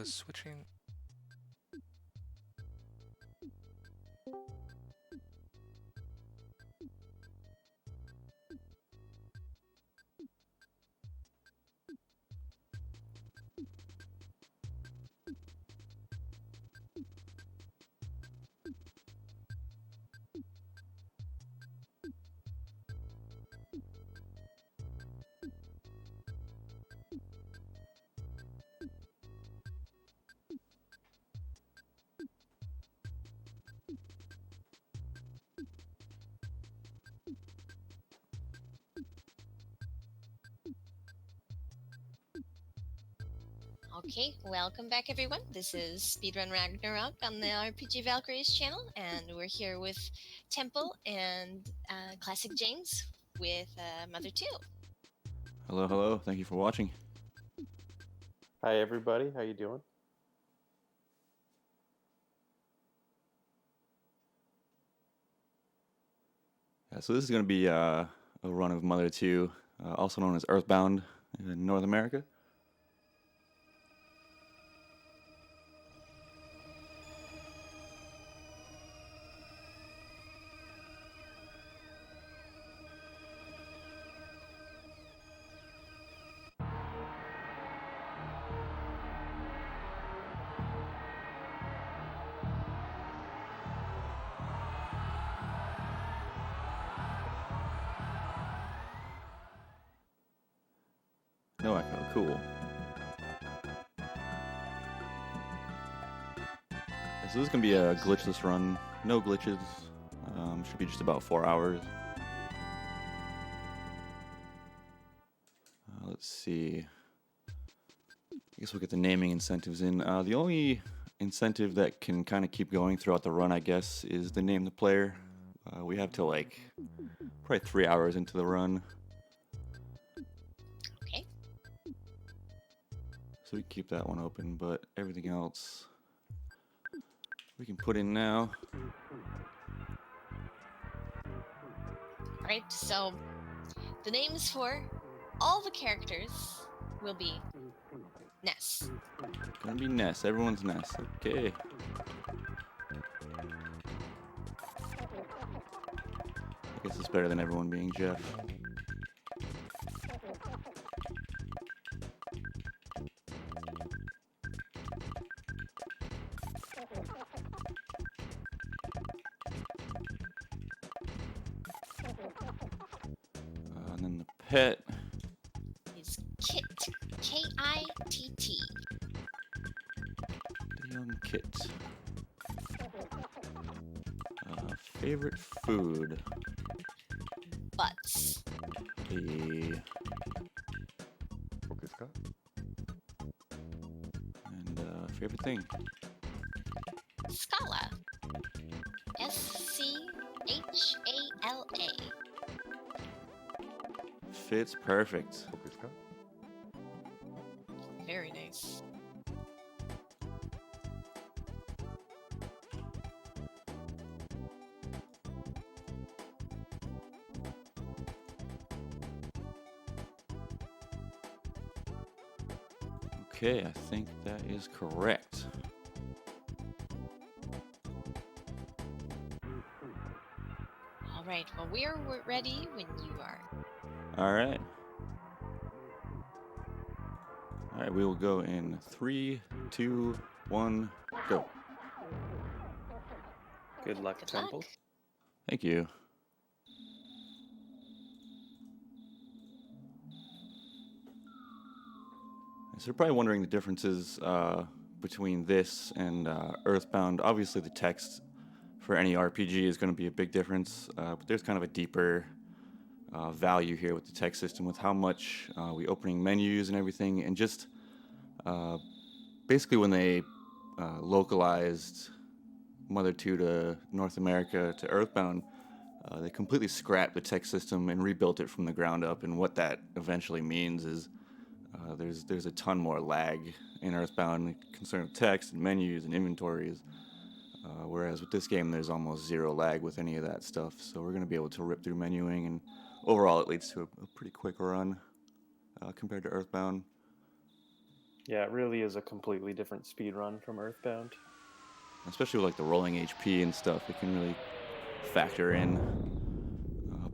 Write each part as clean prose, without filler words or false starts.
Switching. Okay, welcome back everyone. This is Speedrun Ragnarok on the RPG Valkyries channel, and we're here with Temple and Classic James with Mother 2. Hello, hello. Thank you for watching. Hi everybody, how you doing? Yeah, so this is going to be a run of Mother 2, also known as Earthbound in North America. No echo, cool. So this is going to be a glitchless run, no glitches, should be just about 4 hours. Let's see. I guess we'll get the naming incentives in. The only incentive that can kind of keep going throughout the run, I guess, is the name the player. We have till like probably 3 hours into the run. Okay. So we keep that one open, but everything else we can put in now. Alright, so the names for all the characters will be Ness. Gonna be Ness. Everyone's Ness. Okay. I guess it's better than everyone being Jeff. And then the pet Is Kit. K-I-T-T. the young Kit. Favorite food. Butts. The Focus cut. and favorite thing. Scala. S-C-H-A-L-A. Fits perfect. Focus cut. Very nice. Okay, I think that is correct. Alright, well we're ready when you are. All right. All right, we will go in 3, 2, 1, go. Good luck, Good Temple. luck. Thank you. So you're probably wondering the differences between this and Earthbound. Obviously, the text for any RPG is going to be a big difference, but there's kind of a deeper value here with the text system, with how much we opening menus and everything, and just basically when they localized Mother 2 to North America to Earthbound, they completely scrapped the text system and rebuilt it from the ground up. And what that eventually means is there's a ton more lag in Earthbound concerning text and menus and inventories. Whereas with this game, there's almost zero lag with any of that stuff. So we're going to be able to rip through menuing, and overall, it leads to a pretty quick run compared to Earthbound. Yeah, it really is a completely different speed run from Earthbound. Especially with like the rolling HP and stuff. It can really factor in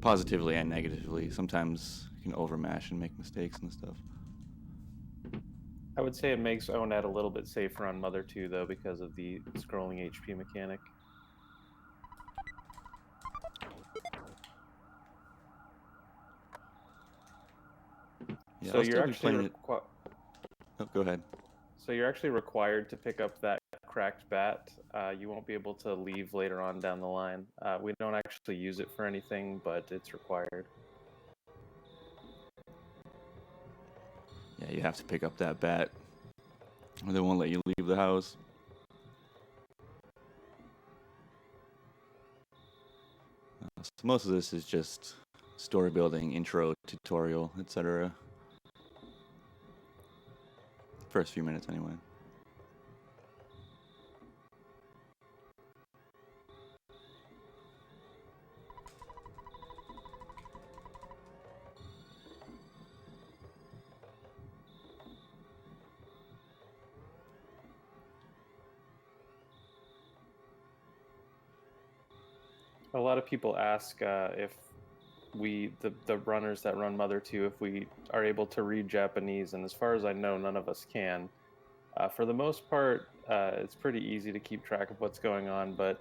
positively and negatively. Sometimes you can overmash and make mistakes and stuff. I would say it makes Onett a little bit safer on Mother 2, though, because of the scrolling HP mechanic. Yeah, So I'll you're still be actually playing it. Oh, go ahead. so you're actually required to pick up that cracked bat. You won't be able to leave later on down the line. We don't actually use it for anything, but it's required. Yeah, you have to pick up that bat, or they won't let you leave the house. So most of this is just story building, intro, tutorial, etc. First few minutes, anyway. A lot of people ask if the runners that run Mother 2, if we are able to read Japanese, and as far as I know, none of us can. For the most part, it's pretty easy to keep track of what's going on, but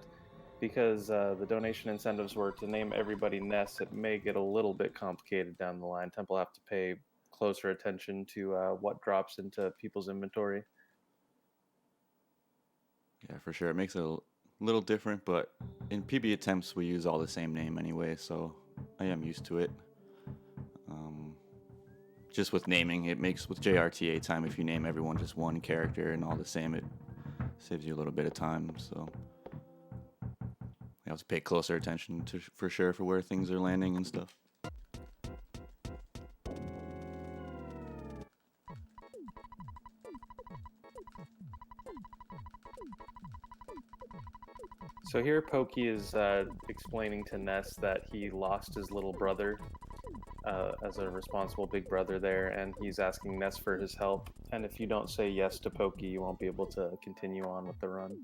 because the donation incentives were to name everybody Ness, it may get a little bit complicated down the line. Temple have to pay closer attention to what drops into people's inventory. Yeah, for sure. It makes it a little different, but in PB attempts, we use all the same name anyway, so I am used to it. Just with naming, it makes with JRTA time, if you name everyone just one character and all the same, it saves you a little bit of time. So you have to pay closer attention to for sure for where things are landing and stuff. So here, Pokey is explaining to Ness that he lost his little brother as a responsible big brother there, and he's asking Ness for his help. And if you don't say yes to Pokey, you won't be able to continue on with the run.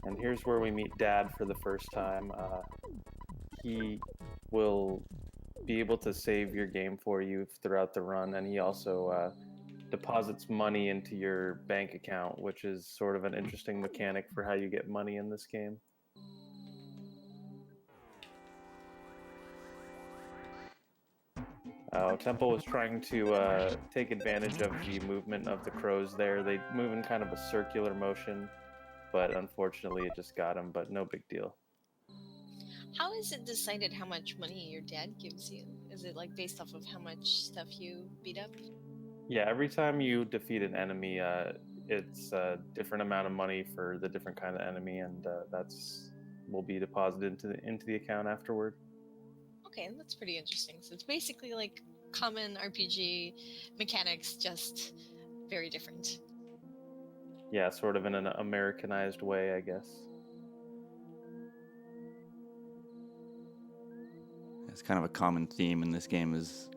And here's where we meet Dad for the first time. He will be able to save your game for you throughout the run, and he also deposits money into your bank account, which is sort of an interesting mechanic for how you get money in this game. Temple was trying to take advantage of the movement of the crows there. They move in kind of a circular motion, but unfortunately it just got him, but no big deal. How is it decided how much money your dad gives you? Is it like based off of how much stuff you beat up? Yeah, every time you defeat an enemy, it's a different amount of money for the different kind of enemy, and that's will be deposited into the account afterward. Okay, that's pretty interesting. So it's basically like common RPG mechanics, just very different. Yeah, sort of in an Americanized way, I guess. It's kind of a common theme in this game is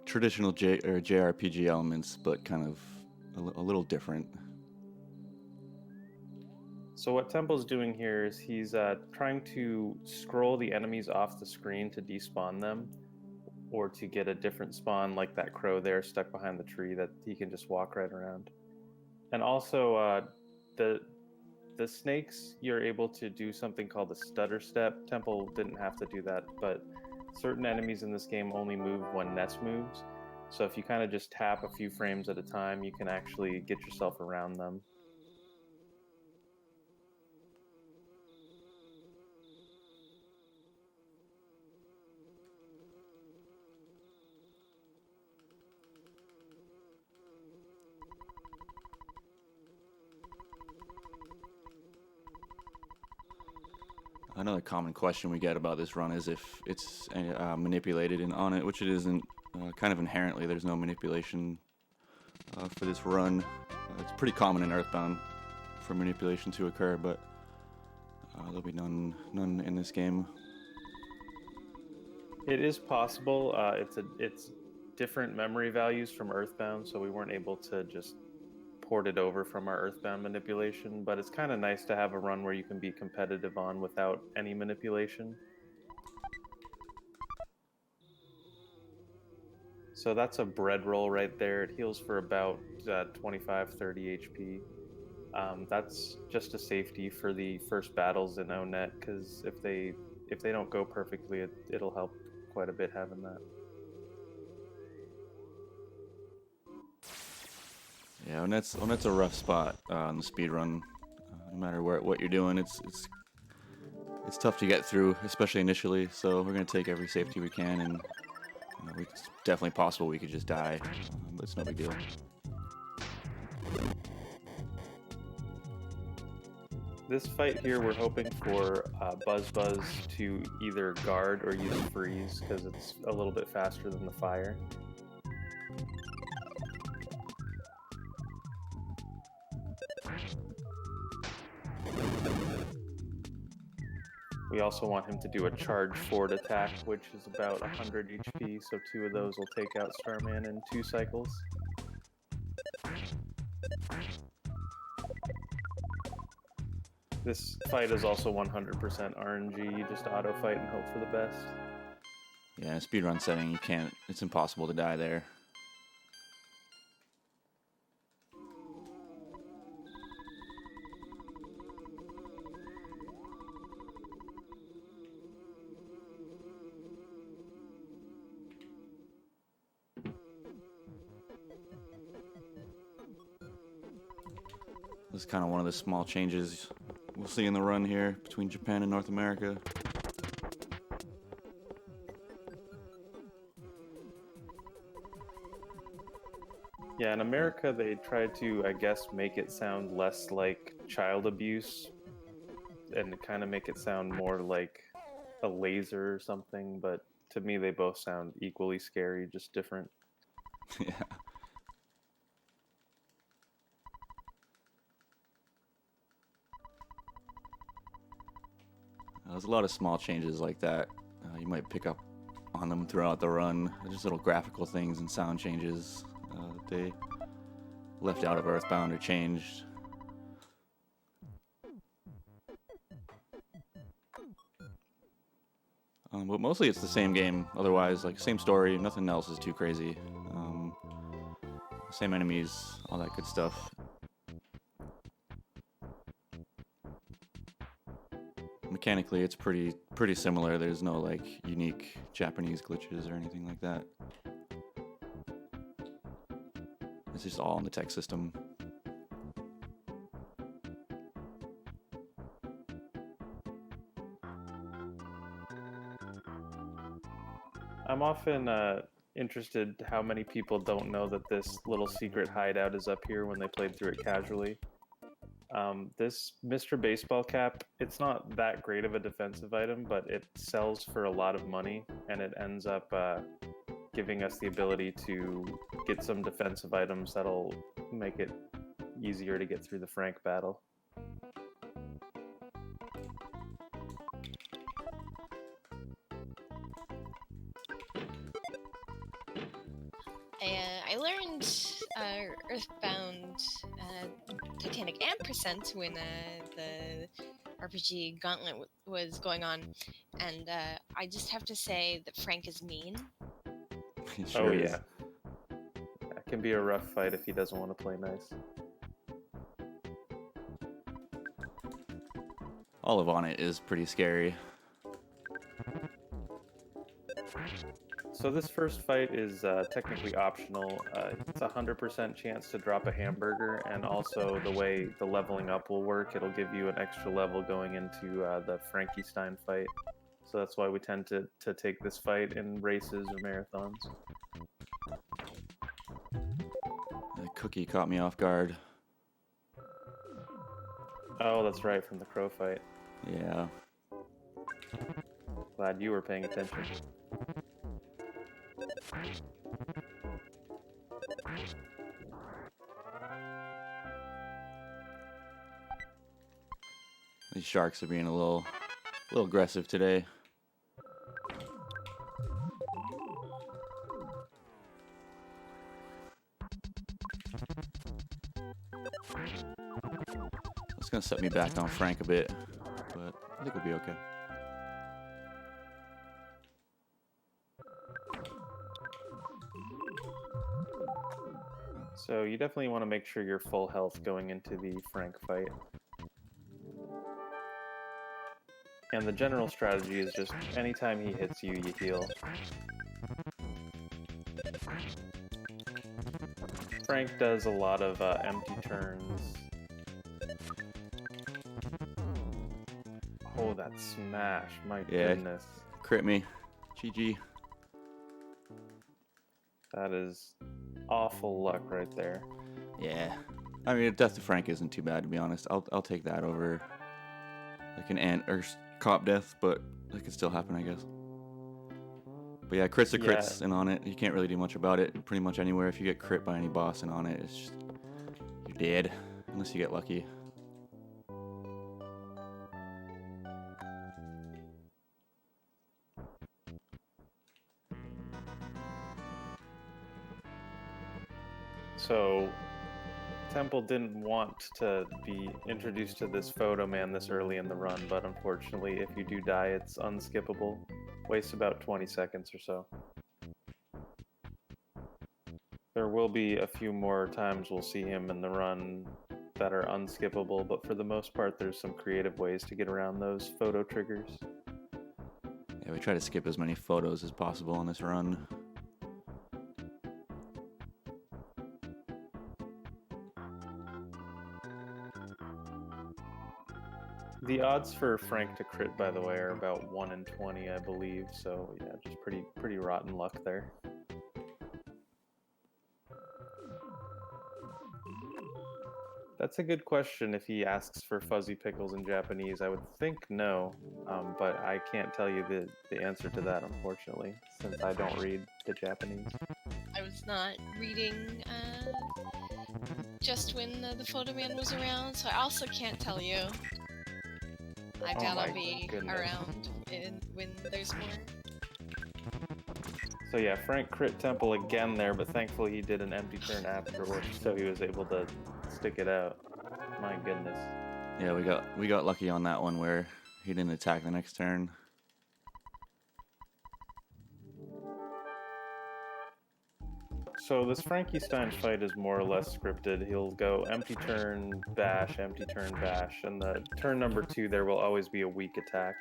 traditional JRPG elements, but kind of a little different. So what Temple's doing here is he's trying to scroll the enemies off the screen to despawn them, or to get a different spawn like that crow there stuck behind the tree that he can just walk right around. And also, the snakes, you're able to do something called the stutter step. Temple didn't have to do that, but certain enemies in this game only move when Ness moves. So if you kind of just tap a few frames at a time, you can actually get yourself around them. another common question we get about this run is if it's manipulated on it, which it isn't. Kind of inherently, there's no manipulation for this run. It's pretty common in Earthbound for manipulation to occur, but there'll be none in this game. It is possible. It's different memory values from Earthbound, so we weren't able to just port it over from our Earthbound manipulation. But it's kind of nice to have a run where you can be competitive on without any manipulation. So that's a bread roll right there. It heals for about 25-30 HP. That's just a safety for the first battles in ONET, because if they don't go perfectly, it'll help quite a bit having that. Yeah, ONET's a rough spot on the speed run. No matter what you're doing, it's tough to get through, especially initially. So we're gonna take every safety we can, and it's definitely possible we could just die, but it's no big deal. This fight here, we're hoping for Buzz to either guard or use freeze, because it's a little bit faster than the fire. We also want him to do a charge forward attack, which is about 100 HP, so 2 of those will take out Starman in 2 cycles. This fight is also 100% RNG. You just auto fight and hope for the best. Yeah, in a speedrun setting, it's impossible to die there. This is kind of one of the small changes we'll see in the run here between Japan and North America. Yeah, in America, they tried to, I guess, make it sound less like child abuse and kind of make it sound more like a laser or something, but to me, they both sound equally scary, just different. Yeah. There's a lot of small changes like that. You might pick up on them throughout the run. Just little graphical things and sound changes that they left out of Earthbound or changed. But mostly it's the same game. Otherwise, like, same story. Nothing else is too crazy. Same enemies, all that good stuff. Mechanically, it's pretty similar. There's no like unique Japanese glitches or anything like that. It's just all in the tech system. I'm often interested how many people don't know that this little secret hideout is up here when they played through it casually. This Mr. Baseball Cap, it's not that great of a defensive item, but it sells for a lot of money, and it ends up giving us the ability to get some defensive items that'll make it easier to get through the Frank battle. I learned Earthbound, Titanic, and Percent when the RPG Gauntlet was going on, and I just have to say that Frank is mean. He sure is. Yeah. That can be a rough fight if he doesn't want to play nice. All of On It is pretty scary. So this first fight is technically optional. It's a 100% chance to drop a hamburger, and also the way the leveling up will work, it'll give you an extra level going into the Frankenstein fight. So that's why we tend to take this fight in races or marathons. The cookie caught me off guard. Oh, that's right, from the crow fight. Yeah. Glad you were paying attention. These sharks are being a little aggressive today. It's gonna set me back on Frank a bit, but I think we'll be okay. So you definitely want to make sure you're full health going into the Frank fight. And the general strategy is just anytime he hits you, you heal. Frank does a lot of empty turns. Oh, that smash, my goodness. Crit me. GG. That is awful luck right there. Yeah. I mean, death to Frank isn't too bad, to be honest. I'll take that over like an ant or cop death, but that could still happen, I guess. But yeah, crits are crits, and on it, you can't really do much about it. Pretty much anywhere, if you get crit by any boss and on it, it's just, you're dead, unless you get lucky. So, Temple didn't want to be introduced to this photo man this early in the run, but unfortunately, if you do die, it's unskippable. Wastes about 20 seconds or so. There will be a few more times we'll see him in the run that are unskippable, but for the most part, there's some creative ways to get around those photo triggers. Yeah, we try to skip as many photos as possible on this run. The odds for Frank to crit, by the way, are about 1 in 20, I believe. So yeah, just pretty rotten luck there. That's a good question. If he asks for fuzzy pickles in Japanese, I would think no, but I can't tell you the answer to that, unfortunately, since I don't read the Japanese. I was not reading just when the photo man was around, so I also can't tell you. I doubt I'll be around when there's more. So yeah, Frank crit Temple again there, but thankfully he did an empty turn afterwards, so he was able to stick it out. My goodness. Yeah, we got lucky on that one where he didn't attack the next turn. So this Frankenstein fight is more or less scripted. He'll go empty turn, bash, empty turn, bash, and the turn number 2 there will always be a weak attack.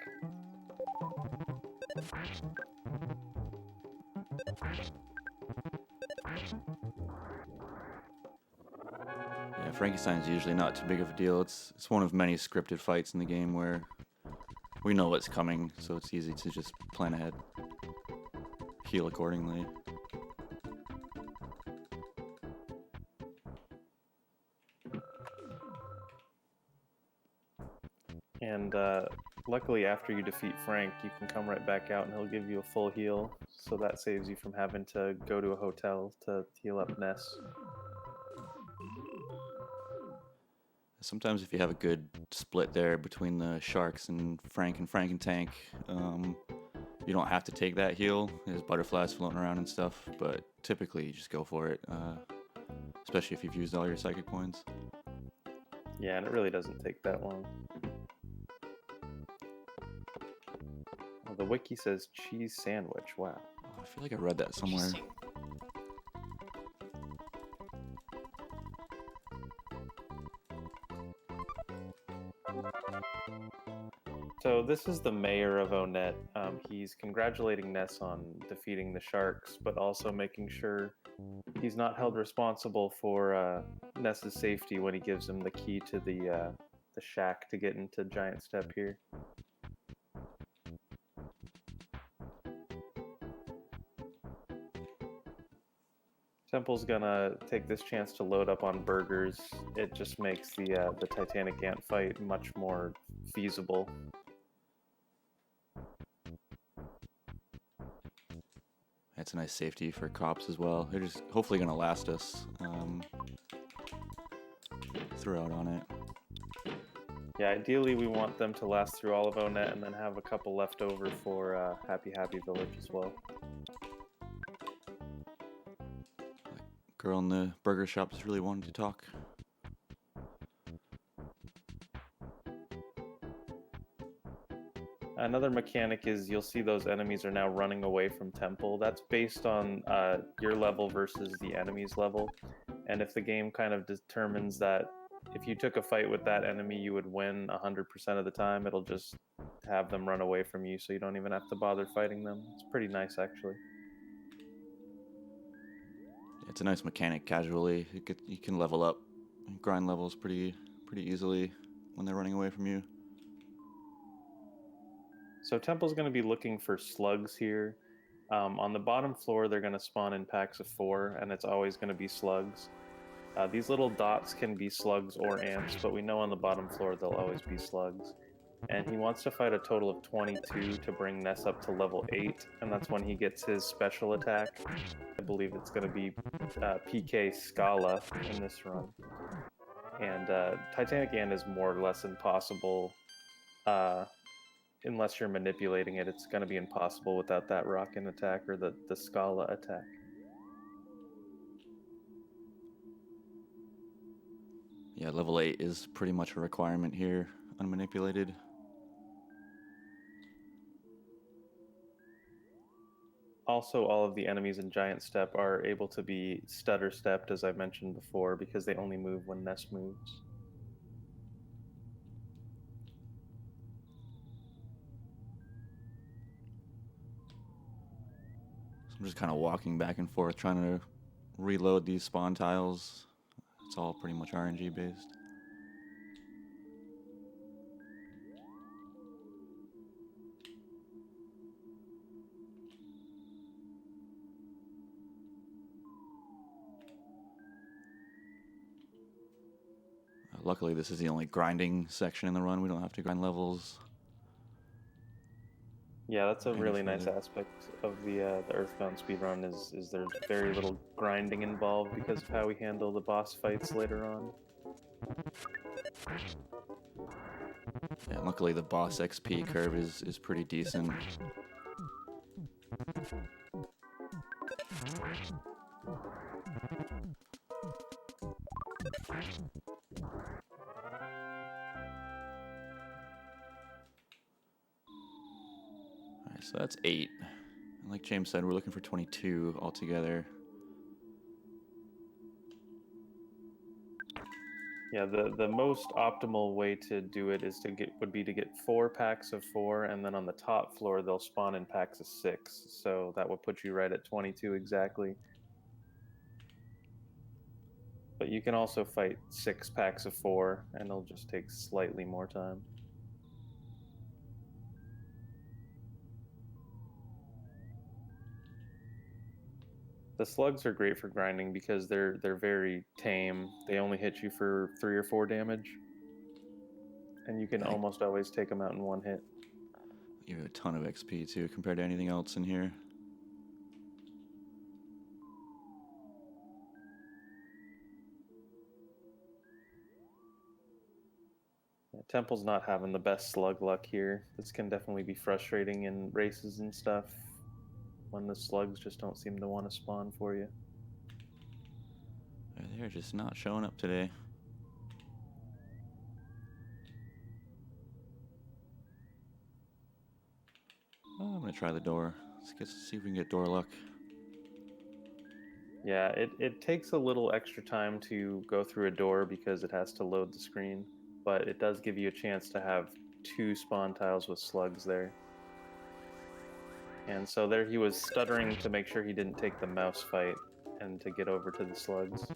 Yeah, Frankenstein's usually not too big of a deal. It's one of many scripted fights in the game where we know what's coming, so it's easy to just plan ahead, heal accordingly. And luckily, after you defeat Frank, you can come right back out and he'll give you a full heal, so that saves you from having to go to a hotel to heal up Ness. Sometimes if you have a good split there between the sharks and Frank and Tank, you don't have to take that heal. There's butterflies floating around and stuff, but typically you just go for it, especially if you've used all your psychic points. Yeah, and it really doesn't take that long. Well, the wiki says cheese sandwich. Wow. Oh, I feel like I read that somewhere. So this is the mayor of Onet. He's congratulating Ness on defeating the sharks, but also making sure he's not held responsible for Ness's safety when he gives him the key to the shack to get into Giant Step here. Temple's gonna take this chance to load up on burgers. It just makes the Titanic Ant fight much more feasible. It's a nice safety for cops as well. They're just hopefully going to last us throughout on it. Yeah, ideally we want them to last through all of Onet and then have a couple left over for Happy Village as well. Girl in the burger shop just really wanted to talk. Another mechanic is you'll see those enemies are now running away from Temple. That's based on your level versus the enemy's level. And if the game kind of determines that if you took a fight with that enemy, you would win 100% of the time, it'll just have them run away from you so you don't even have to bother fighting them. It's pretty nice, actually. It's a nice mechanic casually. You can level up, grind levels pretty easily when they're running away from you. So Temple's going to be looking for slugs here. On the bottom floor, they're going to spawn in packs of 4, and it's always going to be slugs. These little dots can be slugs or ants, but we know on the bottom floor they'll always be slugs. And he wants to fight a total of 22 to bring Ness up to level 8, and that's when he gets his special attack. I believe it's going to be PK Scala in this run. And Titanic Ant is more or less impossible unless you're manipulating it. It's going to be impossible without that Rockin' attack or the Scala attack. Yeah, level 8 is pretty much a requirement here, unmanipulated. Also, all of the enemies in Giant Step are able to be stutter stepped, as I mentioned before, because they only move when Ness moves. So I'm just kind of walking back and forth trying to reload these spawn tiles. It's all pretty much RNG based. Luckily, this is the only grinding section in the run. We don't have to grind levels. Yeah, that's a really nice aspect of the Earthbound speedrun is there's very little grinding involved because of how we handle the boss fights later on. Yeah, luckily the boss XP curve is pretty decent. Alright, so that's 8. And like James said, we're looking for 22 altogether. Yeah, the most optimal way to do it is would be to get 4 packs of 4, and then on the top floor they'll spawn in packs of 6. So that would put you right at 22 exactly. But you can also fight 6 packs of 4, and it'll just take slightly more time. The slugs are great for grinding because they're very tame. They only hit you for 3 or 4 damage, and you can almost always take them out in one hit. You have a ton of XP too compared to anything else in here. Yeah, Temple's not having the best slug luck here. This can definitely be frustrating in races and stuff when the slugs just don't seem to want to spawn for you. They're just not showing up today. Oh, I'm gonna try the door. See if we can get door luck. Yeah, it takes a little extra time to go through a door because it has to load the screen, but it does give you a chance to have 2 spawn tiles with slugs there. And so there he was stuttering to make sure he didn't take the mouse fight and to get over to the slugs.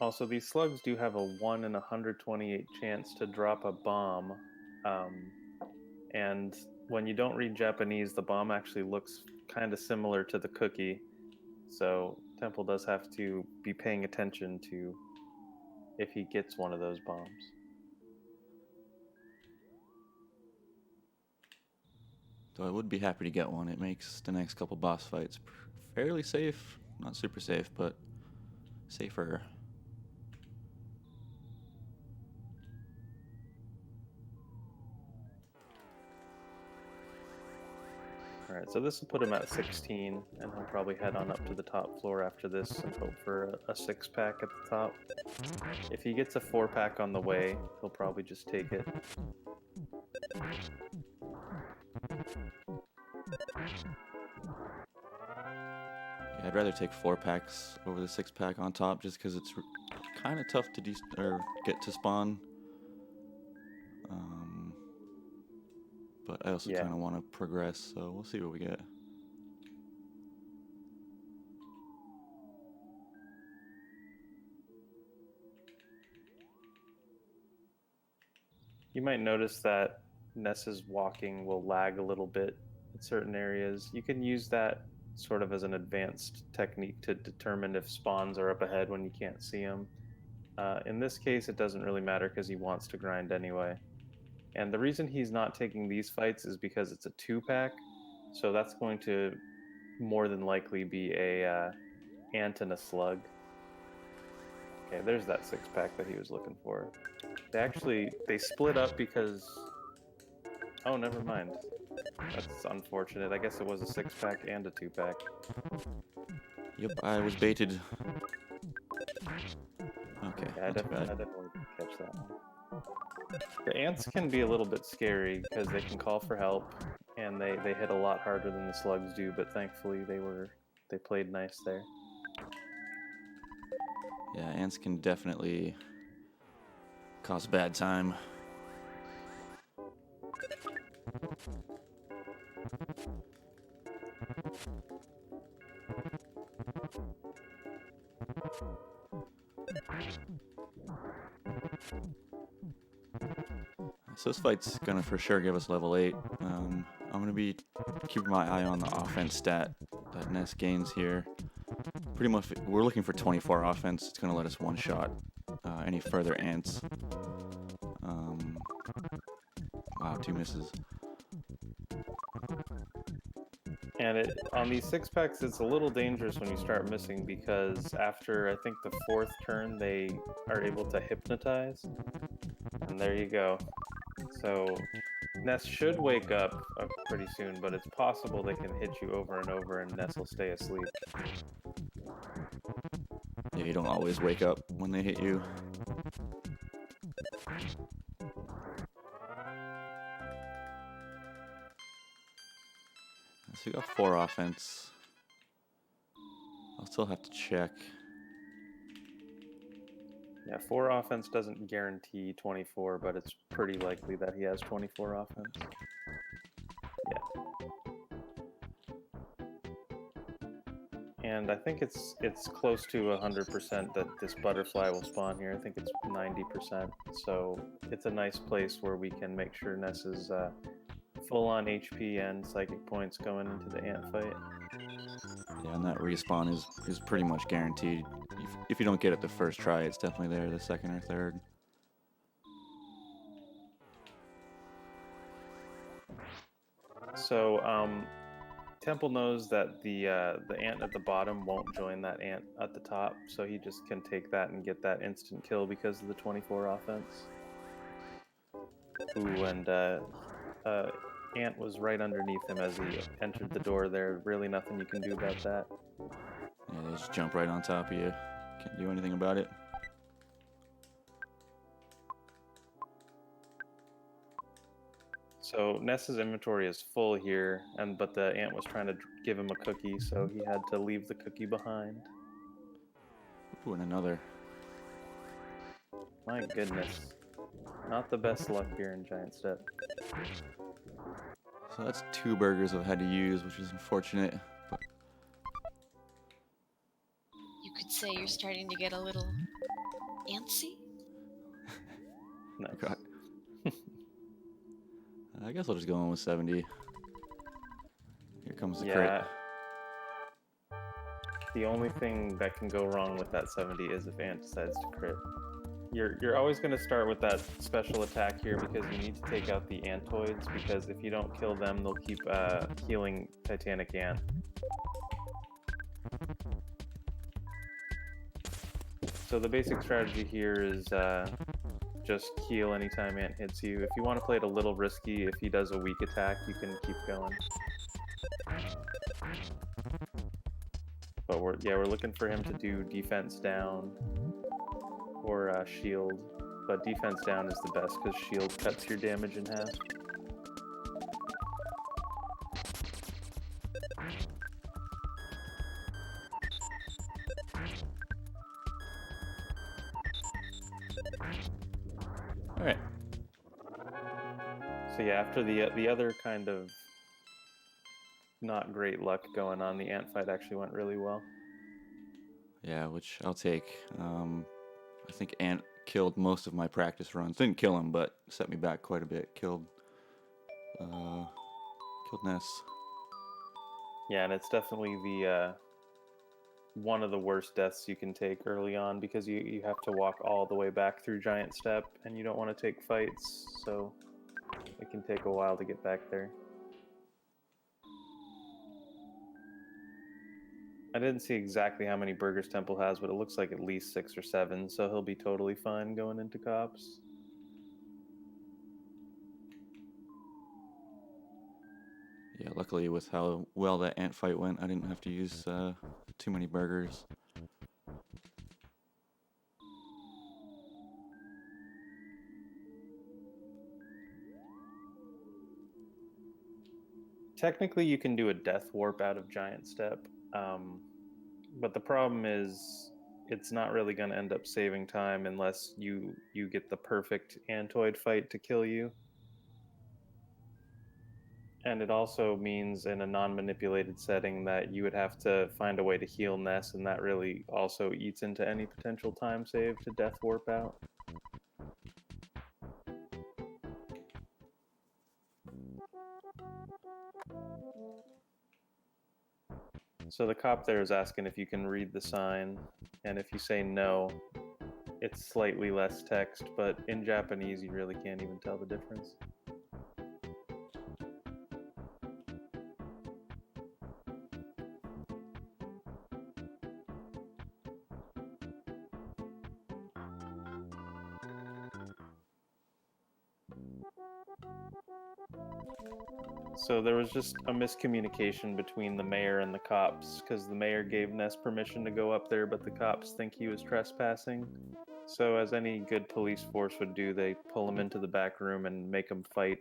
Also, these slugs do have a 1 in 128 chance to drop a bomb. And when you don't read Japanese, the bomb actually looks kind of similar to the cookie. So Temple does have to be paying attention to if he gets one of those bombs. Though I would be happy to get one. It makes the next couple boss fights fairly safe. Not super safe, but safer. Alright, so this will put him at 16, and he'll probably head on up to the top floor after this and hope for a 6-pack at the top. If he gets a 4-pack on the way, he'll probably just take it. Yeah, I'd rather take 4-packs over the 6-pack on top, just because it's kind of tough to get to spawn. But I also kind of want to progress, so we'll see what we get. You might notice that Ness's walking will lag a little bit in certain areas. You can use that sort of as an advanced technique to determine if spawns are up ahead when you can't see them. In this case, it doesn't really matter because he wants to grind anyway. And the reason he's not taking these fights is because it's a 2-pack, so that's going to more than likely be a ant and a slug. Okay, there's that 6-pack that he was looking for. They split up because... Oh, never mind. That's unfortunate. I guess it was a 6-pack and a 2-pack. Yep, I was baited. Okay, Yeah, I definitely didn't catch that one. The ants can be a little bit scary because they can call for help, and they hit a lot harder than the slugs do, but thankfully they played nice there. Yeah, ants can definitely cause a bad time. So this fight's gonna for sure give us level 8. I'm gonna be keeping my eye on the offense stat that Ness gains here. Pretty much, we're looking for 24 offense. It's gonna let us one-shot any further ants. Wow, 2 misses. And on these 6-packs, it's a little dangerous when you start missing because after, I think, the 4th turn, they are able to hypnotize. And there you go. So Ness should wake up pretty soon, but it's possible they can hit you over and over and Ness will stay asleep. Yeah, you don't always wake up when they hit you. So we got 4 offense. I'll still have to check. Yeah, 4 offense doesn't guarantee 24, but it's pretty likely that he has 24 offense. Yeah. And I think it's close to 100% that this butterfly will spawn here. I think it's 90%. So it's a nice place where we can make sure Ness is full on HP and psychic points going into the ant fight. Yeah, and that respawn is pretty much guaranteed. If you don't get it the first try, it's definitely there the second or third. So Temple knows that the ant at the bottom won't join that ant at the top, so he just can take that and get that instant kill because of the 24 offense. Ooh, and ant was right underneath him as he entered the door there. Really nothing you can do about that. Yeah, they just jump right on top of you. Can't do anything about it. So Ness's inventory is full here, but the ant was trying to give him a cookie, so he had to leave the cookie behind. Ooh, and another. My goodness. Not the best luck here in Giant Step. So that's 2 burgers I've had to use, which is unfortunate. But You could say you're starting to get a little antsy. Nice. God. I guess I'll just go in with 70. Here comes the crit. The only thing that can go wrong with that 70 is if Ant decides to crit. You're always going to start with that special attack here because you need to take out the Antoids, because if you don't kill them, they'll keep healing Titanic Ant. So the basic strategy here is just heal anytime Ant hits you. If you want to play it a little risky, if he does a weak attack, you can keep going. But we're looking for him to do defense down or shield. But defense down is the best because shield cuts your damage in half. All right. So yeah, after the other kind of not great luck going on, the ant fight actually went really well. Yeah, which I'll take. I think Ant killed most of my practice runs. Didn't kill him, but set me back quite a bit. Killed Ness. Yeah, and it's definitely the one of the worst deaths you can take early on because you have to walk all the way back through Giant Step, and you don't want to take fights, so it can take a while to get back there. I didn't see exactly how many burgers Temple has, but it looks like at least 6 or 7, so he'll be totally fine going into cops. Yeah, luckily with how well that ant fight went, I didn't have to use too many burgers. Technically, you can do a death warp out of Giant Step, but the problem is it's not really going to end up saving time unless you get the perfect Antoid fight to kill you. And it also means in a non-manipulated setting that you would have to find a way to heal Ness, and that really also eats into any potential time save to death warp out. So the cop there is asking if you can read the sign, and if you say no, it's slightly less text, but in Japanese you really can't even tell the difference. So there was just a miscommunication between the mayor and the cops, because the mayor gave Ness permission to go up there, but the cops think he was trespassing. So as any good police force would do, they pull him into the back room and make him fight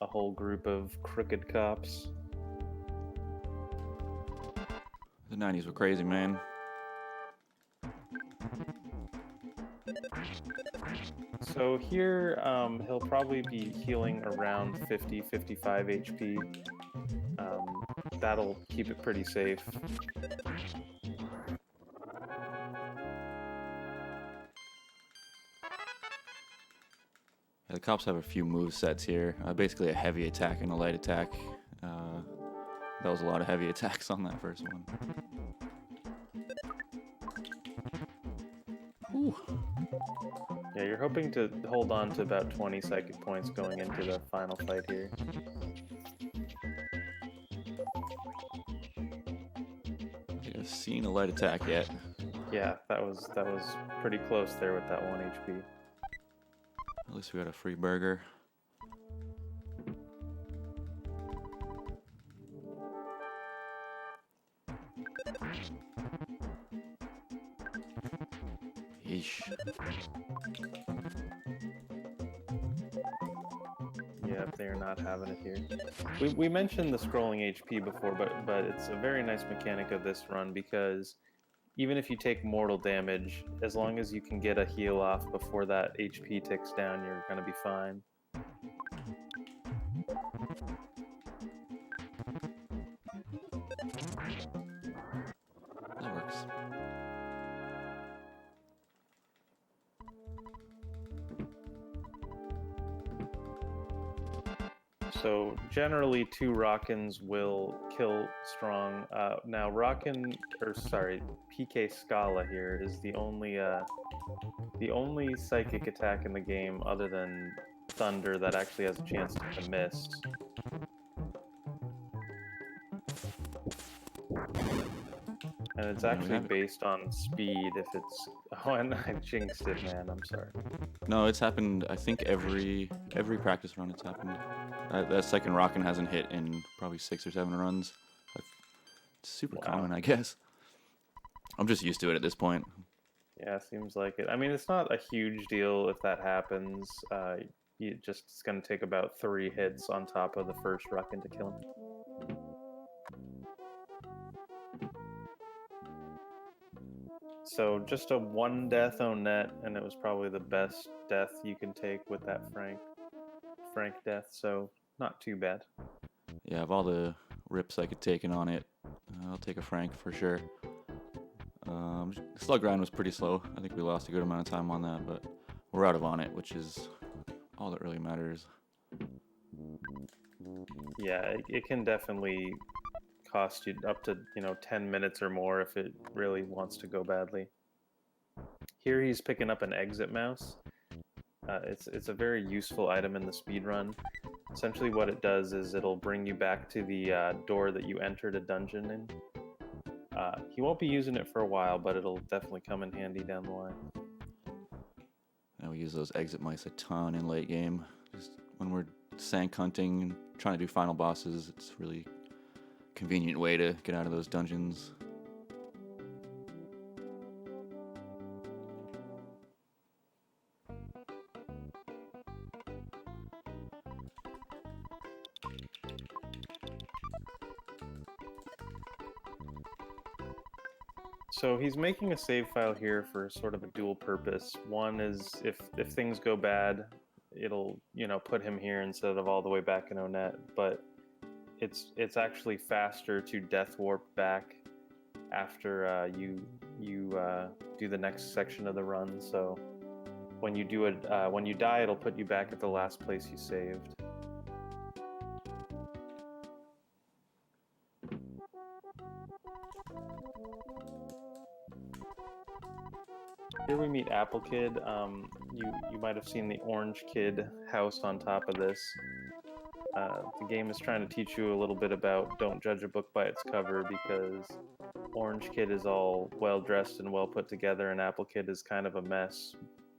a whole group of crooked cops. The 90s were crazy, man. So here, he'll probably be healing around 50, 55 HP. That'll keep it pretty safe. Yeah, the cops have a few move sets here. Basically a heavy attack and a light attack. That was a lot of heavy attacks on that first one. Ooh. Yeah, you're hoping to hold on to about 20 psychic points going into the final fight here. I think I've seen a light attack yet. Yeah, that was pretty close there with that 1 HP. At least we got a free burger. Yeesh. Yeah, they're not having it here. We mentioned the scrolling HP before, but it's a very nice mechanic of this run because even if you take mortal damage, as long as you can get a heal off before that HP ticks down, you're going to be fine. That works. So generally, 2 Rockins will kill strong. Now PK Scala here is the only psychic attack in the game other than Thunder that actually has a chance to miss. And it's actually based on speed if it's... Oh, and I jinxed it, man. I'm sorry. No, it's happened, I think, every practice run it's happened. That second rockin' hasn't hit in probably 6 or 7 runs. It's super common, I guess. I'm just used to it at this point. Yeah, seems like it. I mean, it's not a huge deal if that happens. It's going to take about 3 hits on top of the first Ruckin to kill him. So just a 1 death on net, and it was probably the best death you can take with that Frank death, so not too bad. Yeah, of all the rips I could take in on it, I'll take a Frank for sure. Slug grind was pretty slow. I think we lost a good amount of time on that, but we're out of on it, which is all that really matters. Yeah, it can definitely cost you up to 10 minutes or more if it really wants to go badly. Here he's picking up an exit mouse. It's a very useful item in the speedrun. Essentially what it does is it'll bring you back to the door that you entered a dungeon in. He won't be using it for a while, but it'll definitely come in handy down the line. And we use those exit mice a ton in late game. Just when we're sank hunting and trying to do final bosses, it's a really convenient way to get out of those dungeons. So he's making a save file here for sort of a dual purpose. One is if things go bad, it'll put him here instead of all the way back in Onet. But it's actually faster to death warp back after you do the next section of the run. So when you die, it'll put you back at the last place you saved. Here we meet Apple Kid. You might have seen the Orange Kid house on top of this. The game is trying to teach you a little bit about don't judge a book by its cover, because Orange Kid is all well dressed and well put together, and Apple Kid is kind of a mess.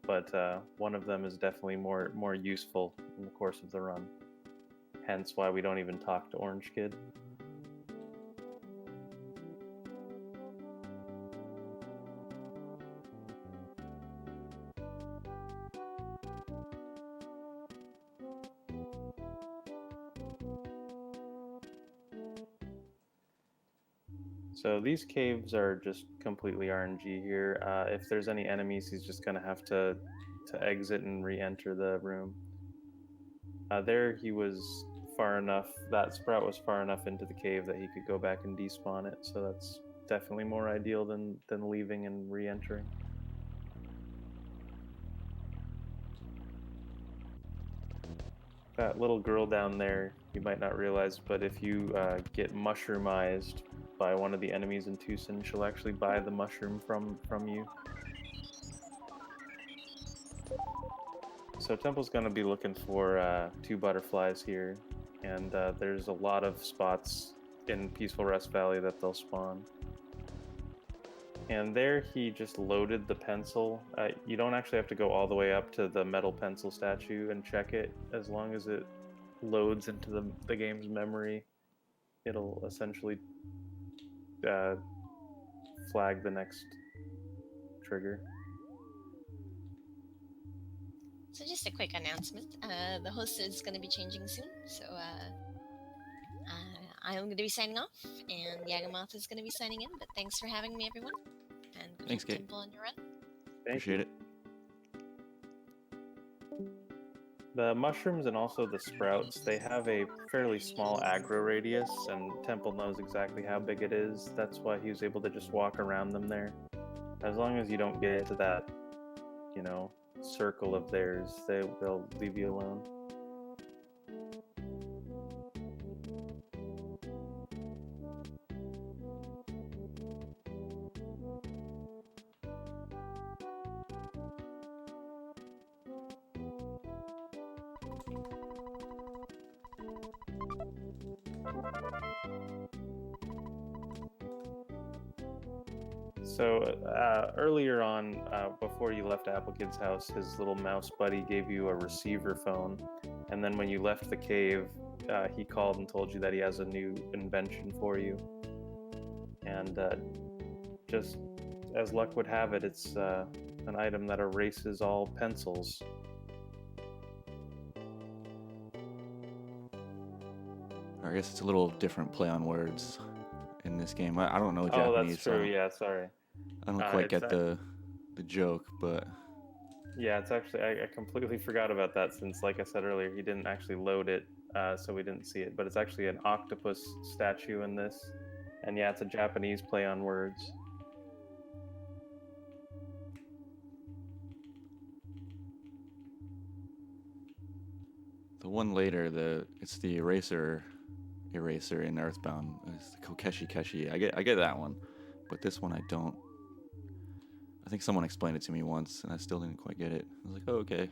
But one of them is definitely more useful in the course of the run. Hence why we don't even talk to Orange Kid. So these caves are just completely RNG here. If there's any enemies, he's just going to have to exit and re-enter the room. There he was far enough, that sprout was far enough into the cave that he could go back and despawn it, so that's definitely more ideal than leaving and re-entering. That little girl down there, you might not realize, but if you get mushroomized by one of the enemies in Tucson, she'll actually buy the mushroom from you. So Temple's going to be looking for 2 butterflies here, and there's a lot of spots in Peaceful Rest Valley that they'll spawn. And there he just loaded the pencil. You don't actually have to go all the way up to the metal pencil statue and check it. As long as it loads into the game's memory, it'll essentially flag the next trigger. So just a quick announcement. The host is going to be changing soon, so I'm going to be signing off, and Yagamoth is going to be signing in, but thanks for having me, everyone. And good Thanks, luck, Kate. Temple, on your run. Appreciate it. The mushrooms and also the sprouts, they have a fairly small aggro radius, and Temple knows exactly how big it is. That's why he was able to just walk around them there. As long as you don't get into that, circle of theirs, they'll leave you alone. So earlier on, before you left Applekid's house, his little mouse buddy gave you a receiver phone, and then when you left the cave, he called and told you that he has a new invention for you. And just as luck would have it, it's an item that erases all pencils. I guess it's a little different play on words in this game. I don't know Oh, Japanese, that's true. so Yeah, sorry. I don't quite It's get the joke, but yeah, it's actually I completely forgot about that since, like I said earlier, he didn't actually load it, so we didn't see it. But it's actually an octopus statue in this, and yeah, it's a Japanese play on words. the one later, it's the eraser in Earthbound. It's the Kokeshi Keshi. I get that one, but this one I don't. I think someone explained it to me once, and I still didn't quite get it. I was like, oh, okay.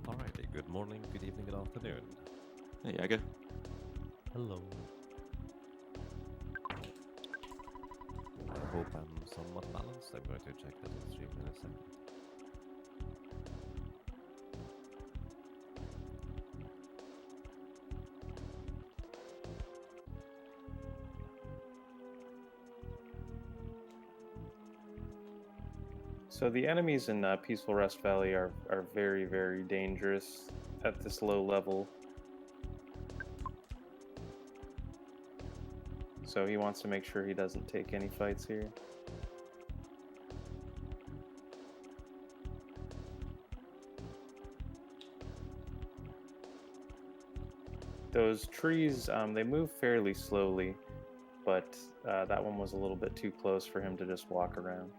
Alrighty, good morning, good evening, good afternoon. Hey, Yaga. Hello. I hope I'm somewhat balanced. I'm going to check that on stream in a second. So the enemies in Peaceful Rest Valley are very, very dangerous at this low level. So he wants to make sure he doesn't take any fights here. Those trees, they move fairly slowly, but that one was a little bit too close for him to just walk around.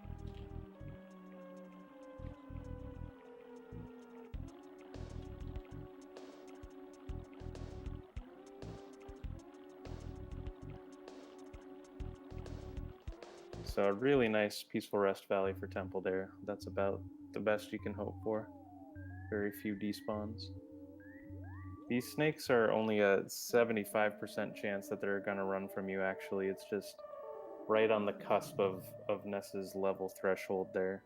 So a really nice Peaceful Rest Valley for Temple there. That's about the best you can hope for. Very few despawns. These snakes are only a 75% chance that they're going to run from you, actually. It's just right on the cusp of Ness's level threshold there.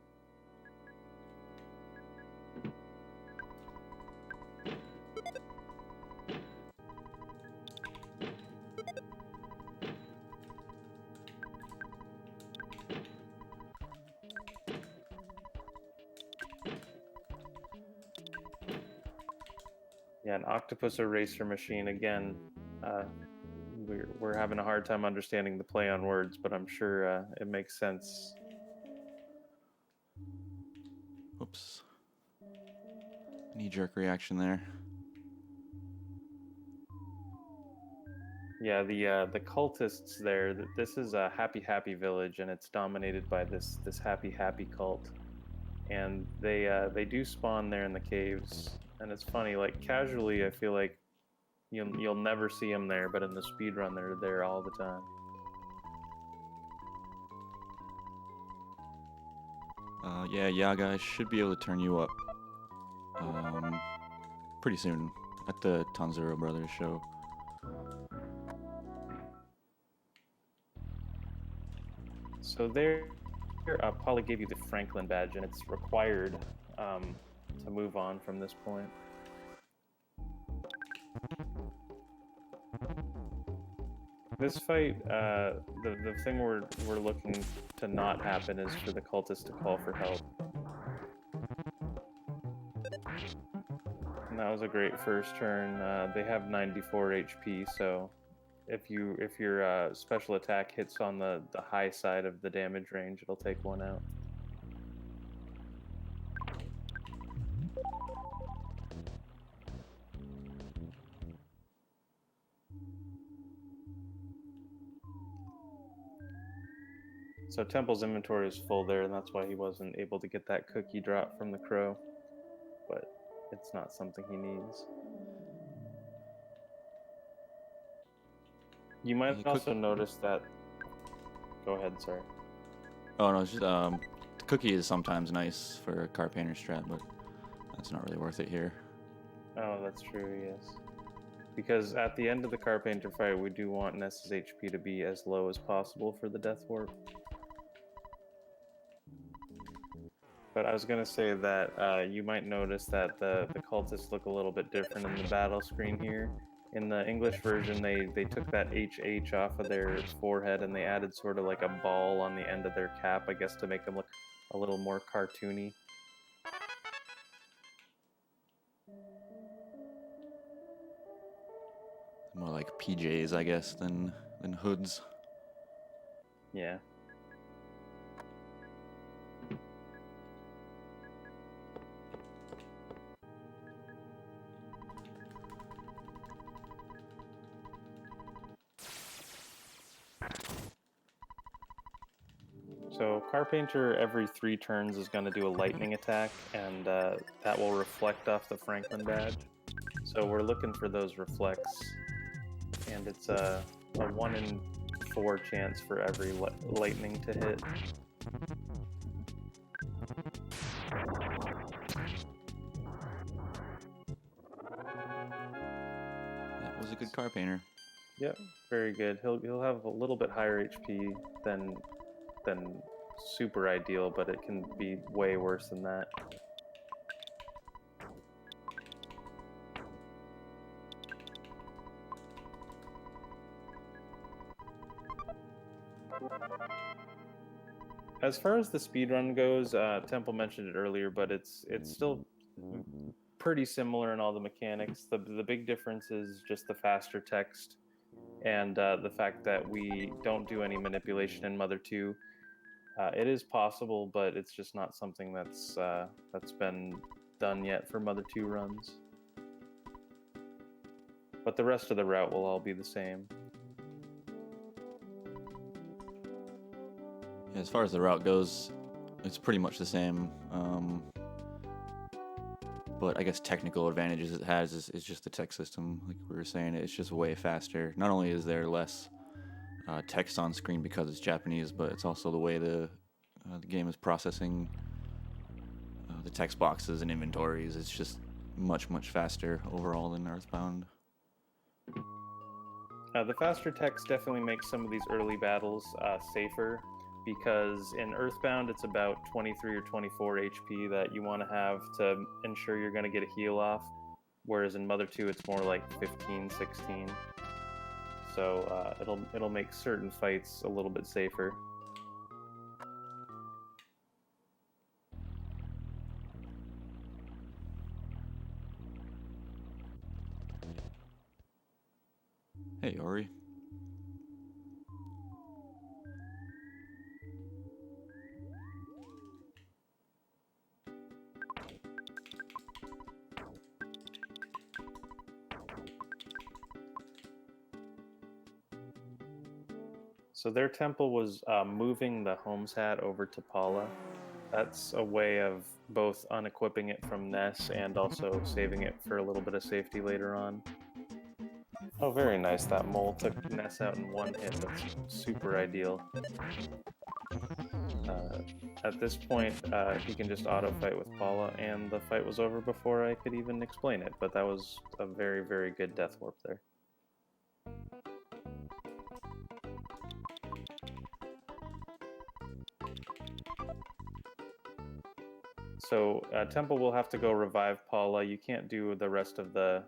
Yeah, an octopus eraser machine again. We're having a hard time understanding the play on words, but I'm sure it makes sense. Oops. Knee-jerk reaction there. Yeah, the cultists there. This is a happy village, and it's dominated by this happy cult, and they do spawn there in the caves. And it's funny, like casually, I feel like you'll never see them there, but in the speedrun, they're there all the time. Yeah, Yaga, I should be able to turn you up pretty soon at the Tanzuro Brothers show. So there, Polly gave you the Franklin badge, and it's required to move on from this point. This fight, the thing we're looking to not happen is for the cultists to call for help. And that was a great first turn. They have 94 HP, so if your special attack hits on the high side of the damage range, it'll take one out. So Temple's inventory is full there, and that's why he wasn't able to get that cookie drop from the crow. But it's not something he needs. You might Yeah, also notice that. Go ahead, sorry. Oh no, it's just cookie is sometimes nice for a car painter strat, but that's not really worth it here. Oh, that's true, yes. Because at the end of the Carpenter fight, we do want Ness's HP to be as low as possible for the Death Warp. But I was going to say that you might notice that the cultists look a little bit different in the battle screen here. In the English version, they took that HH off of their forehead and they added sort of like a ball on the end of their cap, I guess, to make them look a little more cartoony. More like PJs, I guess, than hoods. Yeah. So Carpenter every 3 turns is going to do a lightning attack, and that will reflect off the Franklin badge. So we're looking for those reflects, and it's a 1 in 4 chance for every lightning to hit. That was a good car painter. Yep, very good. He'll have a little bit higher HP than super ideal, but it can be way worse than that. As far as the speedrun goes, Temple mentioned it earlier, but it's still pretty similar in all the mechanics. The big difference is just the faster text and the fact that we don't do any manipulation in Mother 2. It is possible, but it's just not something that's been done yet for Mother 2 runs. But the rest of the route will all be the same. Yeah, as far as the route goes, it's pretty much the same. But I guess technical advantages it has is just the text system. Like we were saying, it's just way faster. Not only is there less text on screen because it's Japanese, but it's also the way the game is processing the text boxes and inventories. It's just much faster overall than Earthbound. The faster text definitely makes some of these early battles safer, because in Earthbound it's about 23 or 24 HP that you want to have to ensure you're going to get a heal off, whereas in Mother 2 it's more like 15, 16. So it'll make certain fights a little bit safer. Hey, Ori. So their temple was moving the Holmes hat over to Paula. That's a way of both unequipping it from Ness and also saving it for a little bit of safety later on. Oh, very nice. That mole took Ness out in 1 hit. That's super ideal. At this point, he can just auto-fight with Paula, and the fight was over before I could even explain it, but that was a very, very good Death Warp there. So Temple will have to go revive Paula. You can't do the rest of the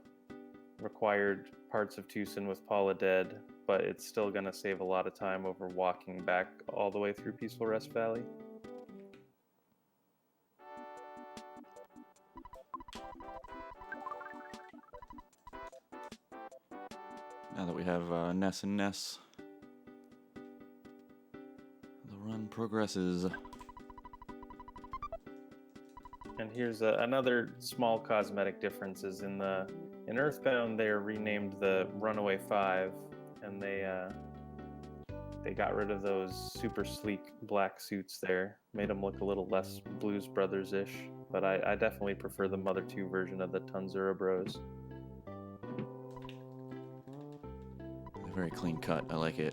required parts of Tucson with Paula dead, but it's still going to save a lot of time over walking back all the way through Peaceful Rest Valley. Now that we have Ness and Ness, the run progresses. And here's another small cosmetic difference is in Earthbound they're renamed the Runaway 5, and they got rid of those super sleek black suits there, made them look a little less Blues Brothers-ish, but I definitely prefer the Mother 2 version of the Tanzura Bros. Very clean cut. I like it.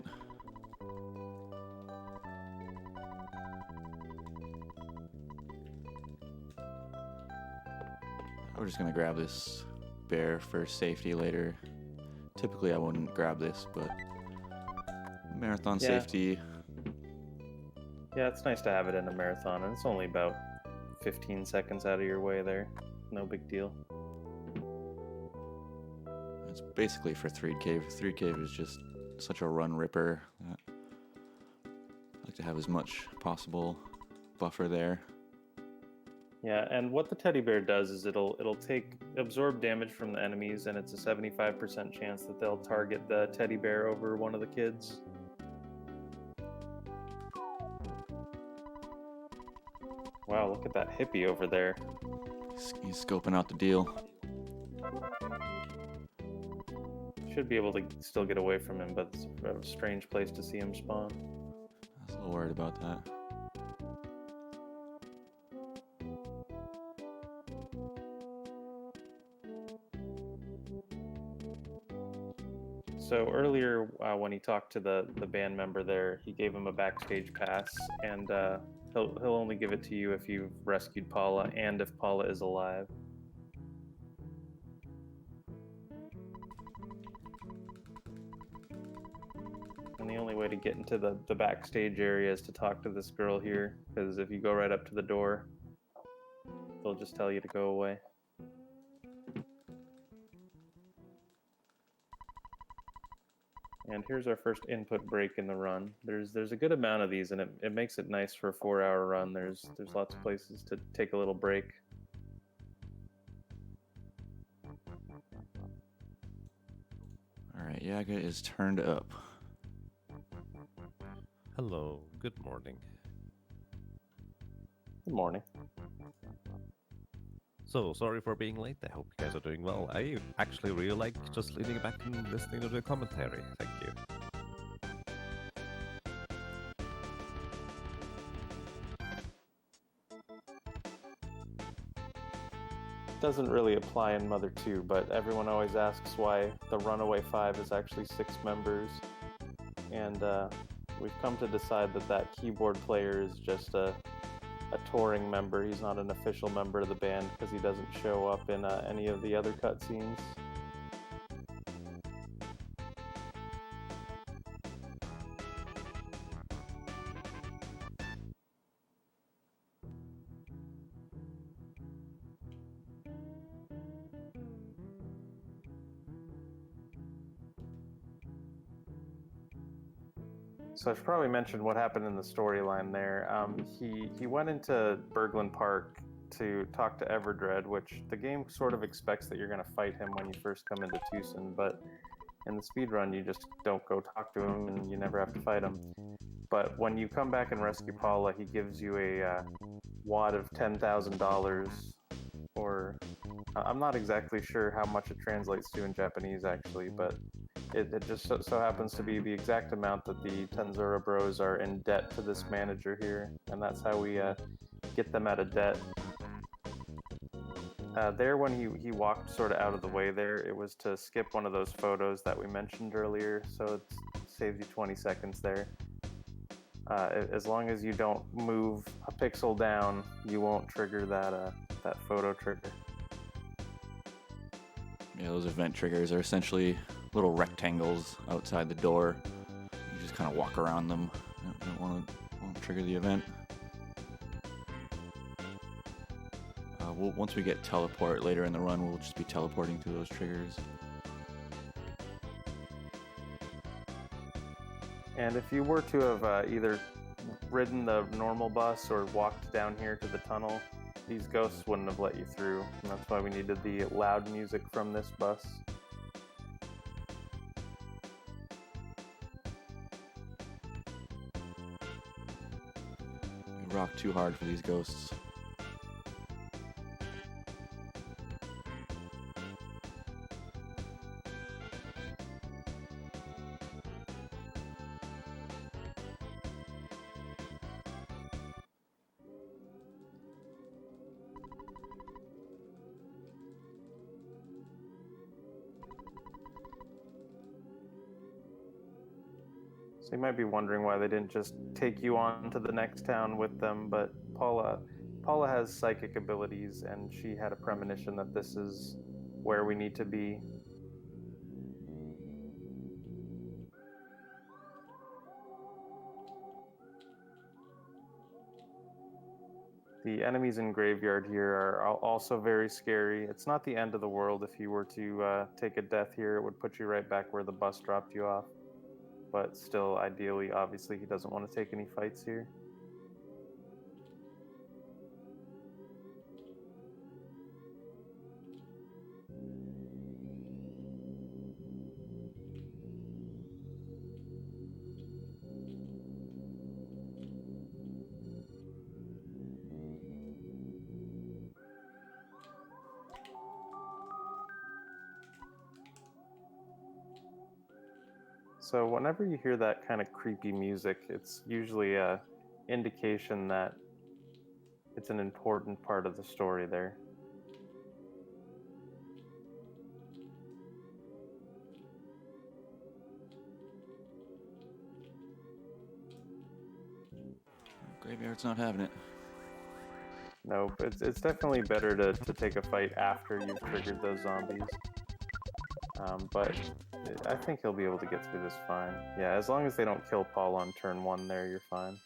We're just gonna grab this bear for safety later. Typically I wouldn't grab this, but marathon Yeah. safety. Yeah, it's nice to have it in a marathon, and it's only about 15 seconds out of your way there. No big deal. It's basically for Threed Cave. Threed Cave is just such a run ripper that I like to have as much possible buffer there. Yeah, and what the teddy bear does is it'll absorb damage from the enemies, and it's a 75% chance that they'll target the teddy bear over one of the kids. Wow, look at that hippie over there. He's scoping out the deal. Should be able to still get away from him, but it's a strange place to see him spawn. I was a little worried about that. So earlier, when he talked to the band member there, he gave him a backstage pass, and he'll only give it to you if you've rescued Paula and if Paula is alive. And the only way to get into the backstage area is to talk to this girl here, because if you go right up to the door, they'll just tell you to go away. And here's our first input break in the run. There's a good amount of these, and it makes it nice for a 4-hour run. There's lots of places to take a little break. Alright, Yaga is turned up. Hello, good morning. Good morning. So, sorry for being late. I hope you guys are doing well. I actually really like just leaning back and listening to the commentary. Thank you. Doesn't really apply in Mother 2, but everyone always asks why the Runaway 5 is actually 6 members. And we've come to decide that keyboard player is just a touring member. He's not an official member of the band because he doesn't show up in any of the other cutscenes. So I should probably mention what happened in the storyline there. He went into Berglund Park to talk to Everdread, which the game sort of expects that you're going to fight him when you first come into Tucson, but in the speedrun you just don't go talk to him and you never have to fight him. But when you come back and rescue Paula, he gives you a wad of $10,000, or I'm not exactly sure how much it translates to in Japanese actually, but it just so happens to be the exact amount that the Tanzura Bros are in debt to this manager here, and that's how we get them out of debt. There, when he walked sort of out of the way there, it was to skip one of those photos that we mentioned earlier, so it saves you 20 seconds there. As long as you don't move a pixel down, you won't trigger that photo trigger. Yeah, those event triggers are essentially little rectangles outside the door. You just kind of walk around them. You don't want to trigger the event. Once we get teleport later in the run, we'll just be teleporting through those triggers. And if you were to have either ridden the normal bus or walked down here to the tunnel, these ghosts wouldn't have let you through. And that's why we needed the loud music from this bus. We rock too hard for these ghosts. So you might be wondering why they didn't just take you on to the next town with them, but Paula has psychic abilities, and she had a premonition that this is where we need to be. The enemies in Graveyard here are also very scary. It's not the end of the world. If you were to take a death here, it would put you right back where the bus dropped you off. But still, ideally, obviously, he doesn't want to take any fights here. So whenever you hear that kind of creepy music, it's usually a indication that it's an important part of the story there. Graveyard's not having it. Nope, it's definitely better to take a fight after you've triggered those zombies. But I think he'll be able to get through this fine. Yeah, as long as they don't kill Paul on turn 1 there, you're fine.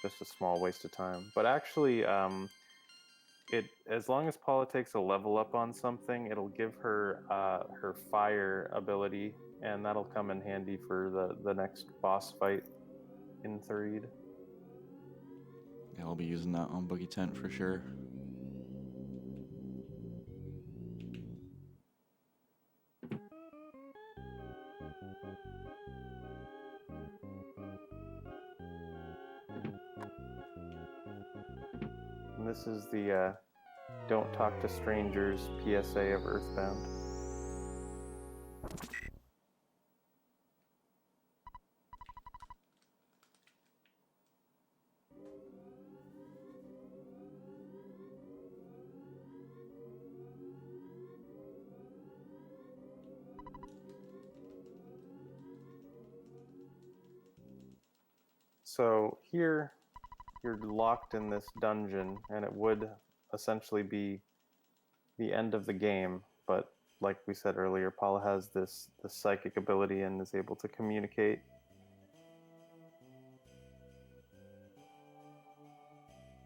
Just a small waste of time. But actually, as long as Paula takes a level up on something, it'll give her her fire ability, and that'll come in handy for the next boss fight in Threed. Yeah, I'll be using that on Boogie Tent for sure. And this is the Don't Talk to Strangers PSA of Earthbound. So here, you're locked in this dungeon, and it would essentially be the end of the game, but like we said earlier, Paula has this psychic ability and is able to communicate.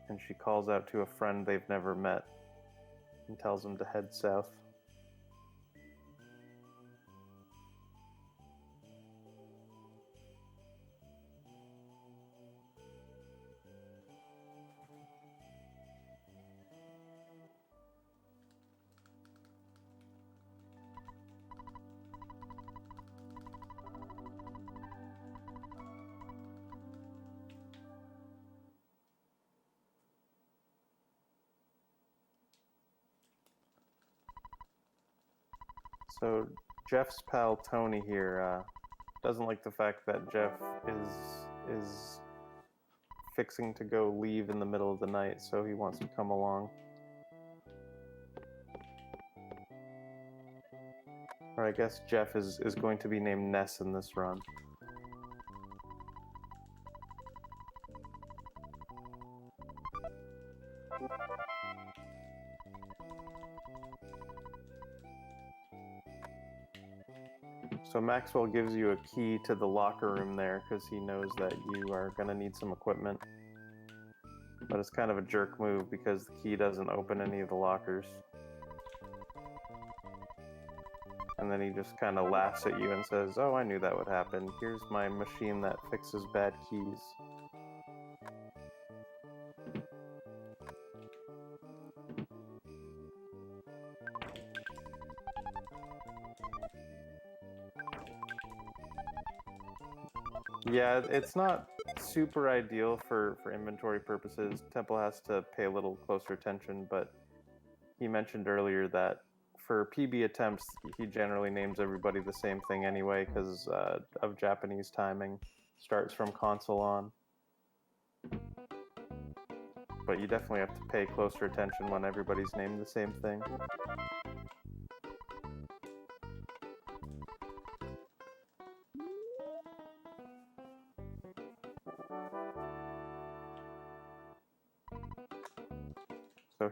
And she calls out to a friend they've never met and tells him to head south. So Jeff's pal Tony here doesn't like the fact that Jeff is fixing to go leave in the middle of the night, so he wants to come along. Or I guess Jeff is going to be named Ness in this run. So Maxwell gives you a key to the locker room there because he knows that you are going to need some equipment. But it's kind of a jerk move because the key doesn't open any of the lockers. And then he just kind of laughs at you and says, "Oh, I knew that would happen. Here's my machine that fixes bad keys." Yeah, it's not super ideal for inventory purposes. Temple has to pay a little closer attention, but he mentioned earlier that for PB attempts, he generally names everybody the same thing anyway because of Japanese timing. Starts from console on. But you definitely have to pay closer attention when everybody's named the same thing.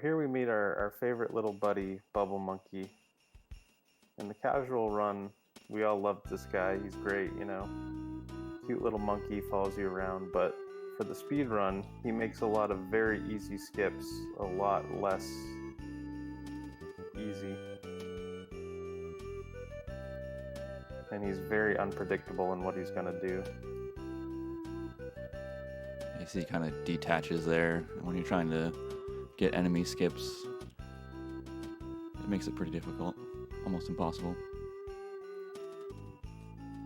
here we meet our favorite little buddy, Bubble Monkey. In the casual run, we all loved this guy. He's great, you know. Cute little monkey follows you around, but for the speed run, he makes a lot of very easy skips, a lot less easy. And he's very unpredictable in what he's gonna do. You see, he kind of detaches there. And when you're trying to get enemy skips, it makes it pretty difficult, almost impossible.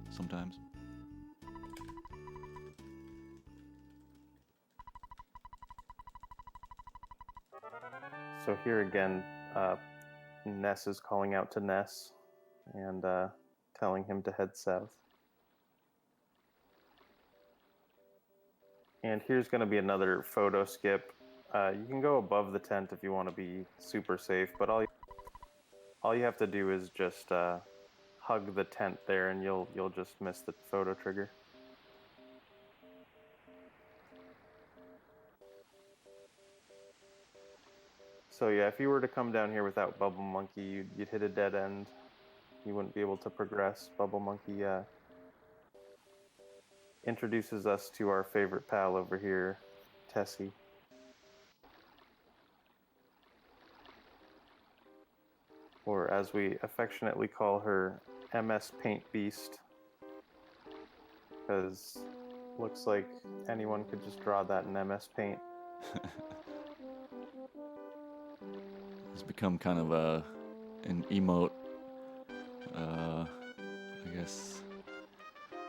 Sometimes. So here again, Ness is calling out to Ness and telling him to head south. And here's going to be another photo skip. You can go above the tent if you want to be super safe, but all you have to do is just hug the tent there, and you'll just miss the photo trigger. So yeah, if you were to come down here without Bubble Monkey, you'd hit a dead end. You wouldn't be able to progress. Bubble Monkey introduces us to our favorite pal over here, Tessie. Or as we affectionately call her, MS Paint Beast. Because looks like anyone could just draw that in MS Paint. It's become kind of an emote. I guess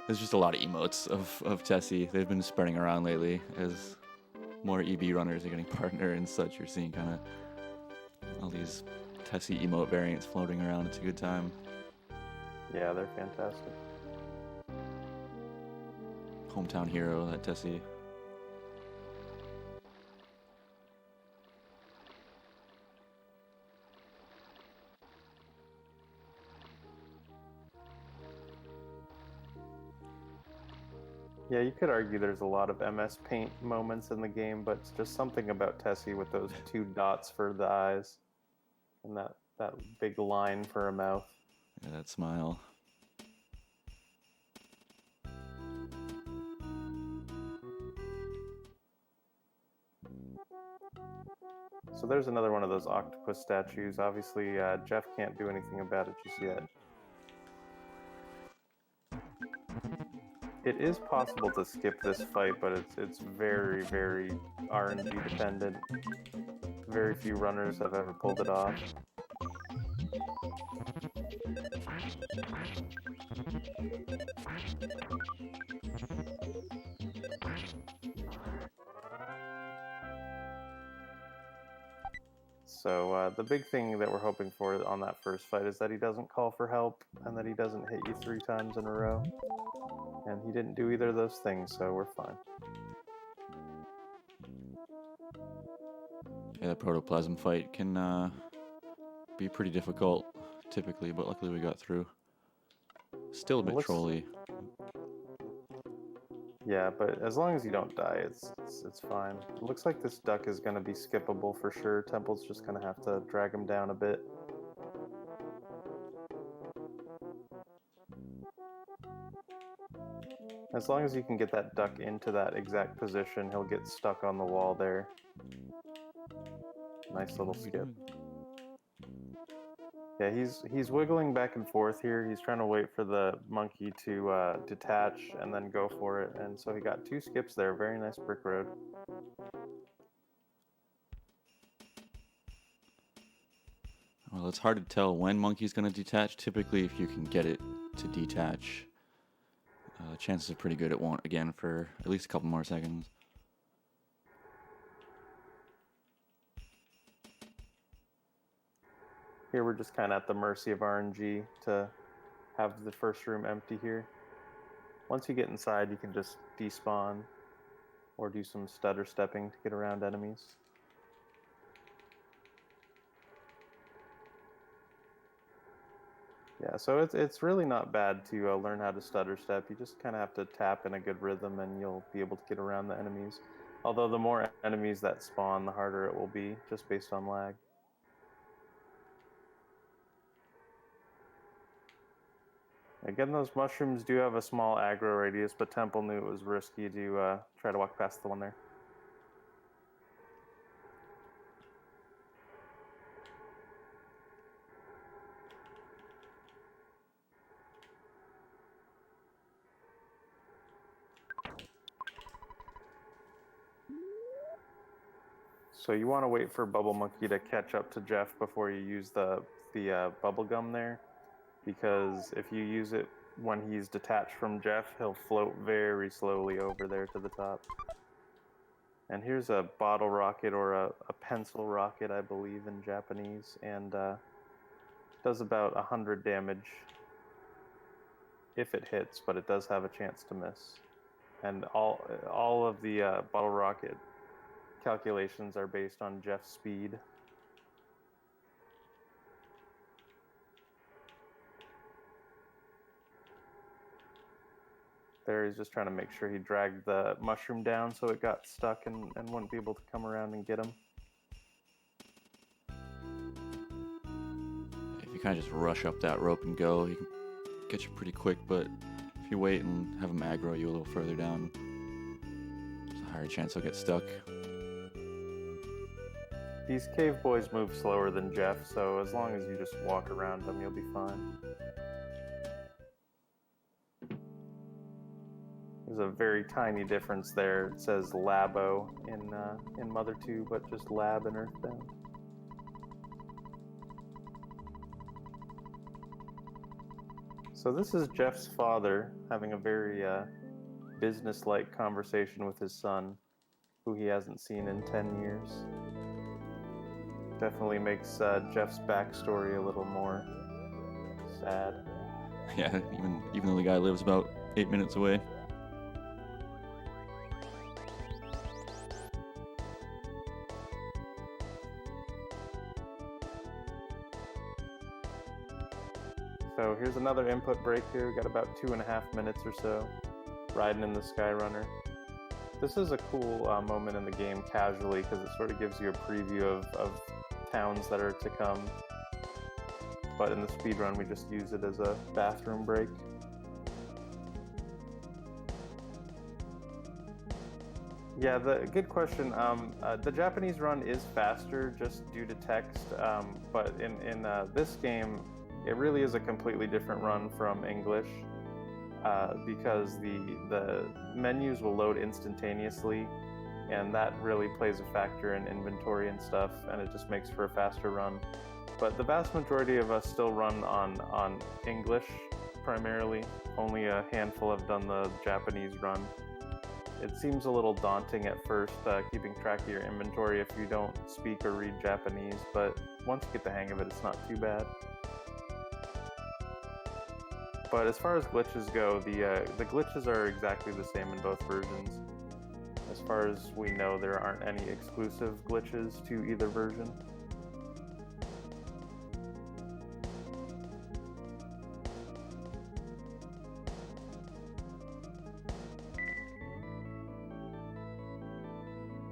there's just a lot of emotes of Tessie. They've been spreading around lately as more EV runners are getting partner and such. You're seeing kind of all these Tessie emote variants floating around. It's a good time. Yeah, they're fantastic. Hometown hero, that Tessie. Yeah, you could argue there's a lot of MS Paint moments in the game, but it's just something about Tessie with those two dots for the eyes and that big line for a mouth. Yeah, that smile. So there's another one of those octopus statues. Obviously, Jeff can't do anything about it just yet. It is possible to skip this fight, but it's very, very RNG dependent. Very few runners have ever pulled it off. So the big thing that we're hoping for on that first fight is that he doesn't call for help and that he doesn't hit you 3 times in a row. And he didn't do either of those things, so we're fine. Yeah, the protoplasm fight can be pretty difficult typically, but luckily we got through. Still a bit trolly. Yeah, but as long as you don't die, it's fine. It looks like this duck is going to be skippable for sure. Temple's just going to have to drag him down a bit. As long as you can get that duck into that exact position, he'll get stuck on the wall there. Nice little skip. Yeah, he's wiggling back and forth here. He's trying to wait for the monkey to detach and then go for it. And so he got 2 skips there. Very nice brick road. Well, it's hard to tell when monkey's going to detach. Typically, if you can get it to detach, chances are pretty good it won't again for at least a couple more seconds. Here we're just kind of at the mercy of RNG to have the first room empty here. Once you get inside, you can just despawn or do some stutter stepping to get around enemies. Yeah, so it's really not bad to learn how to stutter step. You just kind of have to tap in a good rhythm and you'll be able to get around the enemies. Although the more enemies that spawn, the harder it will be, just based on lag. Again, those mushrooms do have a small aggro radius, but Temple knew it was risky to try to walk past the one there. So you want to wait for Bubble Monkey to catch up to Jeff before you use the bubble gum there, because if you use it when he's detached from Jeff, he'll float very slowly over there to the top. And here's a bottle rocket, or a pencil rocket, I believe, in Japanese, and does about 100 damage if it hits, but it does have a chance to miss. And all of the bottle rocket calculations are based on Jeff's speed. There, he's just trying to make sure he dragged the mushroom down so it got stuck and wouldn't be able to come around and get him. If you kind of just rush up that rope and go, he can get you pretty quick, but if you wait and have him aggro you a little further down, there's a higher chance he'll get stuck. These cave boys move slower than Jeff, so as long as you just walk around them, you'll be fine. There's a very tiny difference there. It says Labo in Mother 2, but just Lab in Earthbound. So this is Jeff's father having a very business-like conversation with his son, who he hasn't seen in 10 years. Definitely makes Jeff's backstory a little more sad. Yeah, even though the guy lives about 8 minutes away. So here's another input break here. We got about 2.5 minutes or so riding in the Skyrunner. This is a cool moment in the game casually, because it sort of gives you a preview of towns that are to come. But in the speedrun, we just use it as a bathroom break. Yeah, good question. The Japanese run is faster just due to text, but in this game, it really is a completely different run from English, because the menus will load instantaneously, and that really plays a factor in inventory and stuff, and it just makes for a faster run. But the vast majority of us still run on English primarily. Only a handful have done the Japanese run. It seems a little daunting at first, keeping track of your inventory if you don't speak or read Japanese, but once you get the hang of it, it's not too bad. But as far as glitches go, the glitches are exactly the same in both versions. As far as we know, there aren't any exclusive glitches to either version.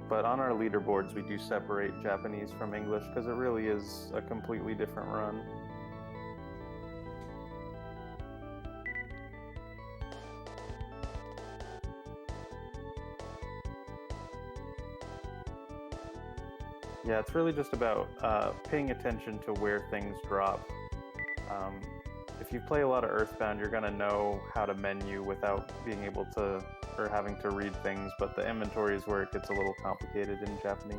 But on our leaderboards, we do separate Japanese from English, because it really is a completely different run. Yeah, it's really just about paying attention to where things drop. If you play a lot of Earthbound, you're gonna know how to menu without being able to, or having to read things, but the inventory is where it gets a little complicated in Japanese.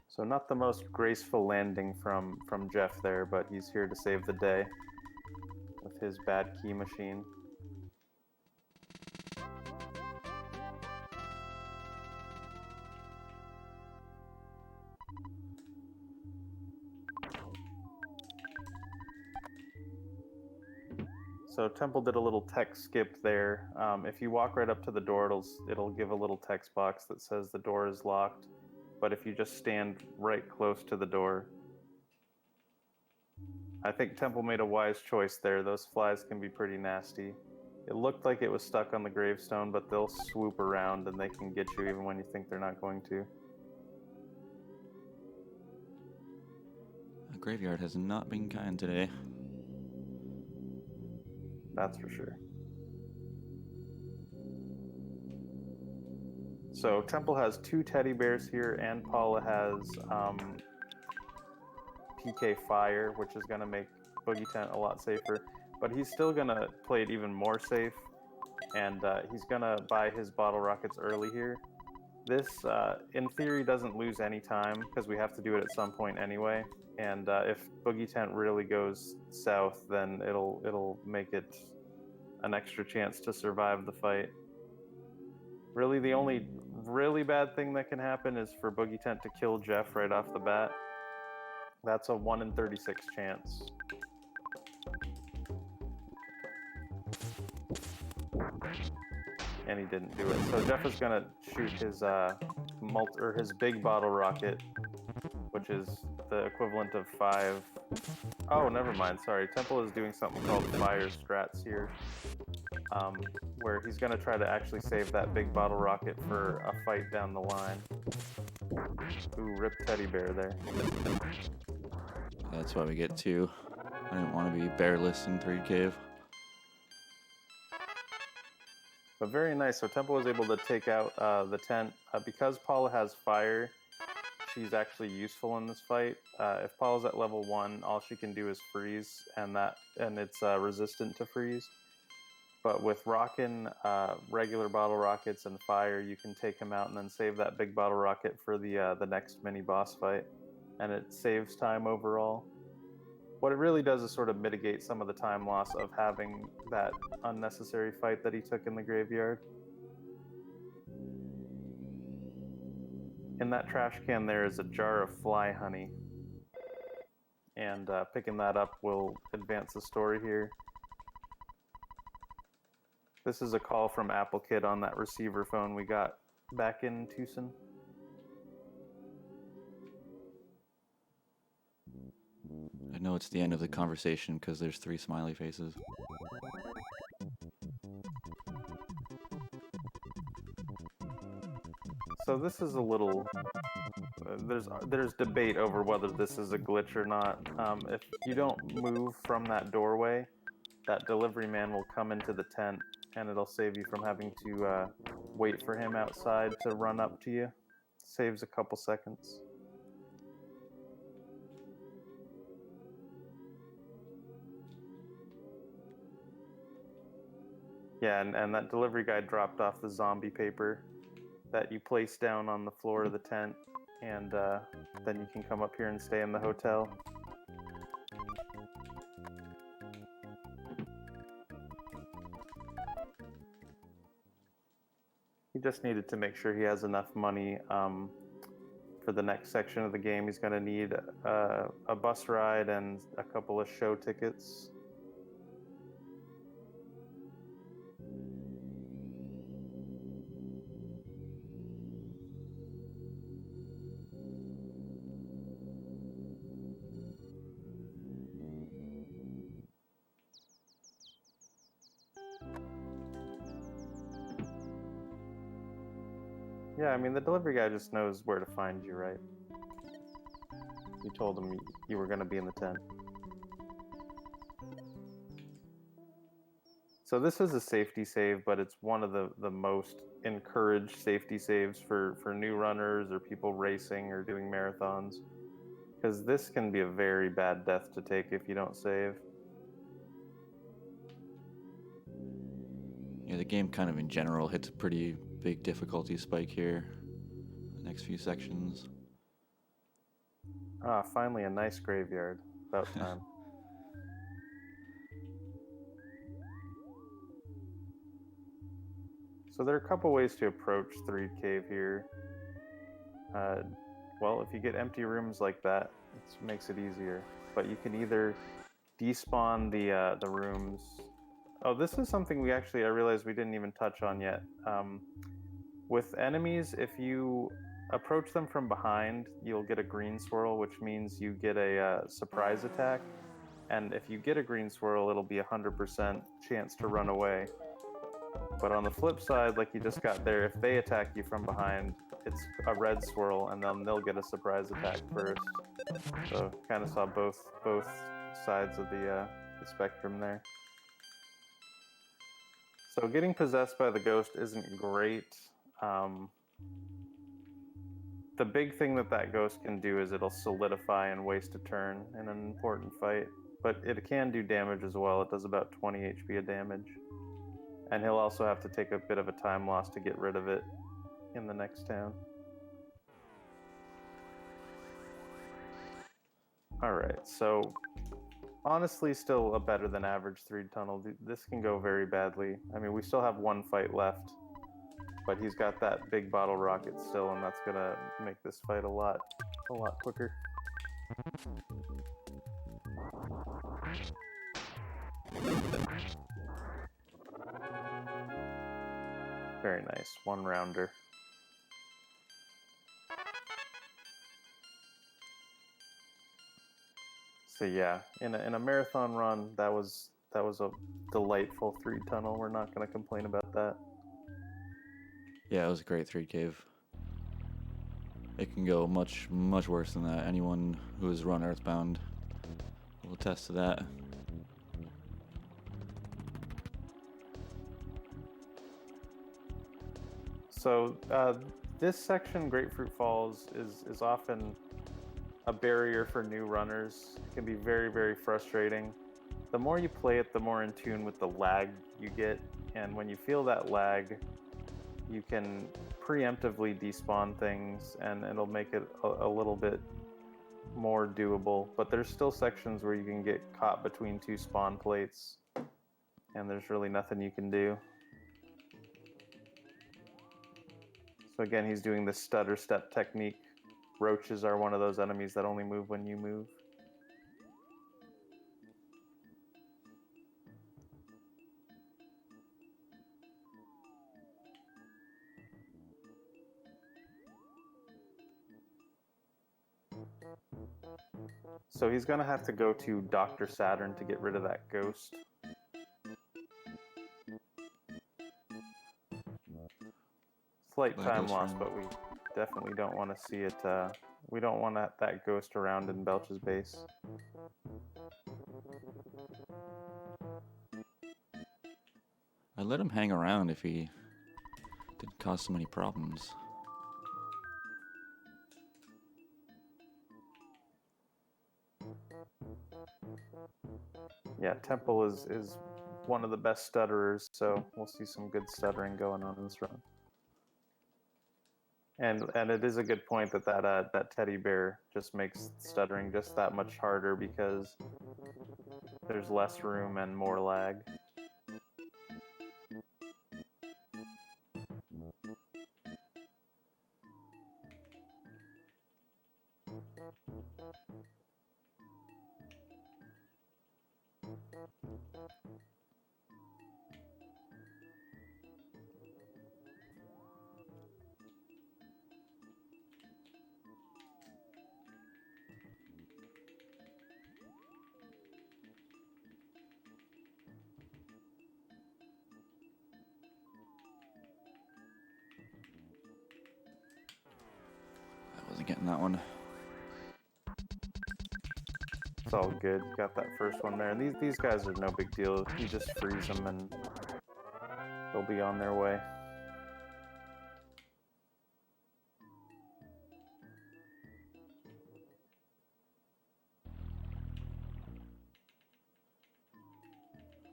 So not the most graceful landing from Jeff there, but he's here to save the day with his bad key machine. So Temple did a little text skip there. If you walk right up to the door, it'll give a little text box that says the door is locked. But if you just stand right close to the door, I think Temple made a wise choice there. Those flies can be pretty nasty. It looked like it was stuck on the gravestone, but they'll swoop around and they can get you even when you think they're not going to. The graveyard has not been kind today. That's for sure. So Temple has 2 teddy bears here, and Paula has PK Fire, which is going to make Boogie Tent a lot safer. But he's still going to play it even more safe, and he's going to buy his bottle rockets early here. This, in theory, doesn't lose any time, because we have to do it at some point anyway. And if Boogie Tent really goes south, then it'll make it an extra chance to survive the fight. Really, the only really bad thing that can happen is for Boogie Tent to kill Jeff right off the bat. That's a 1 in 36 chance. And he didn't do it. So Jeff is gonna shoot his his big bottle rocket, which is the equivalent of 5. Oh, never mind. Sorry, Temple is doing something called fire strats here, where he's gonna try to actually save that big bottle rocket for a fight down the line. Ooh, rip teddy bear there. That's why we get 2. I didn't want to be bearless in Threed Cave. But very nice. So Temple was able to take out the tent. Because Paula has fire, she's actually useful in this fight. If Paula's at level 1, all she can do is freeze, and it's resistant to freeze. But with rockin' regular bottle rockets and fire, you can take him out and then save that big bottle rocket for the next mini boss fight, and it saves time overall. What it really does is sort of mitigate some of the time loss of having that unnecessary fight that he took in the graveyard. In that trash can there is a jar of fly honey, and picking that up will advance the story here. This is a call from Apple Kid on that receiver phone we got back in Tucson. I know it's the end of the conversation because there's 3 smiley faces. So this is a little... there's debate over whether this is a glitch or not. If you don't move from that doorway, that delivery man will come into the tent, and it'll save you from having to wait for him outside to run up to you. Saves a couple seconds. Yeah, and that delivery guy dropped off the zombie paper that you place down on the floor of the tent, and then you can come up here and stay in the hotel. He just needed to make sure he has enough money for the next section of the game. He's going to need a bus ride and a couple of show tickets. Yeah, I mean, the delivery guy just knows where to find you, right? You told him you were going to be in the tent. So this is a safety save, but it's one of the most encouraged safety saves for new runners or people racing or doing marathons. Because this can be a very bad death to take if you don't save. Yeah, the game kind of in general hits a pretty big difficulty spike here. The next few sections. Ah, finally a nice graveyard. About time. So there are a couple ways to approach Threed Cave here. Well, if you get empty rooms like that, it makes it easier. But you can either despawn the rooms. Oh, this is something I realized we didn't even touch on yet. With enemies, if you approach them from behind, you'll get a green swirl, which means you get a surprise attack. And if you get a green swirl, it'll be 100% chance to run away. But on the flip side, like you just got there, if they attack you from behind, it's a red swirl, and then they'll get a surprise attack first. So kind of saw both sides of the spectrum there. So getting possessed by the ghost isn't great. The big thing that ghost can do is it'll solidify and waste a turn in an important fight. But it can do damage as well. It does about 20 HP of damage. And he'll also have to take a bit of a time loss to get rid of it in the next town. Alright, so honestly still a better than average 3 tunnel. This can go very badly. I mean, we still have one fight left, but he's got that big bottle rocket still, and that's gonna make this fight a lot quicker. Very nice, 1 rounder. So yeah, in a marathon run, that was a delightful 3 tunnel. We're not going to complain about that. Yeah, it was a great 3 cave. It can go much worse than that. Anyone who has run Earthbound will attest to that. So this section, Grapefruit Falls, is often a barrier for new runners. It can be very, very frustrating. The more you play it, the more in tune with the lag you get. And when you feel that lag, you can preemptively despawn things, and it'll make it a little bit more doable. But there's still sections where you can get caught between 2 spawn plates, and there's really nothing you can do. So again, he's doing the stutter step technique. Roaches are one of those enemies that only move when you move. So he's gonna have to go to Dr. Saturn to get rid of that ghost. Slight time loss, but we definitely don't want to see it. We don't want that ghost around in Belch's base. I'd let him hang around if he didn't cause so many problems. Yeah, Temple is one of the best stutterers, so we'll see some good stuttering going on in this run. And it is a good point that teddy bear just makes stuttering just that much harder because there's less room and more lag. I wasn't getting that one. It's all good. Got that first one there. And these guys are no big deal. You just freeze them and they'll be on their way.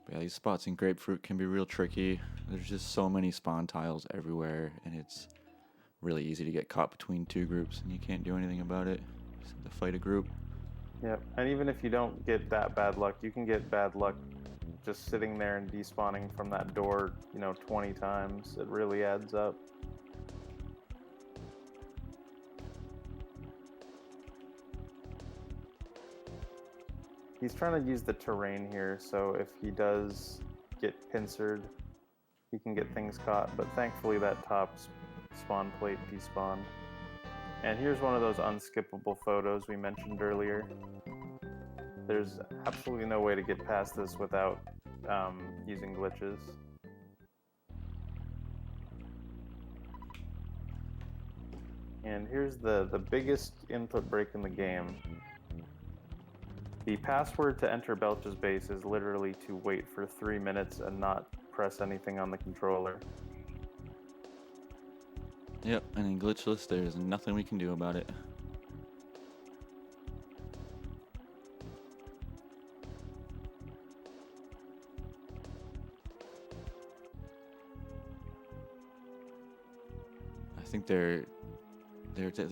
But yeah, these spots in Grapefruit can be real tricky. There's just so many spawn tiles everywhere, and it's really easy to get caught between 2 groups, and you can't do anything about it. You just have to fight a group. Yep, and even if you don't get that bad luck, you can get bad luck just sitting there and despawning from that door, 20 times. It really adds up. He's trying to use the terrain here, so if he does get pincered, he can get things caught, but thankfully that top spawn plate despawned. And here's one of those unskippable photos we mentioned earlier. There's absolutely no way to get past this without using glitches. And here's the biggest input break in the game. The password to enter Belch's base is literally to wait for 3 minutes and not press anything on the controller. Yep, and in Glitchless, there's nothing we can do about it. I think the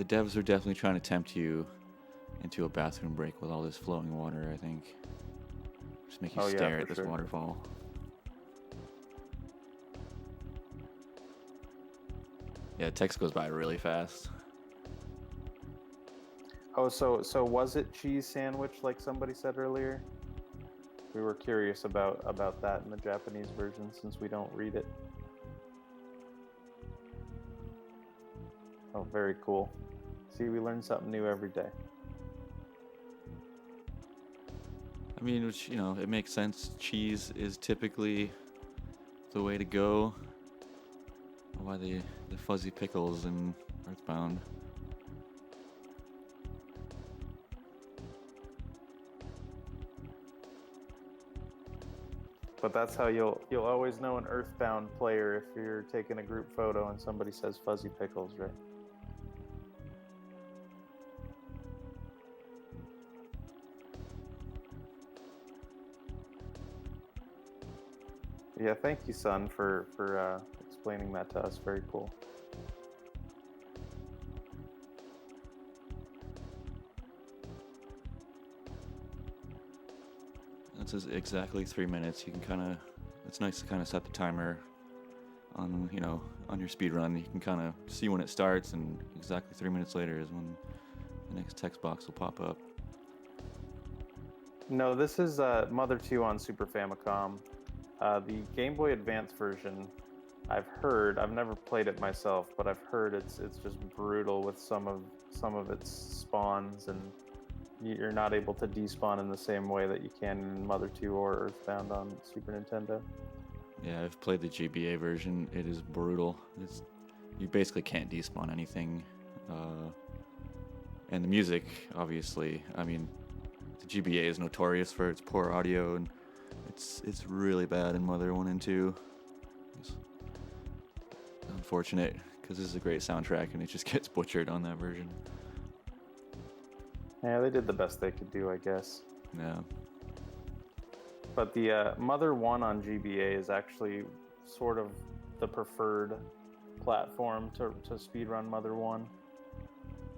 devs are definitely trying to tempt you into a bathroom break with all this flowing water, I think. Just make you stare at this waterfall. Yeah, text goes by really fast. Oh, so was it cheese sandwich like somebody said earlier? We were curious about that in the Japanese version since we don't read it. Oh, very cool. See, we learn something new every day. I mean, which, you know, it makes sense. Cheese is typically the way to go. Why the fuzzy pickles in Earthbound. But that's how you'll always know an Earthbound player if you're taking a group photo and somebody says fuzzy pickles, right? Yeah, thank you, son, for explaining that to us. Very cool. That's exactly 3 minutes. You can kind of, it's nice to kind of set the timer on, you know, on your speed run. You can kind of see when it starts, and exactly 3 minutes later is when the next text box will pop up. No, this is Mother 2 on Super Famicom. The Game Boy Advance version, I've heard, I've never played it myself, but I've heard it's just brutal with some of its spawns, and you're not able to despawn in the same way that you can in Mother 2 or Earthbound on Super Nintendo. Yeah, I've played the GBA version. It is brutal. You basically can't despawn anything. And the music, obviously, I mean, the GBA is notorious for its poor audio, and it's really bad in Mother 1 and 2. It's unfortunate, because this is a great soundtrack, and it just gets butchered on that version. Yeah, they did the best they could do, I guess. Yeah. But the Mother 1 on GBA is actually sort of the preferred platform to speedrun Mother 1,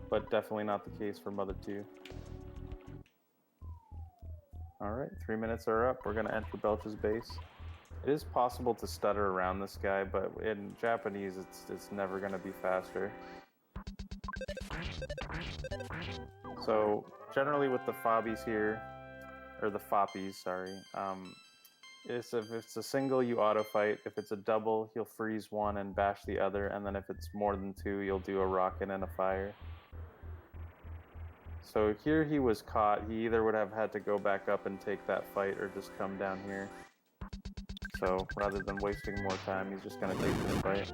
but definitely not the case for Mother 2. Alright, 3 minutes are up. We're going to enter Belch's base. It is possible to stutter around this guy, but in Japanese, it's never going to be faster. So, generally with the fobbies here, or the foppies, sorry, if it's a single, you auto fight. If it's a double, you'll freeze one and bash the other, and then if it's more than two, you'll do a rocket and a fire. So here he was caught. He either would have had to go back up and take that fight or just come down here. So rather than wasting more time, he's just going to take this fight.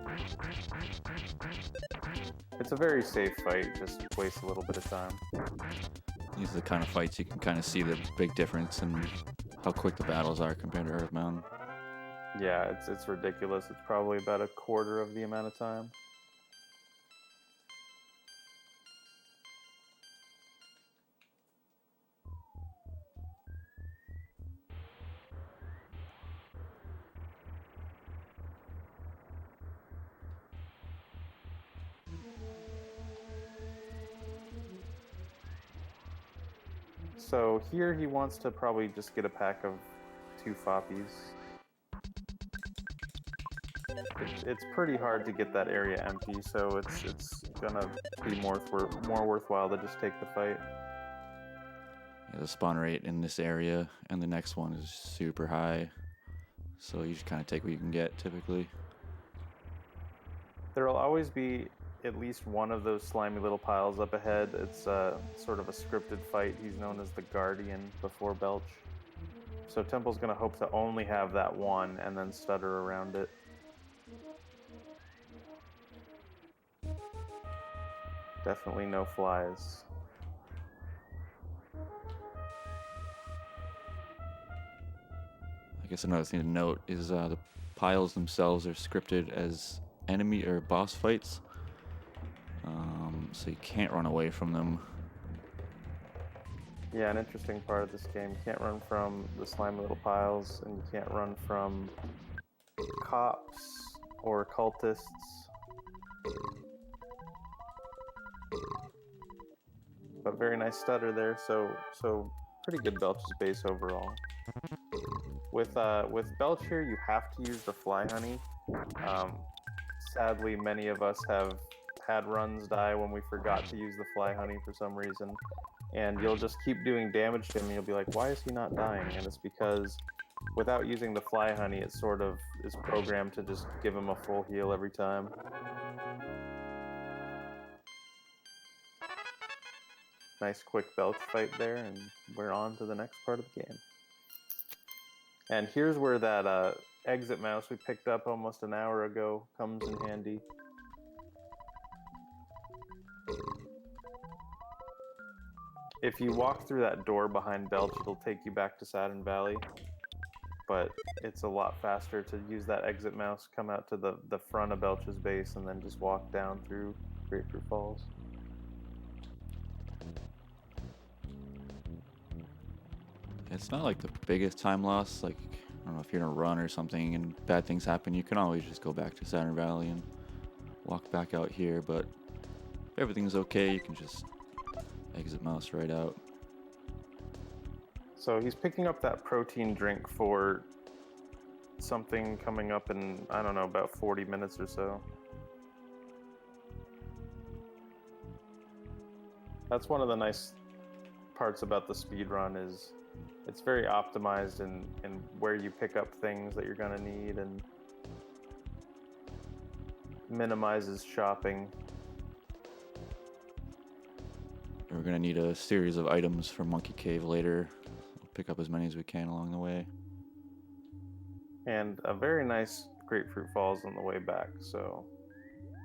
It's a very safe fight, just waste a little bit of time. These are the kind of fights you can kind of see the big difference in how quick the battles are compared to Earthbound. Yeah, it's ridiculous. It's probably about a quarter of the amount of time. So here he wants to probably just get a pack of 2 foppies. It's pretty hard to get that area empty, so it's gonna be more worthwhile to just take the fight. Yeah, the spawn rate in this area and the next one is super high, so you just kind of take what you can get typically. There'll always be at least one of those slimy little piles up ahead. It's sort of a scripted fight. He's known as the Guardian before Belch. So Temple's going to hope to only have that one and then stutter around it. Definitely no flies. I guess another thing to note is the piles themselves are scripted as enemy or boss fights, so you can't run away from them. Yeah, an interesting part of this game. You can't run from the slimy little piles, and you can't run from cops or cultists. But very nice stutter there, so pretty good Belch's base overall. With Belch here, you have to use the fly honey. Sadly, many of us have had runs die when we forgot to use the fly honey for some reason. And you'll just keep doing damage to him, and you'll be like, why is he not dying? And it's because without using the fly honey, it sort of is programmed to just give him a full heal every time. Nice quick Belch fight there, and we're on to the next part of the game. And here's where that exit mouse we picked up almost an hour ago comes in handy. If you walk through that door behind Belch, it'll take you back to Saturn Valley. But it's a lot faster to use that exit mouse, come out to the front of Belch's base, and then just walk down through Grapefruit Falls. It's not like the biggest time loss. Like, I don't know, if you're in a run or something and bad things happen, you can always just go back to Saturn Valley and walk back out here. But if everything's okay, you can just exit mouse right out. So he's picking up that protein drink for something coming up in, I don't know, about 40 minutes or so. That's one of the nice parts about the speedrun is it's very optimized in where you pick up things that you're going to need and minimizes shopping. We're going to need a series of items for Monkey Cave later. We'll pick up as many as we can along the way. And a very nice Grapefruit Falls on the way back. So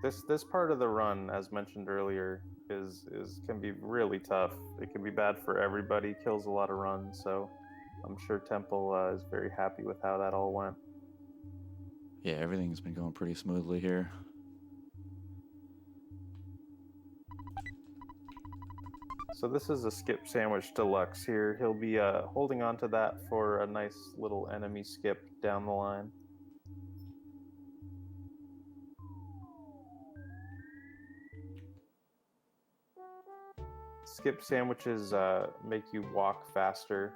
this part of the run, as mentioned earlier, is can be really tough. It can be bad for everybody, kills a lot of runs, so I'm sure Temple is very happy with how that all went. Yeah, everything's been going pretty smoothly here. So this is a Skip Sandwich Deluxe here. He'll be holding on to that for a nice little enemy skip down the line. Skip sandwiches make you walk faster,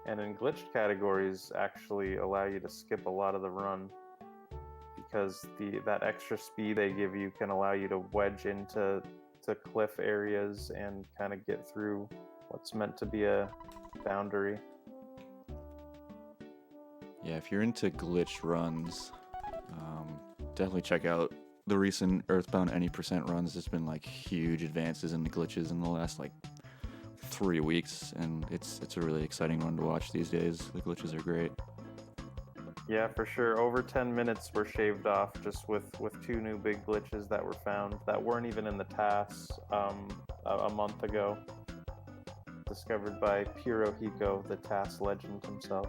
and in glitched categories actually allow you to skip a lot of the run because that extra speed they give you can allow you to wedge into cliff areas and kind of get through what's meant to be a boundary. Yeah, if you're into glitch runs, definitely check out the recent Earthbound Any Percent runs. There's been like huge advances in the glitches in the last like 3 weeks, and it's a really exciting run to watch these days. The glitches are great. Yeah, for sure. Over 10 minutes were shaved off just with 2 new big glitches that were found that weren't even in the TAS a month ago. Discovered by Pirohiko, the TAS legend himself.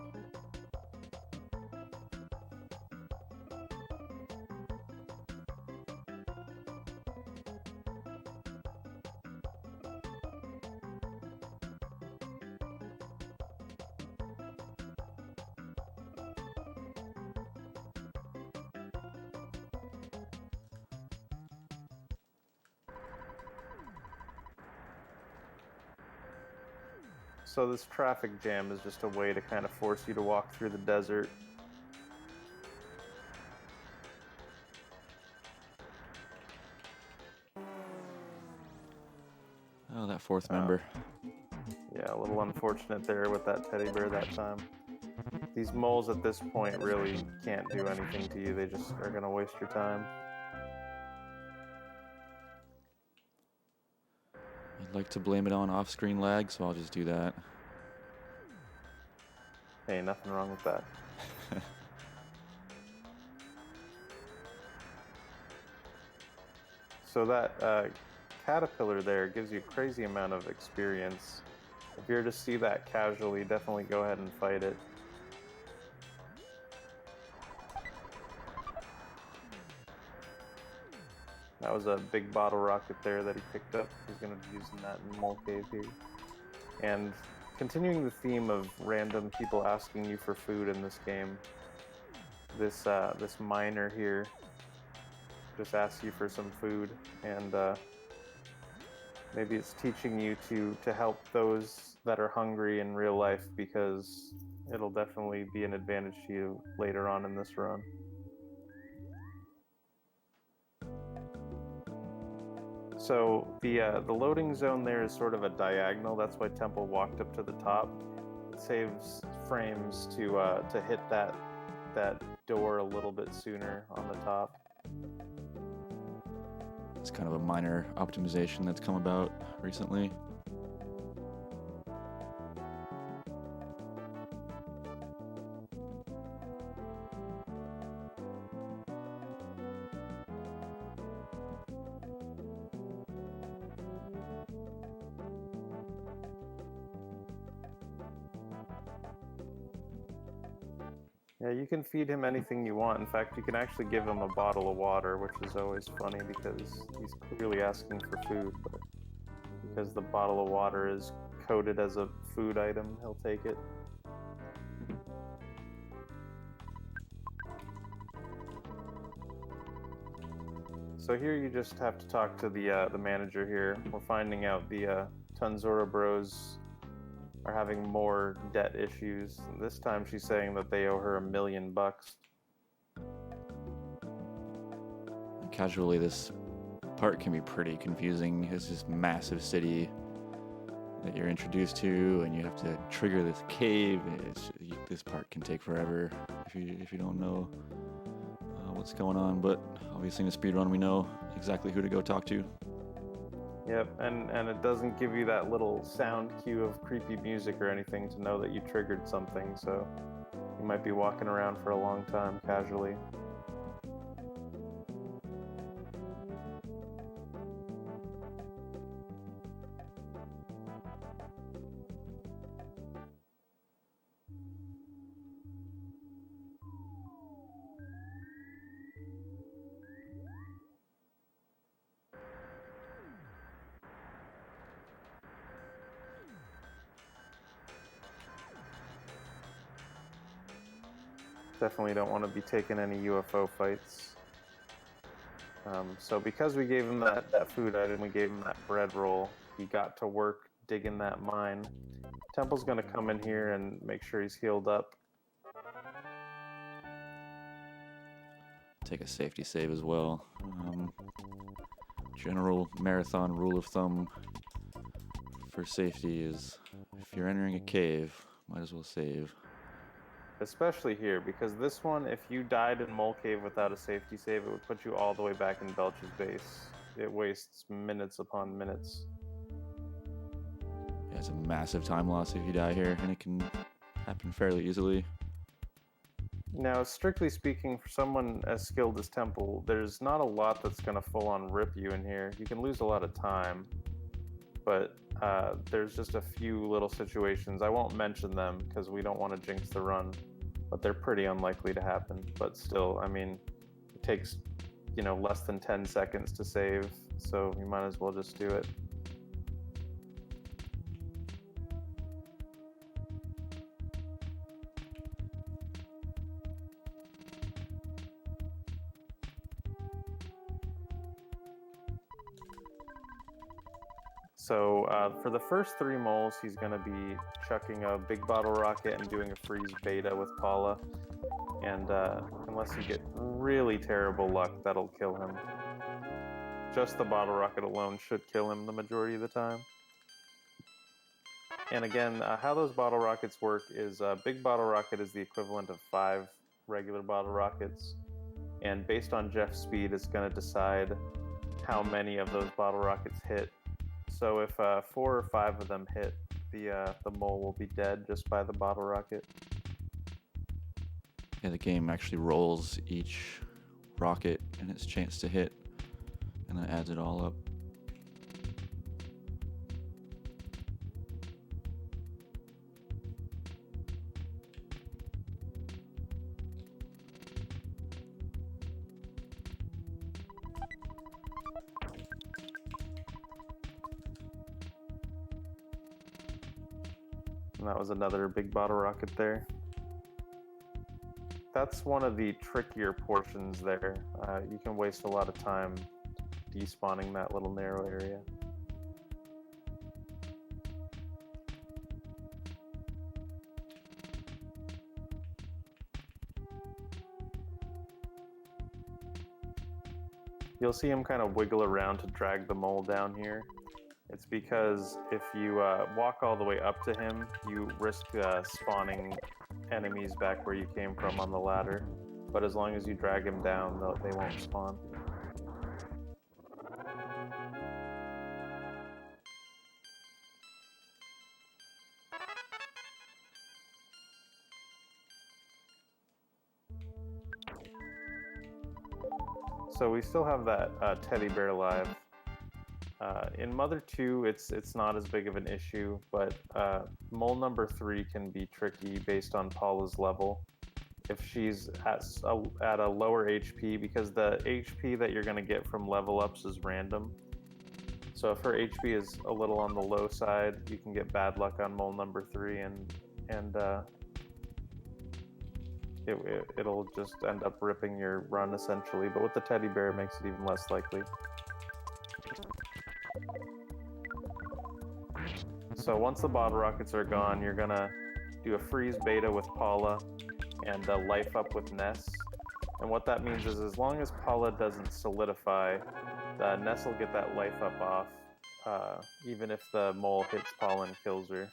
So this traffic jam is just a way to kind of force you to walk through the desert. Oh, that fourth member. Yeah, a little unfortunate there with that teddy bear that time. These moles at this point really can't do anything to you. They just are going to waste your time. I'd like to blame it on off-screen lag, so I'll just do that. Hey, nothing wrong with that. So that caterpillar there gives you a crazy amount of experience. If you're to see that casually, definitely go ahead and fight it. That was a big bottle rocket there that he picked up. He's going to be using that in Mole Cave here. And continuing the theme of random people asking you for food in this game, this miner here just asks you for some food, and maybe it's teaching you to help those that are hungry in real life, because it'll definitely be an advantage to you later on in this run. So the loading zone there is sort of a diagonal. That's why Temple walked up to the top. It saves frames to hit that door a little bit sooner on the top. It's kind of a minor optimization that's come about recently. Yeah, you can feed him anything you want. In fact, you can actually give him a bottle of water, which is always funny because he's clearly asking for food, but because the bottle of water is coded as a food item, he'll take it. So here you just have to talk to the manager here. We're finding out the Tanzora Bros are having more debt issues. This time she's saying that they owe her $1 million. Casually, this part can be pretty confusing. It's this massive city that you're introduced to, and you have to trigger this cave. This part can take forever if you don't know what's going on. But obviously, in a speedrun, we know exactly who to go talk to. Yep, and it doesn't give you that little sound cue of creepy music or anything to know that you triggered something, so you might be walking around for a long time casually. Definitely don't want to be taking any UFO fights. So because we gave him that food item, we gave him that bread roll, he got to work digging that mine. Temple's going to come in here and make sure he's healed up. Take a safety save as well. General marathon rule of thumb for safety is if you're entering a cave, might as well save. Especially here, because this one, if you died in Mole Cave without a safety save, it would put you all the way back in Belch's base. It wastes minutes upon minutes. Yeah, it's a massive time loss if you die here, and it can happen fairly easily. Now, strictly speaking, for someone as skilled as Temple, there's not a lot that's going to full-on rip you in here. You can lose a lot of time, but there's just a few little situations. I won't mention them because we don't want to jinx the run, but they're pretty unlikely to happen. But still, I mean, it takes, less than 10 seconds to save, so you might as well just do it. So for the first 3 moles, he's going to be chucking a big bottle rocket and doing a freeze beta with Paula. And unless you get really terrible luck, that'll kill him. Just the bottle rocket alone should kill him the majority of the time. And again, how those bottle rockets work is a big bottle rocket is the equivalent of 5 regular bottle rockets. And based on Jeff's speed, it's going to decide how many of those bottle rockets hit. So if 4 or 5 of them hit, the mole will be dead just by the bottle rocket. Yeah, the game actually rolls each rocket and its chance to hit, and then adds it all up. And that was another big bottle rocket there. That's one of the trickier portions there. You can waste a lot of time despawning that little narrow area. You'll see him kind of wiggle around to drag the mole down here. It's because if you walk all the way up to him, you risk spawning enemies back where you came from on the ladder. But as long as you drag him down, they won't spawn. So we still have that teddy bear alive. In Mother 2, it's not as big of an issue, but mole number 3 can be tricky based on Paula's level. If she's at a lower HP, because the HP that you're going to get from level ups is random. So if her HP is a little on the low side, you can get bad luck on mole number 3, and it'll just end up ripping your run essentially. But with the teddy bear, it makes it even less likely. So once the bottle rockets are gone, you're gonna do a freeze beta with Paula and a life up with Ness. And what that means is as long as Paula doesn't solidify, Ness will get that life up off, even if the mole hits Paula and kills her.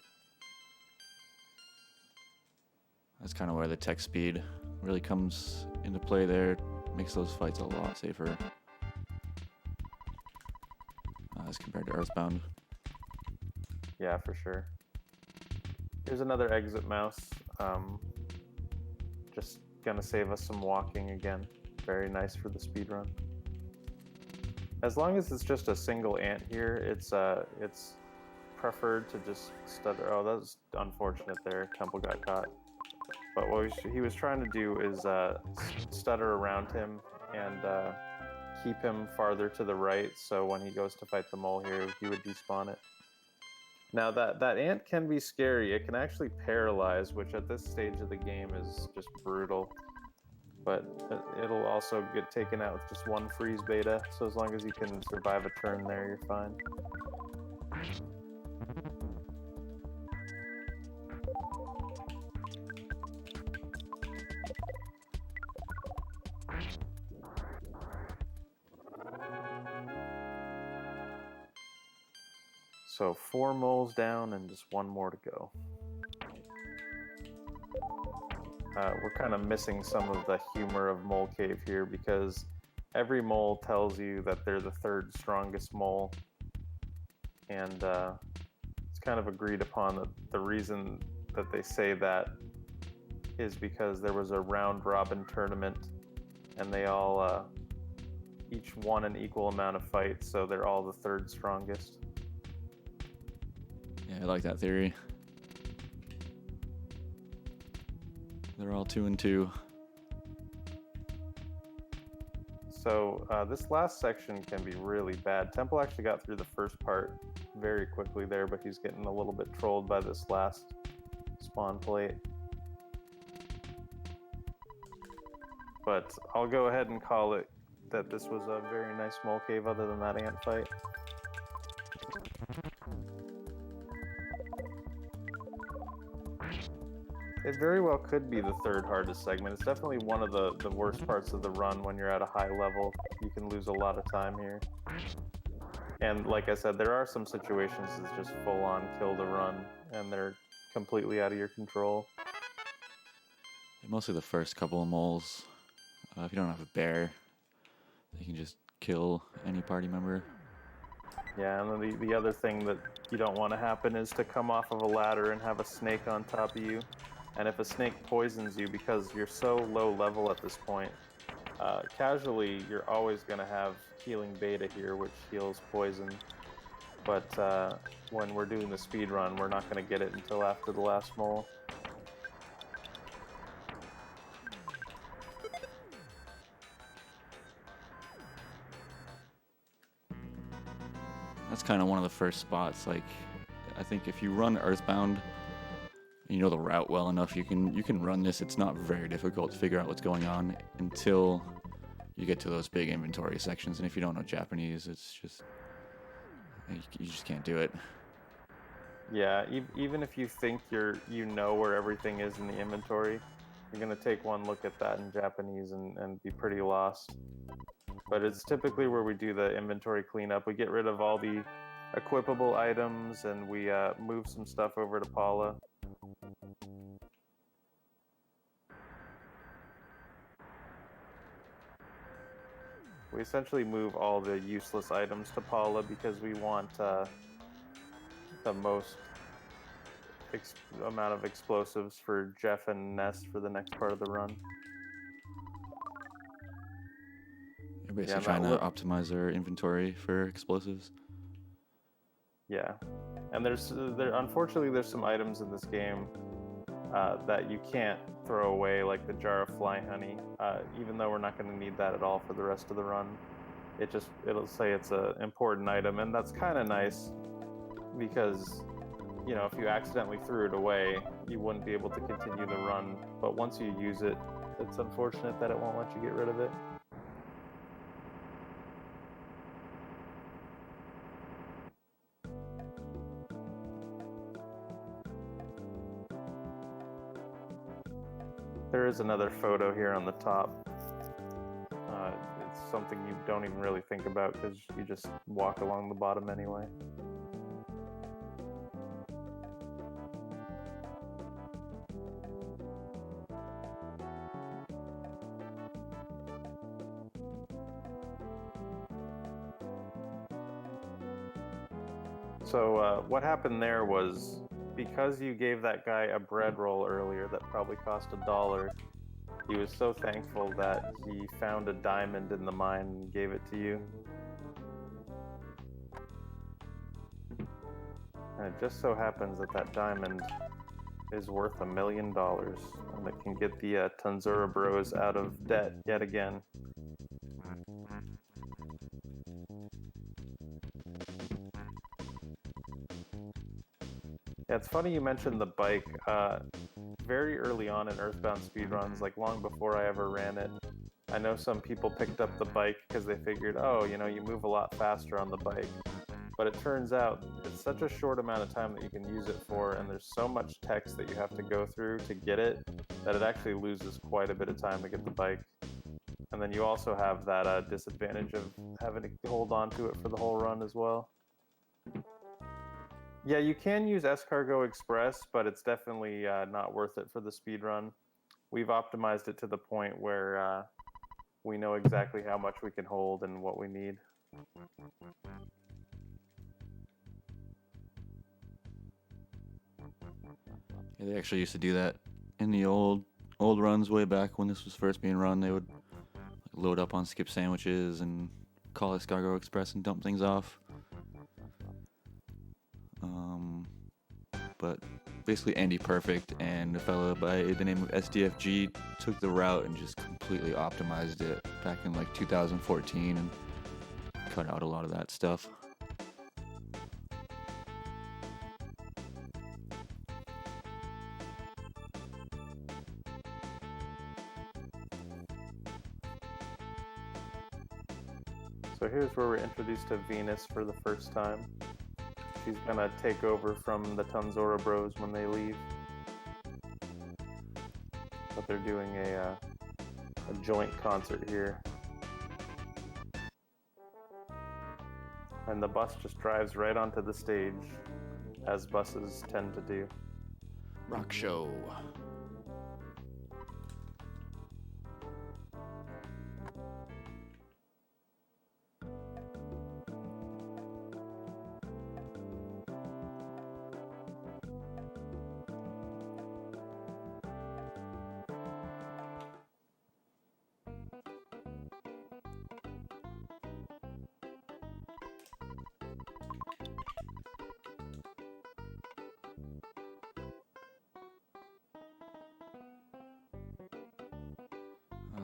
That's kind of where the tech speed really comes into play there. Makes those fights a lot safer as compared to Earthbound. Yeah, for sure. Here's another exit mouse. Just gonna save us some walking again. Very nice for the speed run. As long as it's just a single ant here, it's preferred to just stutter. Oh, that was unfortunate there. Temple got caught. But what he was trying to do is stutter around him and keep him farther to the right, so when he goes to fight the mole here, he would despawn it. Now that ant can be scary. It can actually paralyze, which at this stage of the game is just brutal. But it'll also get taken out with just one freeze beta, so as long as you can survive a turn there, you're fine. So 4 moles down and just 1 more to go. We're kind of missing some of the humor of Mole Cave here because every mole tells you that they're the 3rd strongest mole. And it's kind of agreed upon that the reason that they say that is because there was a round-robin tournament and they all each won an equal amount of fights, so they're all the 3rd strongest. Yeah, I like that theory. They're all 2 and 2. So this last section can be really bad. Temple actually got through the first part very quickly there, but he's getting a little bit trolled by this last spawn plate. But I'll go ahead and call it that this was a very nice mole cave other than that ant fight. It very well could be the 3rd hardest segment. It's definitely one of the worst parts of the run when you're at a high level. You can lose a lot of time here. And like I said, there are some situations that's just full on kill the run, and they're completely out of your control. Mostly the first couple of moles. If you don't have a bear, you can just kill any party member. Yeah, and then the other thing that you don't want to happen is to come off of a ladder and have a snake on top of you. And if a snake poisons you, because you're so low level at this point, casually you're always going to have healing beta here, which heals poison. But when we're doing the speed run, we're not going to get it until after the last mole. That's kind of one of the first spots. Like, I think if you run Earthbound, you know the route well enough, you can run this. It's not very difficult to figure out what's going on until you get to those big inventory sections. And if you don't know Japanese, it's just you just can't do it. Yeah, even if you think you know where everything is in the inventory, you're gonna take one look at that in Japanese and be pretty lost. But it's typically where we do the inventory cleanup. We get rid of all the equipable items and we move some stuff over to Paula. We essentially move all the useless items to Paula because we want the most amount of explosives for Jeff and Ness for the next part of the run. You're basically trying to optimize their inventory for explosives. Yeah, and unfortunately there's some items in this game that you can't throw away, like the jar of fly honey. Even though we're not going to need that at all for the rest of the run, it'll say it's an important item, and that's kind of nice because, you know, if you accidentally threw it away, you wouldn't be able to continue the run. But once you use it, it's unfortunate that it won't let you get rid of it. There is another photo here on the top. It's something you don't even really think about because you just walk along the bottom anyway. So what happened there was, because you gave that guy a bread roll earlier that probably cost $1, he was so thankful that he found a diamond in the mine and gave it to you. And it just so happens that that diamond is worth $1 million, and it can get the Tanzura Bros out of debt yet again. Yeah, it's funny you mentioned the bike. Very early on in Earthbound speedruns, like long before I ever ran it, I know some people picked up the bike because they figured, oh, you know, you move a lot faster on the bike. But it turns out it's such a short amount of time that you can use it for, and there's so much text that you have to go through to get it, that it actually loses quite a bit of time to get the bike. And then you also have that disadvantage of having to hold on to it for the whole run as well. Yeah, you can use Escargot Express, but it's definitely not worth it for the speed run. We've optimized it to the point where we know exactly how much we can hold and what we need. Yeah, they actually used to do that in the old runs way back when this was first being run. They would load up on skip sandwiches and call Escargot Express and dump things off. But basically Andy Perfect and a fellow by the name of SDFG took the route and just completely optimized it back in like 2014 and cut out a lot of that stuff. So here's where we're introduced to Venus for the first time. She's gonna take over from the Tanzura Bros when they leave. But they're doing a joint concert here. And the bus just drives right onto the stage, as buses tend to do. Rock show.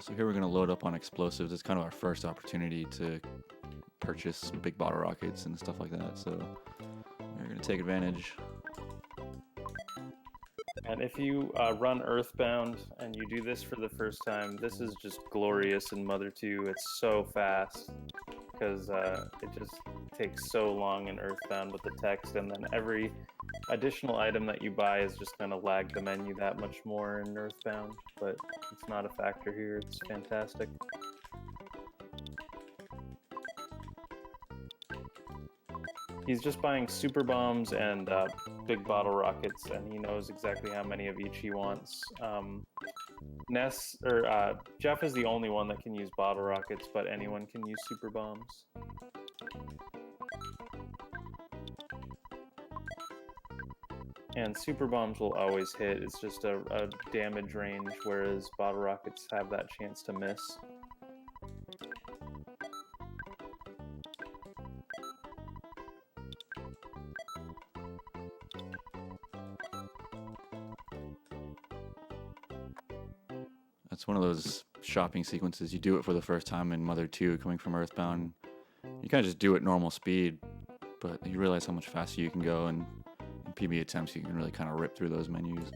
So here we're going to load up on explosives. It's kind of our first opportunity to purchase big bottle rockets and stuff like that. So we're going to take advantage. And if you run Earthbound and you do this for the first time, this is just glorious in Mother 2. It's so fast because it just takes so long in Earthbound with the text, and then every additional item that you buy is just going to lag the menu that much more in Earthbound, but it's not a factor here. It's fantastic. He's just buying super bombs and big bottle rockets, and he knows exactly how many of each he wants. Jeff is the only one that can use bottle rockets, but anyone can use super bombs. And super bombs will always hit. It's just a damage range, whereas bottle rockets have that chance to miss. That's one of those shopping sequences. You do it for the first time in Mother 2 coming from Earthbound. You kind of just do it normal speed, but you realize how much faster you can go, and in PB attempts you can really kind of rip through those menus.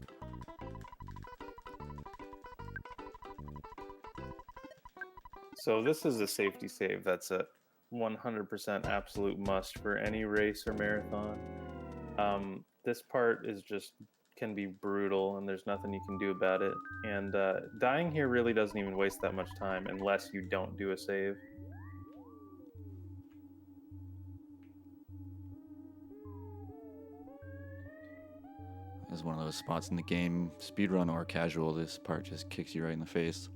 So this is a safety save that's a 100% absolute must for any race or marathon. This part is just can be brutal, and there's nothing you can do about it. And dying here really doesn't even waste that much time unless you don't do a save. It's one of those spots in the game, speedrun or casual, this part just kicks you right in the face.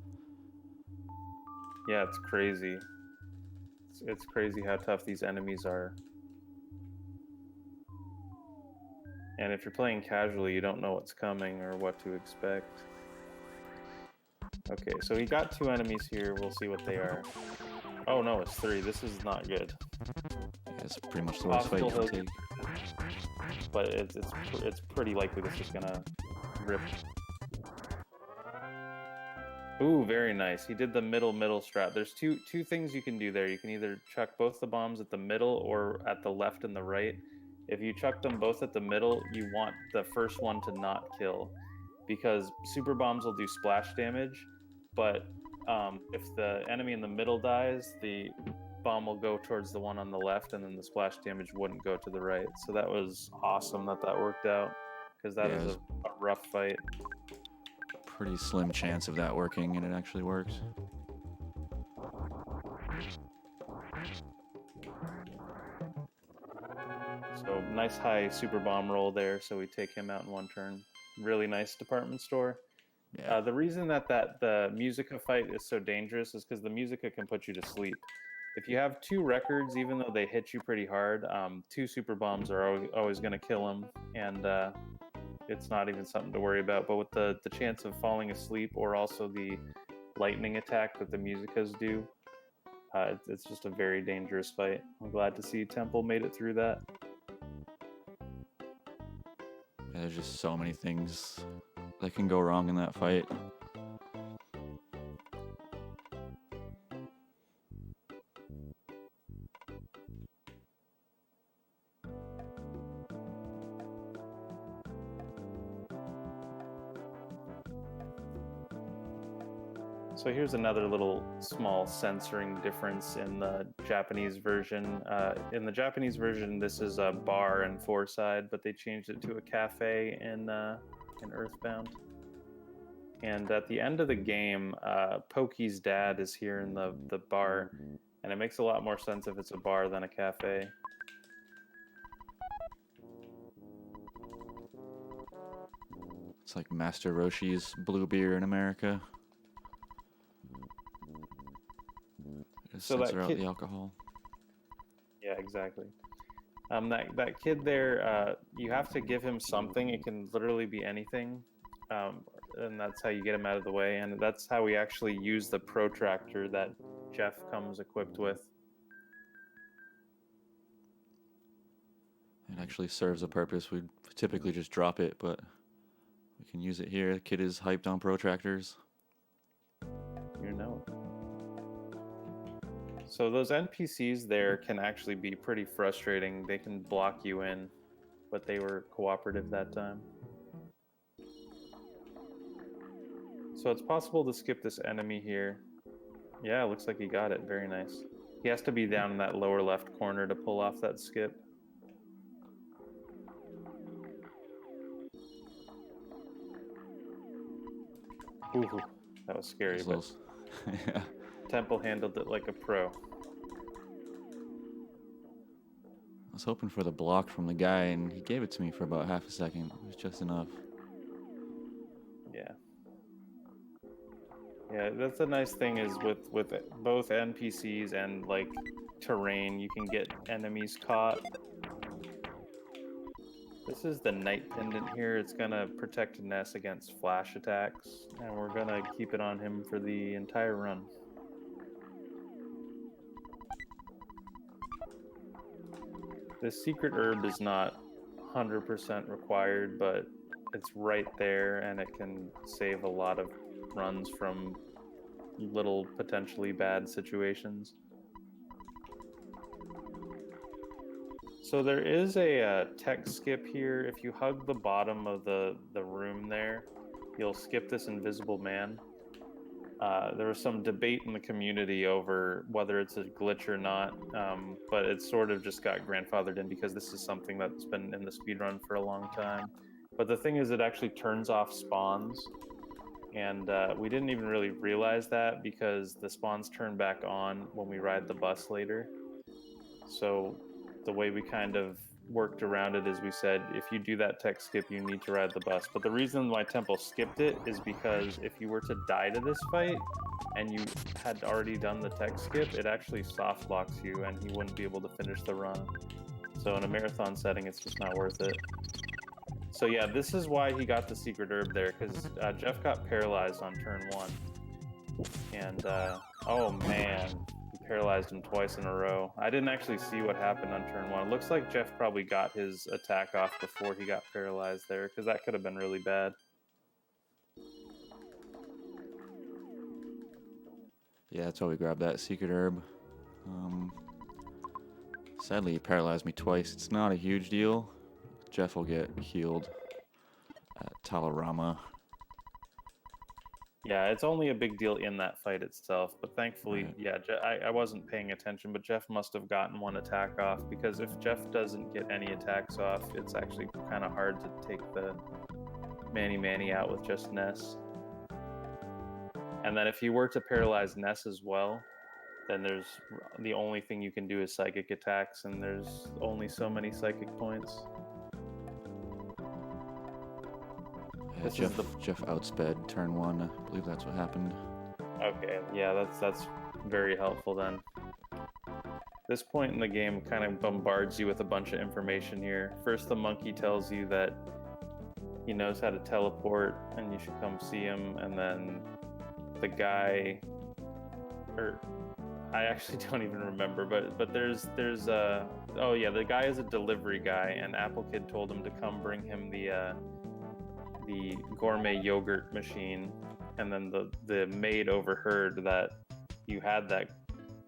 Yeah, it's crazy. It's crazy how tough these enemies are. And if you're playing casually, you don't know what's coming or what to expect. Okay, so we got 2 enemies here. We'll see what they are. Oh no, it's 3. This is not good. Yeah, it's pretty much the worst fight you can take. But it's pretty likely this is gonna rip. Ooh, very nice. He did the middle strat. There's two things you can do there. You can either chuck both the bombs at the middle or at the left and the right. If you chuck them both at the middle, you want the first one to not kill, because super bombs will do splash damage, but if the enemy in the middle dies, the bomb will go towards the one on the left, and then the splash damage wouldn't go to the right. So that was awesome that worked out, because that is a rough fight. Pretty slim chance of that working, and it actually works. So nice high super bomb roll there, so we take him out in one turn. Really nice department store. Yeah. The reason that the Musica fight is so dangerous is because the Musica can put you to sleep. If you have 2 records, even though they hit you pretty hard, 2 super bombs are always going to kill him, and it's not even something to worry about. But with the chance of falling asleep, or also the lightning attack that the Musicas do, it's just a very dangerous fight. I'm glad to see Temple made it through that. Yeah, there's just so many things that can go wrong in that fight. So here's another little small censoring difference in the Japanese version. In the Japanese version, this is a bar in Fourside, but they changed it to a cafe in Earthbound. And at the end of the game, Pokey's dad is here in the bar, and it makes a lot more sense if it's a bar than a cafe. It's like Master Roshi's blue beer in America. Just So that censor out kid- the alcohol. Yeah, exactly. That kid there, you have to give him something. It can literally be anything, and that's how you get him out of the way. And that's how we actually use the protractor that Jeff comes equipped with. It actually serves a purpose. We'd typically just drop it, but we can use it here. The kid is hyped on protractors. You're So those NPCs there can actually be pretty frustrating. They can block you in, but they were cooperative that time. So it's possible to skip this enemy here. Yeah, it looks like he got it. Very nice. He has to be down in that lower left corner to pull off that skip. Ooh, that was scary, These but little- yeah. Temple handled it like a pro. I was hoping for the block from the guy, and he gave it to me for about half a second. It was just enough. Yeah. Yeah, that's a nice thing is with both NPCs and like terrain, you can get enemies caught. This is the Night Pendant here. It's gonna protect Ness against flash attacks, and we're gonna keep it on him for the entire run. This secret herb is not 100% required, but it's right there, and it can save a lot of runs from little potentially bad situations. So there is a tech skip here. If you hug the bottom of the room there, you'll skip this invisible man. There was some debate in the community over whether it's a glitch or not, but it sort of just got grandfathered in because this is something that's been in the speedrun for a long time. But the thing is, it actually turns off spawns, and we didn't even really realize that because the spawns turn back on when we ride the bus later. So the way we kind of worked around it is we said, if you do that tech skip, you need to ride the bus. But the reason why Temple skipped it is because if you were to die to this fight and you had already done the tech skip, it actually soft locks you and he wouldn't be able to finish the run. So in a marathon setting, it's just not worth it. So yeah, this is why he got the secret herb there, because Jeff got paralyzed on turn 1. And oh man, paralyzed him twice in a row. I didn't actually see what happened on turn 1. It looks like Jeff probably got his attack off before he got paralyzed there, because that could have been really bad. Yeah, that's why we grabbed that secret herb. Sadly, he paralyzed me twice. It's not a huge deal. Jeff will get healed at Talarama. Yeah, it's only a big deal in that fight itself, but thankfully, Right. yeah, I wasn't paying attention, but Jeff must have gotten one attack off, because if Jeff doesn't get any attacks off, it's actually kind of hard to take the Manny out with just Ness. And then if you were to paralyze Ness as well, then there's the only thing you can do is psychic attacks, and there's only so many psychic points. Yeah, This is Jeff outsped turn 1. I believe that's what happened. Okay, yeah, that's very helpful then. This point in the game kind of bombards you with a bunch of information here. First, the monkey tells you that he knows how to teleport and you should come see him, and then the guy, or I actually don't even remember, but there's oh yeah, the guy is a delivery guy, and Apple Kid told him to come bring him the gourmet yogurt machine, and then the maid overheard that you had that,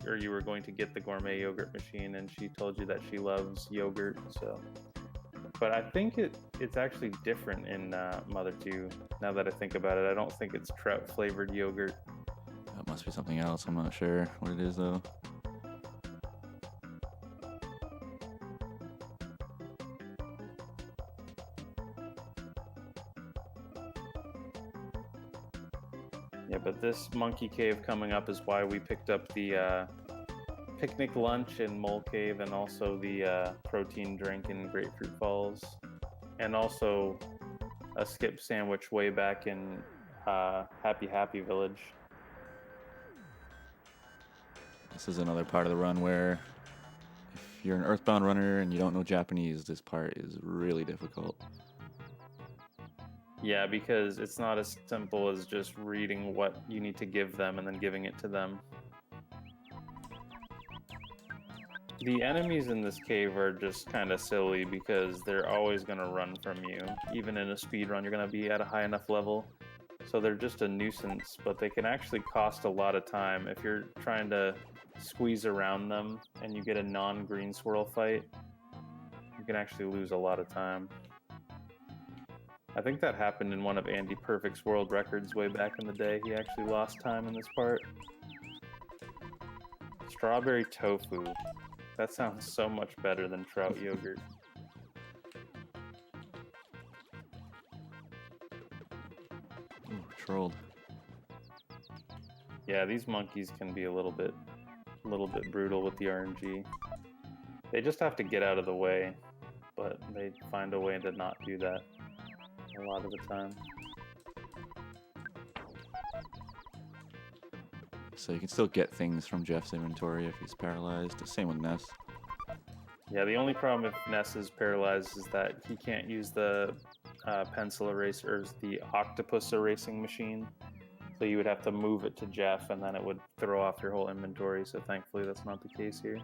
or you were going to get the gourmet yogurt machine, and she told you that she loves yogurt. So, but I think it's actually different in Mother 2. Now that I think about it, I don't think it's trout flavored yogurt. That must be something else. I'm not sure what it is though. Yeah, but this monkey cave coming up is why we picked up the picnic lunch in Mole Cave, and also the protein drink in Grapefruit Falls, and also a skip sandwich way back in Happy Village. This is another part of the run where if you're an Earthbound runner and you don't know Japanese, this part is really difficult. Yeah, because it's not as simple as just reading what you need to give them and then giving it to them. The enemies in this cave are just kind of silly because they're always going to run from you. Even in a speed run, you're going to be at a high enough level. So they're just a nuisance, but they can actually cost a lot of time. If you're trying to squeeze around them and you get a non-green swirl fight, you can actually lose a lot of time. I think that happened in one of Andy Perfect's world records way back in the day. He actually lost time in this part. Strawberry tofu. That sounds so much better than trout yogurt. Ooh, trolled. Yeah, these monkeys can be a little bit brutal with the RNG. They just have to get out of the way, but they find a way to not do that a lot of the time. So you can still get things from Jeff's inventory if he's paralyzed. Same with Ness. Yeah, the only problem if Ness is paralyzed is that he can't use the pencil eraser, or the octopus erasing machine. So you would have to move it to Jeff, and then it would throw off your whole inventory. So thankfully, that's not the case here.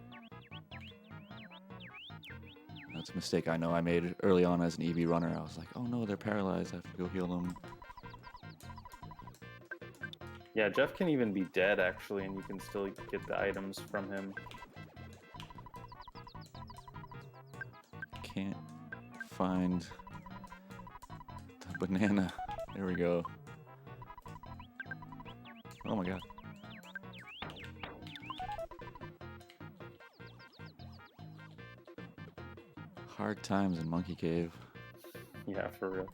That's a mistake I know I made early on as an EV runner. I was like, oh no, they're paralyzed. I have to go heal them. Yeah, Jeff can even be dead, actually, and you can still get the items from him. Can't find the banana. There we go. Oh my god. Hard times in Monkey Cave. Yeah, for real.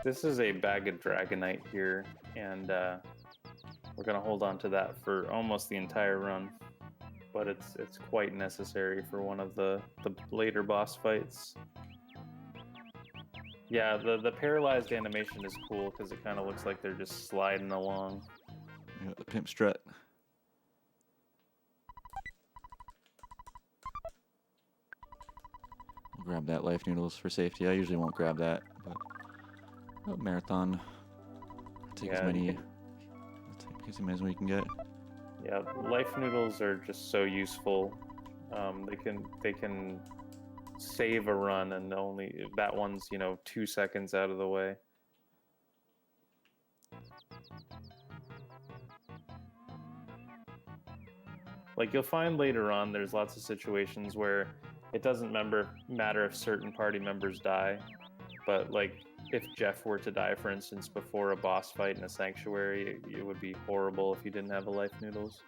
This is a bag of Dragonite here, and we're gonna hold on to that for almost the entire run. But it's quite necessary for one of the later boss fights. Yeah, the paralyzed animation is cool because it kind of looks like they're just sliding along. We got the pimp strut. Grab that life noodles for safety. I usually won't grab that, but marathon. Take as many. Take as many as we can get. Yeah, life noodles are just so useful. They can save a run, and only that one's 2 seconds out of the way. Like you'll find later on, there's lots of situations where it doesn't matter if certain party members die, but like if Jeff were to die, for instance, before a boss fight in a sanctuary, it would be horrible if you didn't have a life noodles.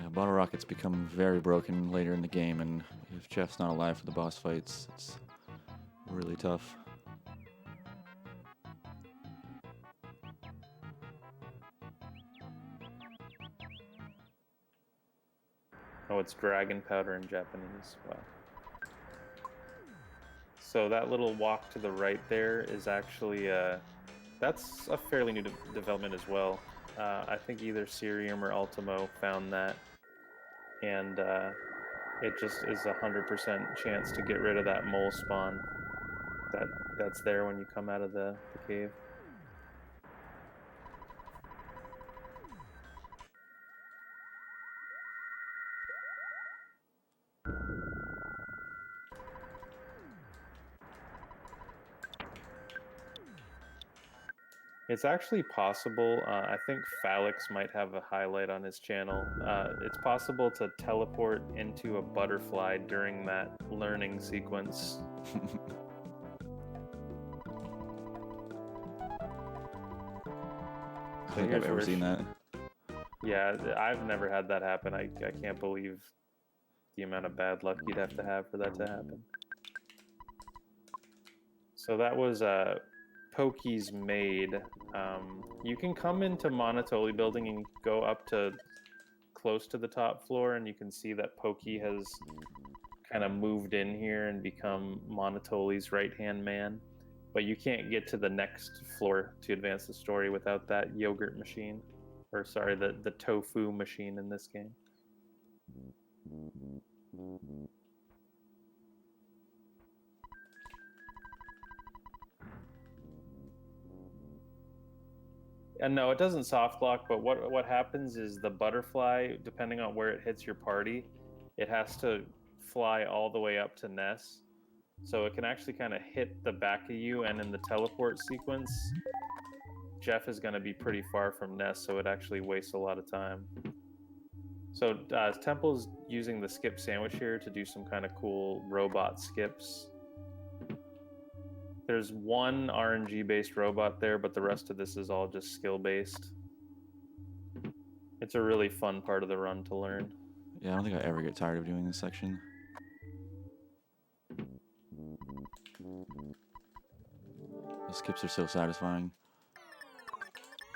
Yeah, bottle rockets become very broken later in the game, and if Jeff's not alive for the boss fights, it's really tough. Oh, it's dragon powder in Japanese. Wow. So that little walk to the right there is actually, that's a fairly new development as well. I think either Cerium or Ultimo found that, and it just is 100% chance to get rid of that mole spawn that's there when you come out of the cave. It's actually possible, I think Phalix might have a highlight on his channel. It's possible to teleport into a butterfly during that learning sequence. I think I've ever seen that. Yeah, I've never had that happen. I can't believe the amount of bad luck you'd have to have for that to happen. So that was Pokey's Maid. You can come into Monotoli building and go up to close to the top floor, and you can see that Pokey has kind of moved in here and become Monotoli's right-hand man. But you can't get to the next floor to advance the story without that yogurt machine. Or sorry, the tofu machine in this game. And no, it doesn't soft lock, but what happens is the butterfly, depending on where it hits your party, it has to fly all the way up to Ness. So it can actually kind of hit the back of you, and in the teleport sequence, Jeff is going to be pretty far from Ness, so it actually wastes a lot of time. So Temple's using the skip sandwich here to do some kind of cool robot skips. There's one RNG-based robot there, but the rest of this is all just skill-based. It's a really fun part of the run to learn. Yeah, I don't think I ever get tired of doing this section. The skips are so satisfying.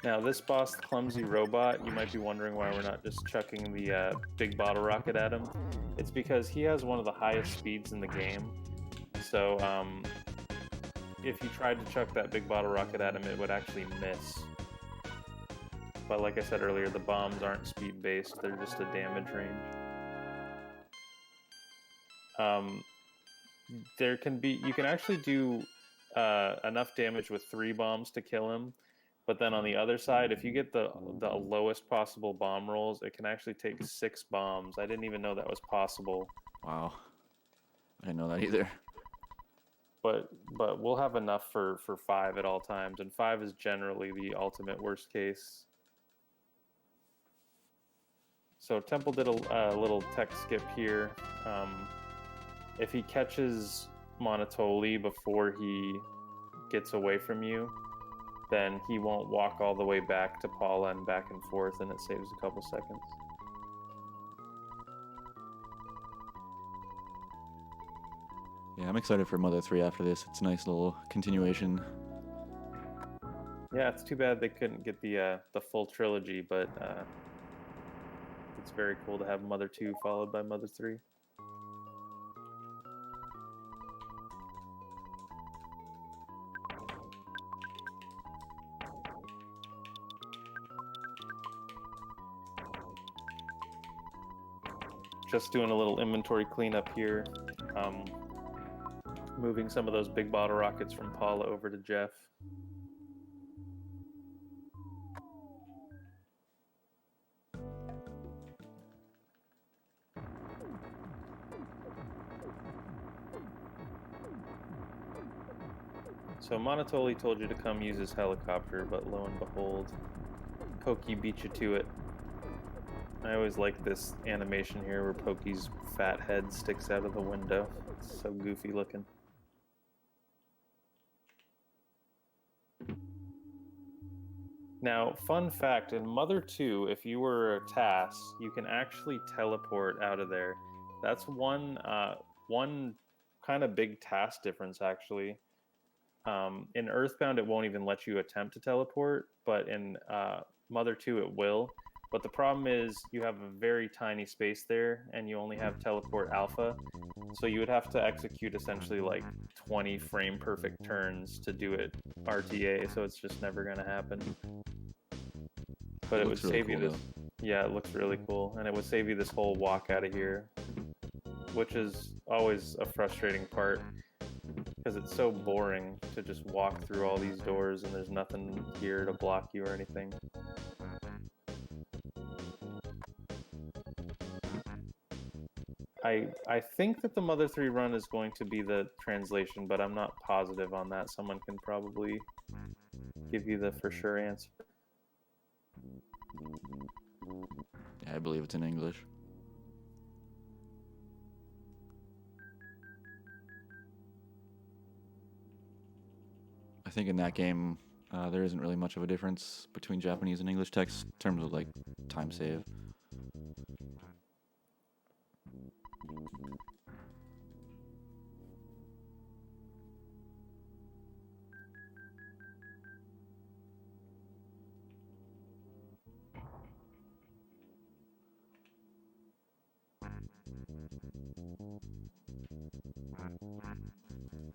Now, this boss, the clumsy robot, you might be wondering why we're not just chucking the big bottle rocket at him. It's because he has one of the highest speeds in the game. So, if you tried to chuck that big bottle rocket at him, it would actually miss. But like I said earlier, the bombs aren't speed-based, they're just a damage range. You can actually do enough damage with 3 bombs to kill him. But then on the other side, if you get the lowest possible bomb rolls, it can actually take 6 bombs. I didn't even know that was possible. Wow. I didn't know that either. But we'll have enough for 5 at all times, and 5 is generally the ultimate worst case. So Temple did a little tech skip here. If he catches Monotoli before he gets away from you, then he won't walk all the way back to Paula and back and forth, and it saves a couple seconds. Yeah, I'm excited for Mother 3 after this. It's a nice little continuation. Yeah, it's too bad they couldn't get the full trilogy, but it's very cool to have Mother 2 followed by Mother 3. Just doing a little inventory cleanup here. Moving some of those big bottle rockets from Paula over to Jeff. So Monotoli told you to come use his helicopter, but lo and behold, Pokey beat you to it. I always like this animation here where Pokey's fat head sticks out of the window. It's so goofy looking. Now, fun fact, in Mother 2, if you were a TAS, you can actually teleport out of there. That's one kind of big TAS difference, actually. In Earthbound, it won't even let you attempt to teleport, but in Mother 2, it will. But the problem is you have a very tiny space there, and you only have teleport alpha. So you would have to execute essentially like 20 frame perfect turns to do it RTA, so it's just never going to happen. But it would save you this. Yeah, it looks really cool. And it would save you this whole walk out of here, which is always a frustrating part because it's so boring to just walk through all these doors and there's nothing here to block you or anything. I think that the Mother 3 run is going to be the translation, but I'm not positive on that. Someone can probably give you the for sure answer. Yeah, I believe it's in English. I think in that game, there isn't really much of a difference between Japanese and English text in terms of like time save.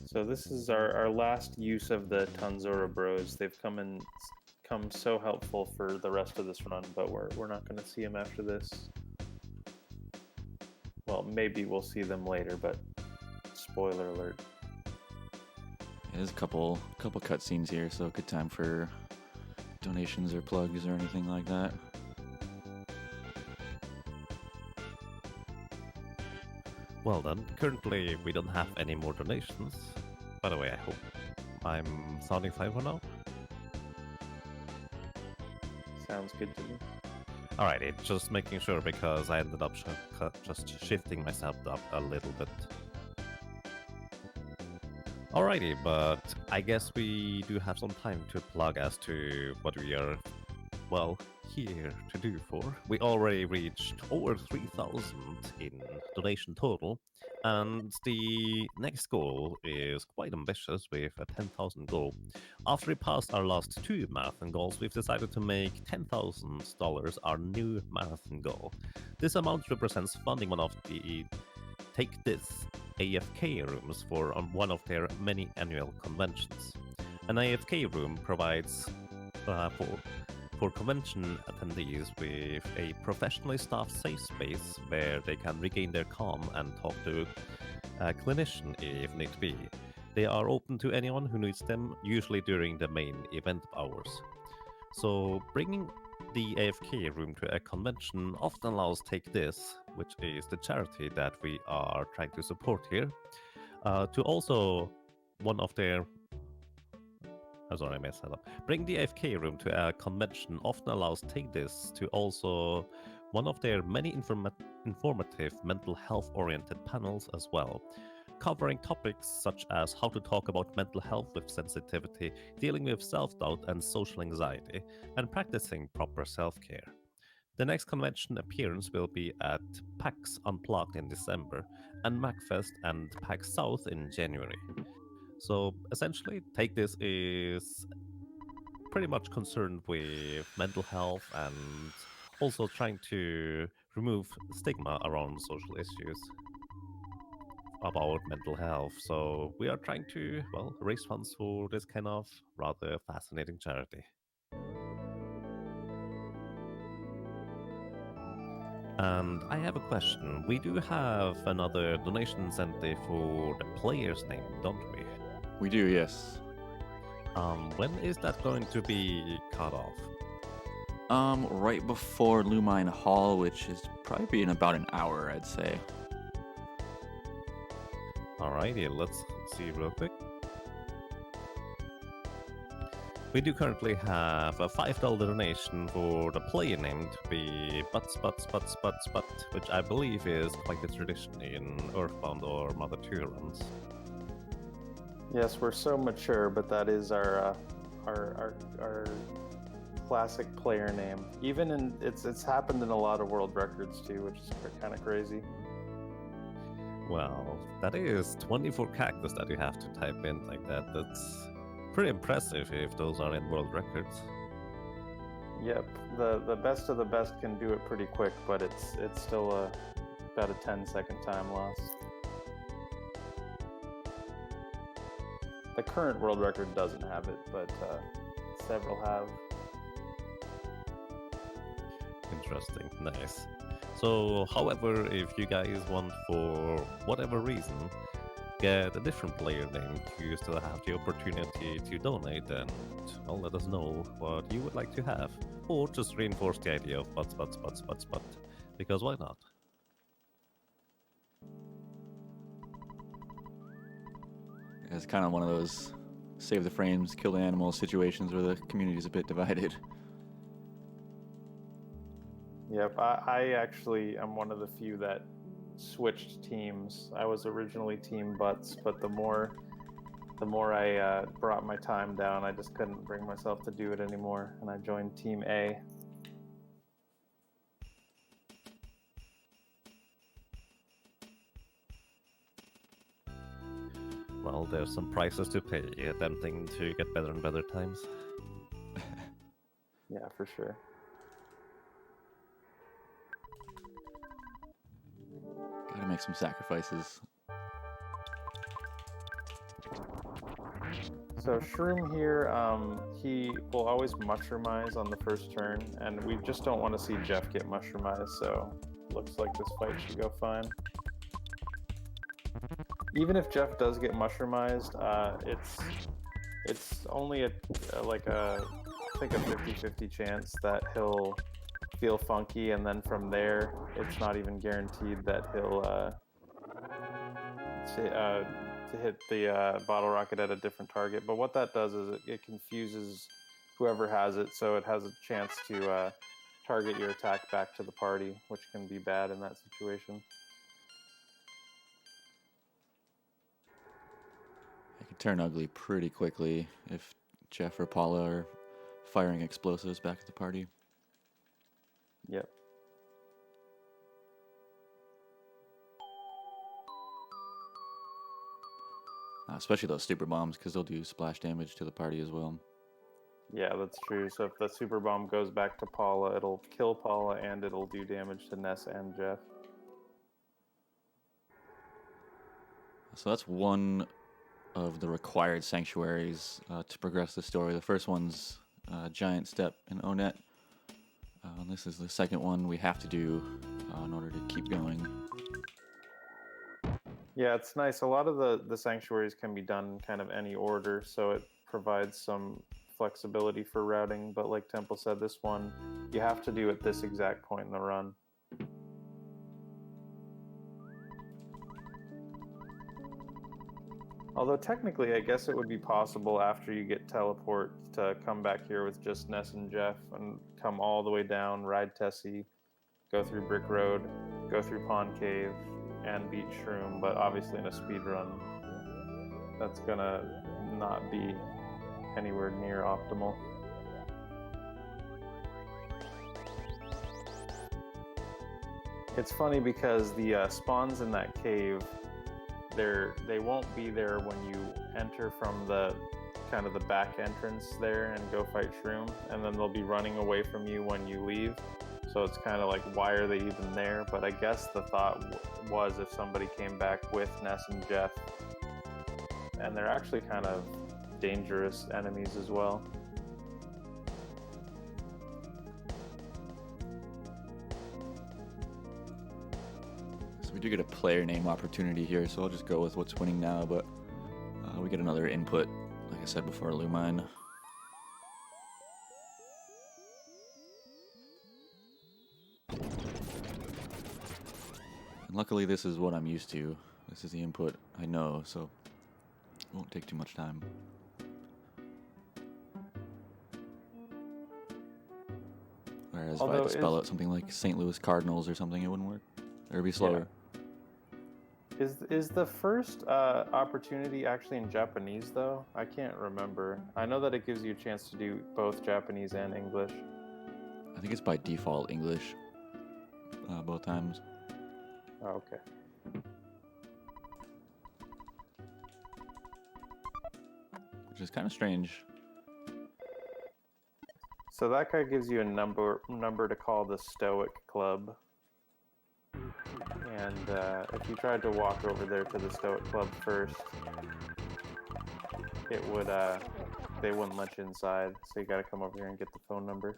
So this is our last use of the Tanzora Bros. They've come so helpful for the rest of this run, but we're not going to see them after this. Well, maybe we'll see them later, but spoiler alert. Yeah, there's a couple cutscenes here, so good time for donations or plugs or anything like that. Well then, currently we don't have any more donations. By the way, I hope I'm sounding fine for now. sounds good to me. Alrighty, just making sure because I ended up just shifting myself up a little bit. Alrighty, but I guess we do have some time to plug as to what we are, well, here to do for. We already reached over 3,000 in donation total, and the next goal is quite ambitious with a 10,000 goal. After we passed our last two marathon goals, we've decided to make $10,000 our new marathon goal. This amount represents funding one of the Take This AFK rooms for one of their many annual conventions. An AFK room provides for convention attendees with a professionally staffed safe space where they can regain their calm and talk to a clinician if need be. They are open to anyone who needs them, usually during the main event hours. So bringing the AFK room to a convention often allows Take This, which is the charity that we are trying to support here, to also one of their sorry, I messed that up. Bring the AFK room to a convention often allows Take This to also one of their many informative mental health-oriented panels as well, covering topics such as how to talk about mental health with sensitivity, dealing with self-doubt and social anxiety, and practicing proper self-care. The next convention appearance will be at PAX Unplugged in December, and MacFest and PAX South in January. So essentially, Take This is pretty much concerned with mental health and also trying to remove stigma around social issues about mental health. So we are trying to, well, raise funds for this kind of rather fascinating charity. And I have a question. We do have another donation incentive for the player's name, don't we? We do, yes. When is that going to be cut off? Right before Lumine Hall, which is probably in about an hour, I'd say. Alrighty, let's see real quick. We do currently have a $5 donation for the player name to be Butts, which I believe is quite a tradition in Earthbound or Mother 2 runs. Yes, we're so mature, but that is our classic player name. Even in it's happened in a lot of world records too, which is kind of crazy. Well, that is 24 characters that you have to type in like that. That's pretty impressive if those are in world records. Yep, the best of the best can do it pretty quick, but it's still about a 10-second time loss. The current world record doesn't have it, but several have. Interesting, nice. So, however, if you guys want, for whatever reason, get a different player name, you still have the opportunity to donate and, well, let us know what you would like to have. Or just reinforce the idea of butts, because why not? It's kind of one of those save the frames, kill the animals situations where the community is a bit divided. Yep, I actually am one of the few that switched teams. I was originally Team Butts, but the more I brought my time down, I just couldn't bring myself to do it anymore, and I joined Team A. Well, there's some prices to pay, attempting to get better and better times. Yeah, for sure. Gotta make some sacrifices. So Shroom here, he will always mushroomize on the first turn, and we just don't want to see Jeff get mushroomised, so looks like this fight should go fine. Even if Jeff does get mushroomised, it's only like a I think a 50-50 chance that he'll feel funky, and then from there, it's not even guaranteed that he'll to hit the bottle rocket at a different target. But what that does is it confuses whoever has it, so it has a chance to target your attack back to the party, which can be bad in that situation. It could turn ugly pretty quickly if Jeff or Paula are firing explosives back at the party. Yep. Especially those super bombs, because they'll do splash damage to the party as well. Yeah, that's true. So if the super bomb goes back to Paula, it'll kill Paula and it'll do damage to Ness and Jeff. So that's one of the required sanctuaries to progress the story. The first one's Giant Step in Onet. This is the second one we have to do in order to keep going. Yeah, it's nice. A lot of the sanctuaries can be done kind of any order, so it provides some flexibility for routing. But like Temple said, this one you have to do at this exact point in the run. Although technically, I guess it would be possible after you get teleport to come back here with just Ness and Jeff and come all the way down, ride Tessie, go through Brick Road, go through Pond Cave, and beat Shroom. But obviously in a speed run, that's gonna not be anywhere near optimal. It's funny because the spawns in that cave, they won't be there when you enter from the kind of the back entrance there and go fight Shroom, and then they'll be running away from you when you leave. So it's kind of like, why are they even there? But I guess the thought was if somebody came back with Ness and Jeff, and they're actually kind of dangerous enemies as well. So we do get a player name opportunity here, so I'll just go with what's winning now, but we get another input, like I said before, Lumine. And luckily this is what I'm used to. This is the input I know, so it won't take too much time. Whereas if I had to spell out something like St. Louis Cardinals or something, it wouldn't work. Or it'd be slower. Yeah. Is the first opportunity actually in Japanese, though? I can't remember. I know that it gives you a chance to do both Japanese and English. I think it's by default English both times. Oh, okay. Which is kind of strange. So that guy gives you a number to call the Stoic Club. And if you tried to walk over there to the Stoic Club first, it would they wouldn't let you inside. So you got to come over here and get the phone number.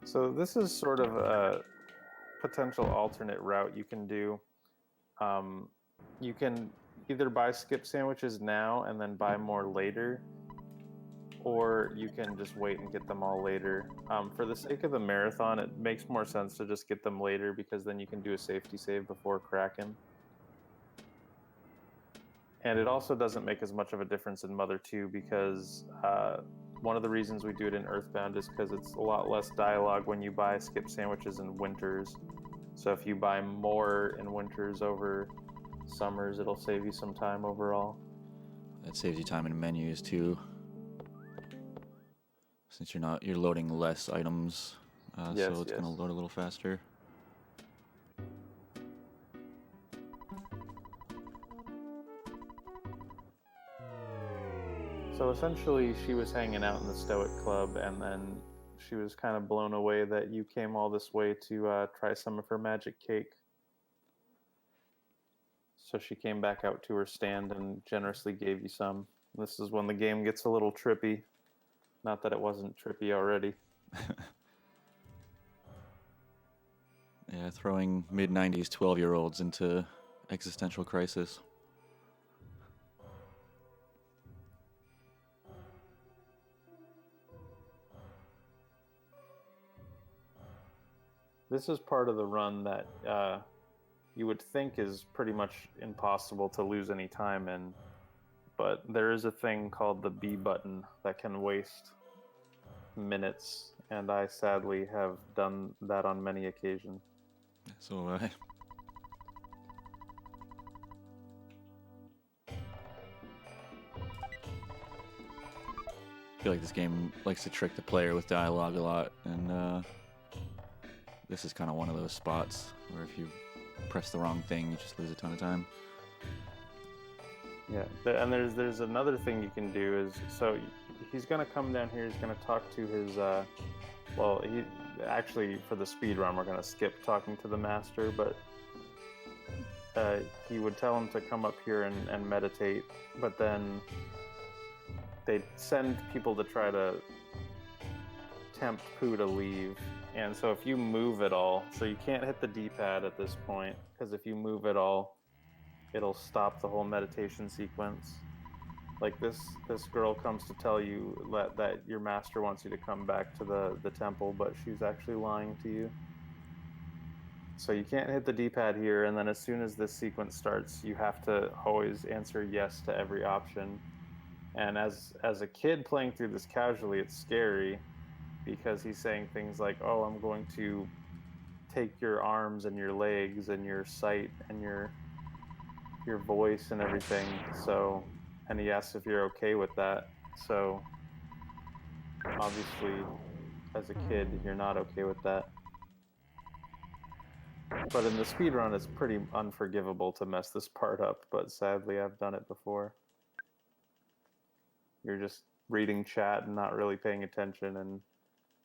So this is sort of a potential alternate route you can do. You can either buy skip sandwiches now and then buy more later, or you can just wait and get them all later. For the sake of the marathon, it makes more sense to just get them later because then you can do a safety save before Kraken. And it also doesn't make as much of a difference in Mother 2 because one of the reasons we do it in Earthbound is because it's a lot less dialogue when you buy skip sandwiches in Winters. So if you buy more in Winters over Summers, it'll save you some time overall. That saves you time in menus too. Since you're loading less items, Yes, so it's yes. gonna load a little faster. So essentially, she was hanging out in the Stoic Club, and then she was kind of blown away that you came all this way to try some of her magic cake. So she came back out to her stand and generously gave you some. This is when the game gets a little trippy. Not that it wasn't trippy already. Yeah, throwing mid-90s 12-year-olds into existential crisis. this is part of the run that you would think is pretty much impossible to lose any time in, but there is a thing called the B button that can waste minutes, and I sadly have done that on many occasions. So I. feel like this game likes to trick the player with dialogue a lot, and this is kind of one of those spots where if you press the wrong thing, you just lose a ton of time. Yeah, and there's another thing you can do is, so he's gonna come down here. He's gonna talk to his. Well, he actually for the speed run we're gonna skip talking to the master, but he would tell him to come up here and meditate, but then they send people to try to tempt Pooh to leave. And so if you move at all, so you can't hit the D-pad at this point, because if you move at all, it'll stop the whole meditation sequence. Like this girl comes to tell you that your master wants you to come back to the temple, but she's actually lying to you. So you can't hit the D-pad here, and then as soon as this sequence starts, you have to always answer yes to every option. And as a kid playing through this casually, it's scary, because he's saying things like, oh, I'm going to take your arms and your legs and your sight and your voice and everything. So, and he asks if you're okay with that. So obviously as a kid you're not okay with that. But in the speedrun it's pretty unforgivable to mess this part up, but sadly I've done it before. You're just reading chat and not really paying attention and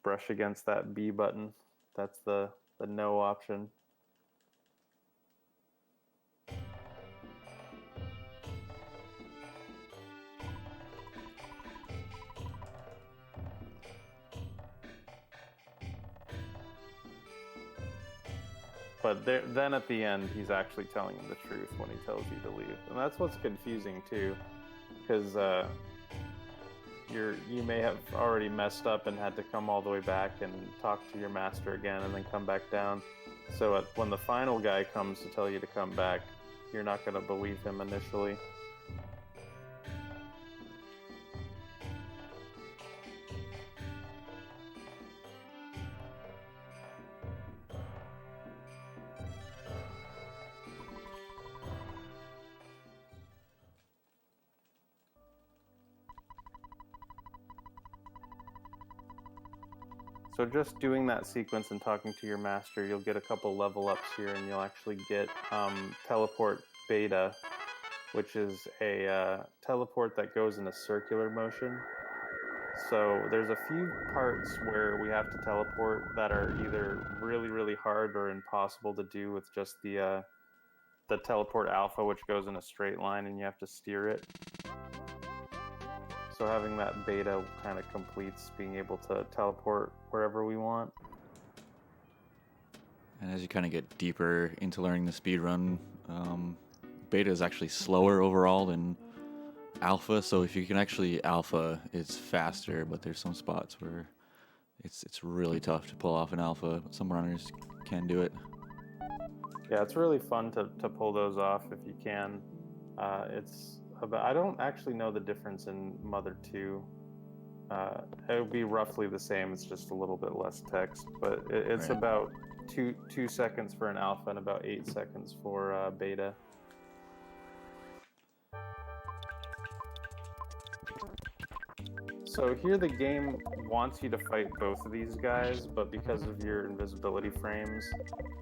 brush against that B button. That's the no option. But then at the end, he's actually telling him the truth when he tells you to leave. And that's what's confusing too, because you may have already messed up and had to come all the way back and talk to your master again and then come back down. So when the final guy comes to tell you to come back, you're not going to believe him initially. So just doing that sequence and talking to your master, you'll get a couple level ups here, and you'll actually get teleport beta, which is a teleport that goes in a circular motion. So there's a few parts where we have to teleport that are either really, really hard or impossible to do with just the teleport alpha, which goes in a straight line and you have to steer it. So having that beta kind of completes being able to teleport wherever we want. And as you kind of get deeper into learning the speedrun, beta is actually slower overall than alpha. So if you can actually alpha, it's faster, but there's some spots where it's really tough to pull off an alpha. Some runners can do it. Yeah, it's really fun to pull those off if you can. I don't actually know the difference in Mother 2. It would be roughly the same, it's just a little bit less text, but it's Right. about 2 seconds for an alpha and about 8 seconds for beta. So here the game wants you to fight both of these guys, but because of your invisibility frames,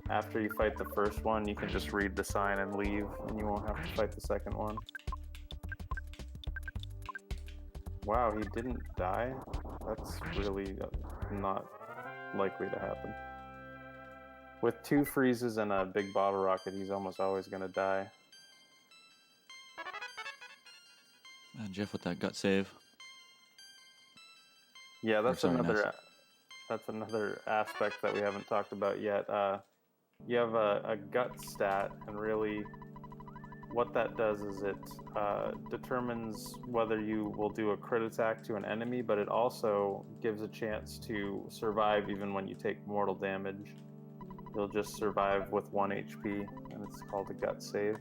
after you fight the first one, you can just read the sign and leave, and you won't have to fight the second one. Wow, he didn't die? That's really not likely to happen. With 2 freezes and a big bottle rocket, he's almost always going to die. Jeff with that gut save. Yeah, that's sorry, another aspect that we haven't talked about yet. You have a gut stat, and really what that does is it determines whether you will do a crit attack to an enemy, but it also gives a chance to survive even when you take mortal damage. You'll just survive with 1 HP, and it's called a gut save.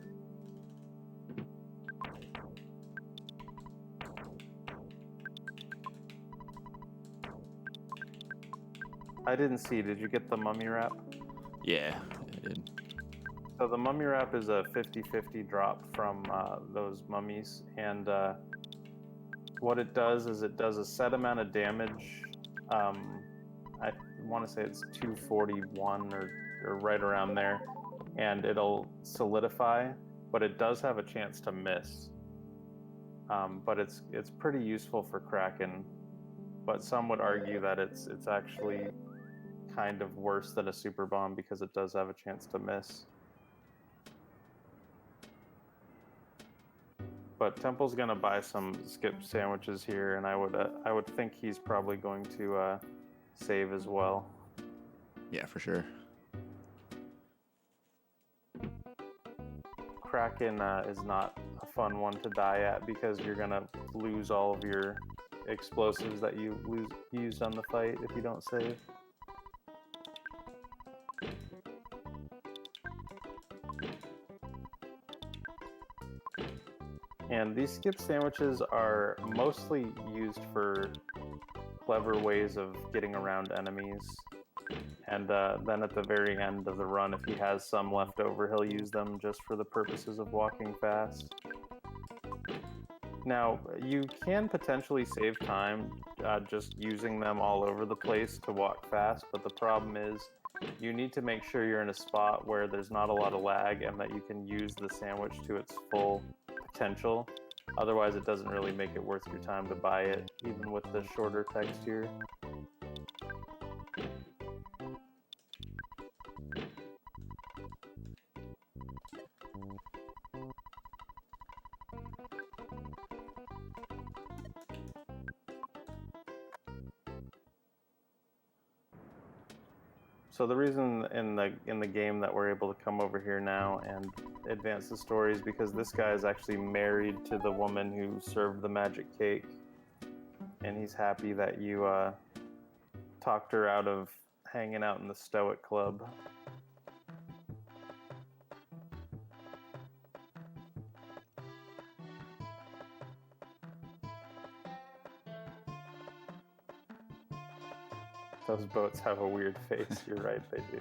I didn't see. Did you get the mummy wrap? Yeah, I did. So the mummy wrap is a 50-50 drop from those mummies, and what it does is it does a set amount of damage. I want to say it's 241 or right around there, and it'll solidify, but it does have a chance to miss. But it's pretty useful for Kraken, but some would argue that it's actually kind of worse than a super bomb because it does have a chance to miss. But Temple's gonna buy some skip sandwiches here, and I would think he's probably going to save as well. Yeah, for sure. Kraken is not a fun one to die at because you're gonna lose all of your explosives that you used on the fight if you don't save. And these skip sandwiches are mostly used for clever ways of getting around enemies. And then at the very end of the run, if he has some left over, he'll use them just for the purposes of walking fast. Now, you can potentially save time just using them all over the place to walk fast, but the problem is you need to make sure you're in a spot where there's not a lot of lag and that you can use the sandwich to its full potential. Otherwise, it doesn't really make it worth your time to buy it, even with the shorter text here. So the reason in the game that we're able to come over here now and advance the story is because this guy is actually married to the woman who served the magic cake, and he's happy that you talked her out of hanging out in the Stoic Club. Those boats have a weird face. You're right, they do.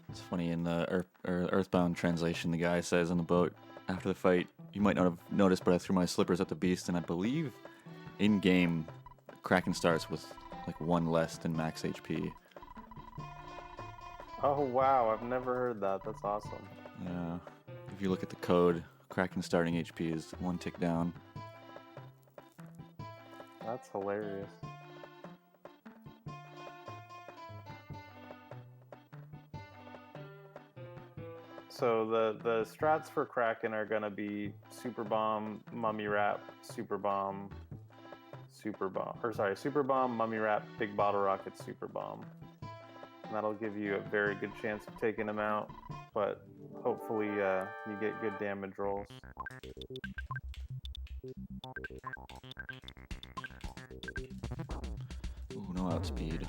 It's funny, in the Earthbound translation, the guy says on the boat after the fight, "You might not have noticed, but I threw my slippers at the beast," and I believe in-game, Kraken starts with like 1 less than max HP. Oh wow, I've never heard that. That's awesome. Yeah. If you look at the code, Kraken starting HP is 1 tick down. That's hilarious. So the strats for Kraken are gonna be Super Bomb, Mummy Wrap, Super Bomb, Super Bomb, Mummy Wrap, Big Bottle Rocket, Super Bomb. And that'll give you a very good chance of taking him out, but hopefully you get good damage rolls. Ooh, no outspeed.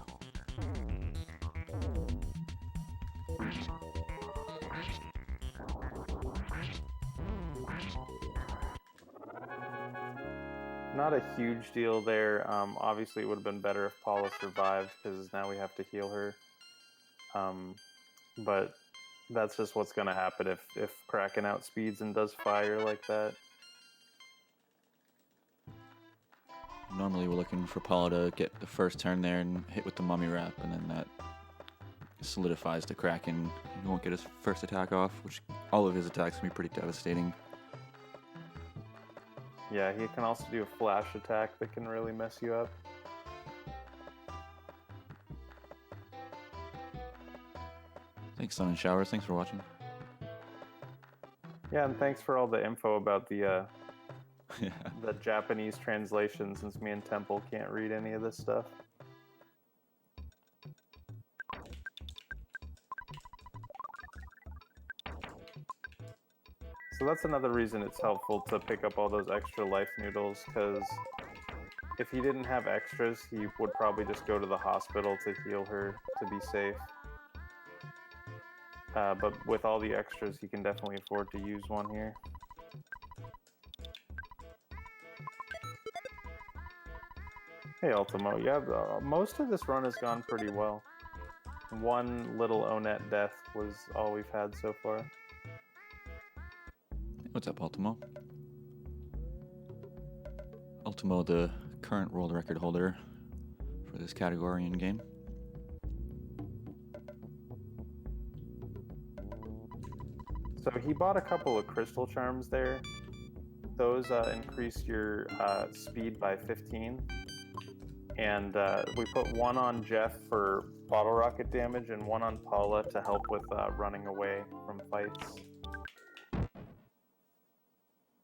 Not a huge deal there. Obviously, it would have been better if Paula survived because now we have to heal her. But that's just what's going to happen if Kraken outspeeds and does fire like that. Normally we're looking for Paula to get the first turn there and hit with the Mummy Wrap, and then that solidifies the Kraken. He won't get his first attack off, which all of his attacks can be pretty devastating. Yeah, he can also do a flash attack that can really mess you up. Thanks, Sun and Showers. Thanks for watching. Yeah, and thanks for all the info about the Yeah. the Japanese translation, since me and Temple can't read any of this stuff. So that's another reason it's helpful to pick up all those extra life noodles, because if he didn't have extras, he would probably just go to the hospital to heal her to be safe. But with all the extras, he can definitely afford to use one here. Hey Ultimo, yeah, most of this run has gone pretty well. One little Onet death was all we've had so far. What's up, Ultimo? Ultimo, the current world record holder for this category in game. So he bought a couple of crystal charms there. Those increase your speed by 15. And we put one on Jeff for bottle rocket damage and one on Paula to help with running away from fights.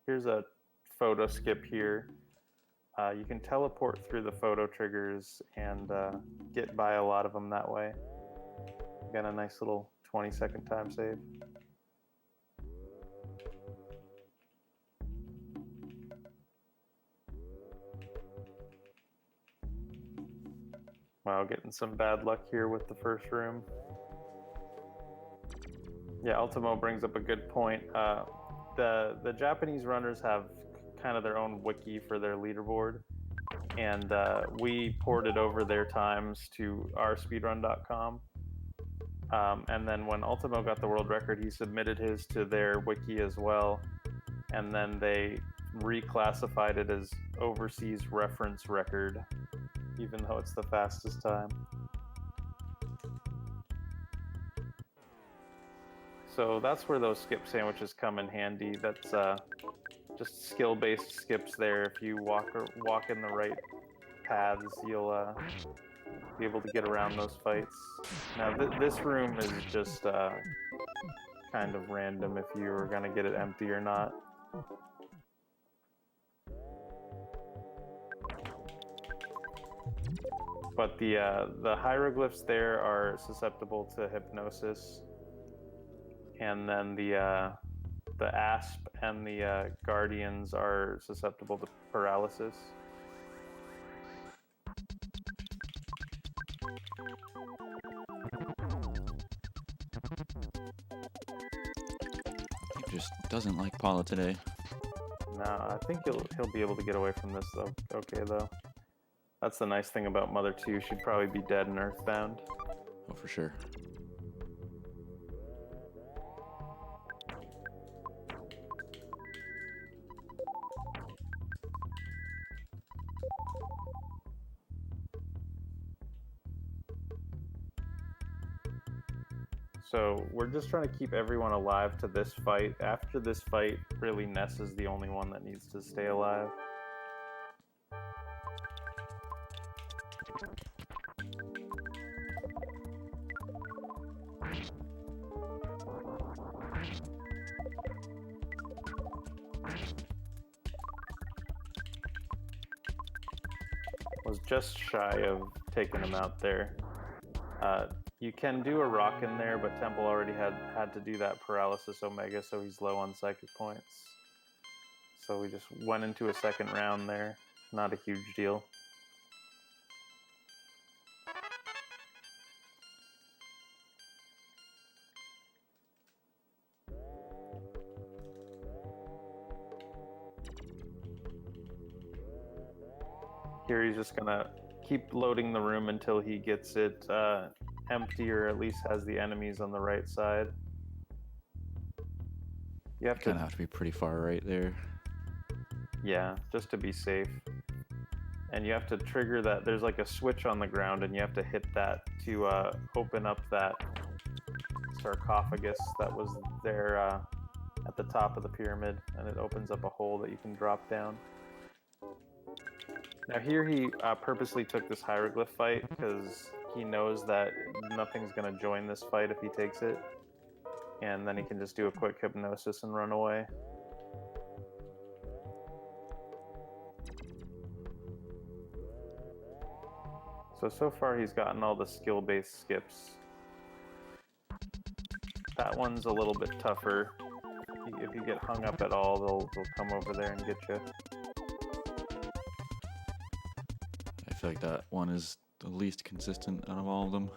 Here's a photo skip here. You can teleport through the photo triggers and get by a lot of them that way. Got a nice little 20-second time save. Wow, getting some bad luck here with the first room. Yeah, Ultimo brings up a good point. The Japanese runners have kind of their own wiki for their leaderboard, and we ported over their times to our speedrun.com. And then when Ultimo got the world record, he submitted his to their wiki as well, and then they reclassified it as overseas reference record, even though it's the fastest time. So that's where those skip sandwiches come in handy. That's just skill-based skips there. If you walk in the right paths, you'll be able to get around those fights. Now this room is just kind of random if you're gonna get it empty or not. But the hieroglyphs there are susceptible to hypnosis, and then the asp and the guardians are susceptible to paralysis. He just doesn't like Paula today. No, I think he'll be able to get away from this though. Okay though. That's the nice thing about Mother 2. She'd probably be dead and earthbound. Oh, for sure. So we're just trying to keep everyone alive to this fight. After this fight, really Ness is the only one that needs to stay alive. Was just shy of taking him out there. You can do a rock in there, but Temple already had to do that paralysis omega, so he's low on psychic points. So we just went into a second round there. Not a huge deal. Here he's just gonna keep loading the room until he gets it empty, or at least has the enemies on the right side. You have Kind of have to be pretty far right there. Yeah, just to be safe. And you have to trigger that. There's like a switch on the ground, and you have to hit that to open up that sarcophagus that was there at the top of the pyramid, and it opens up a hole that you can drop down. Now here he purposely took this hieroglyph fight because he knows that nothing's going to join this fight if he takes it. And then he can just do a quick hypnosis and run away. So far he's gotten all the skill-based skips. That one's a little bit tougher. if you get hung up at all, they'll come over there and get you. I feel like that one is the least consistent out of all of them.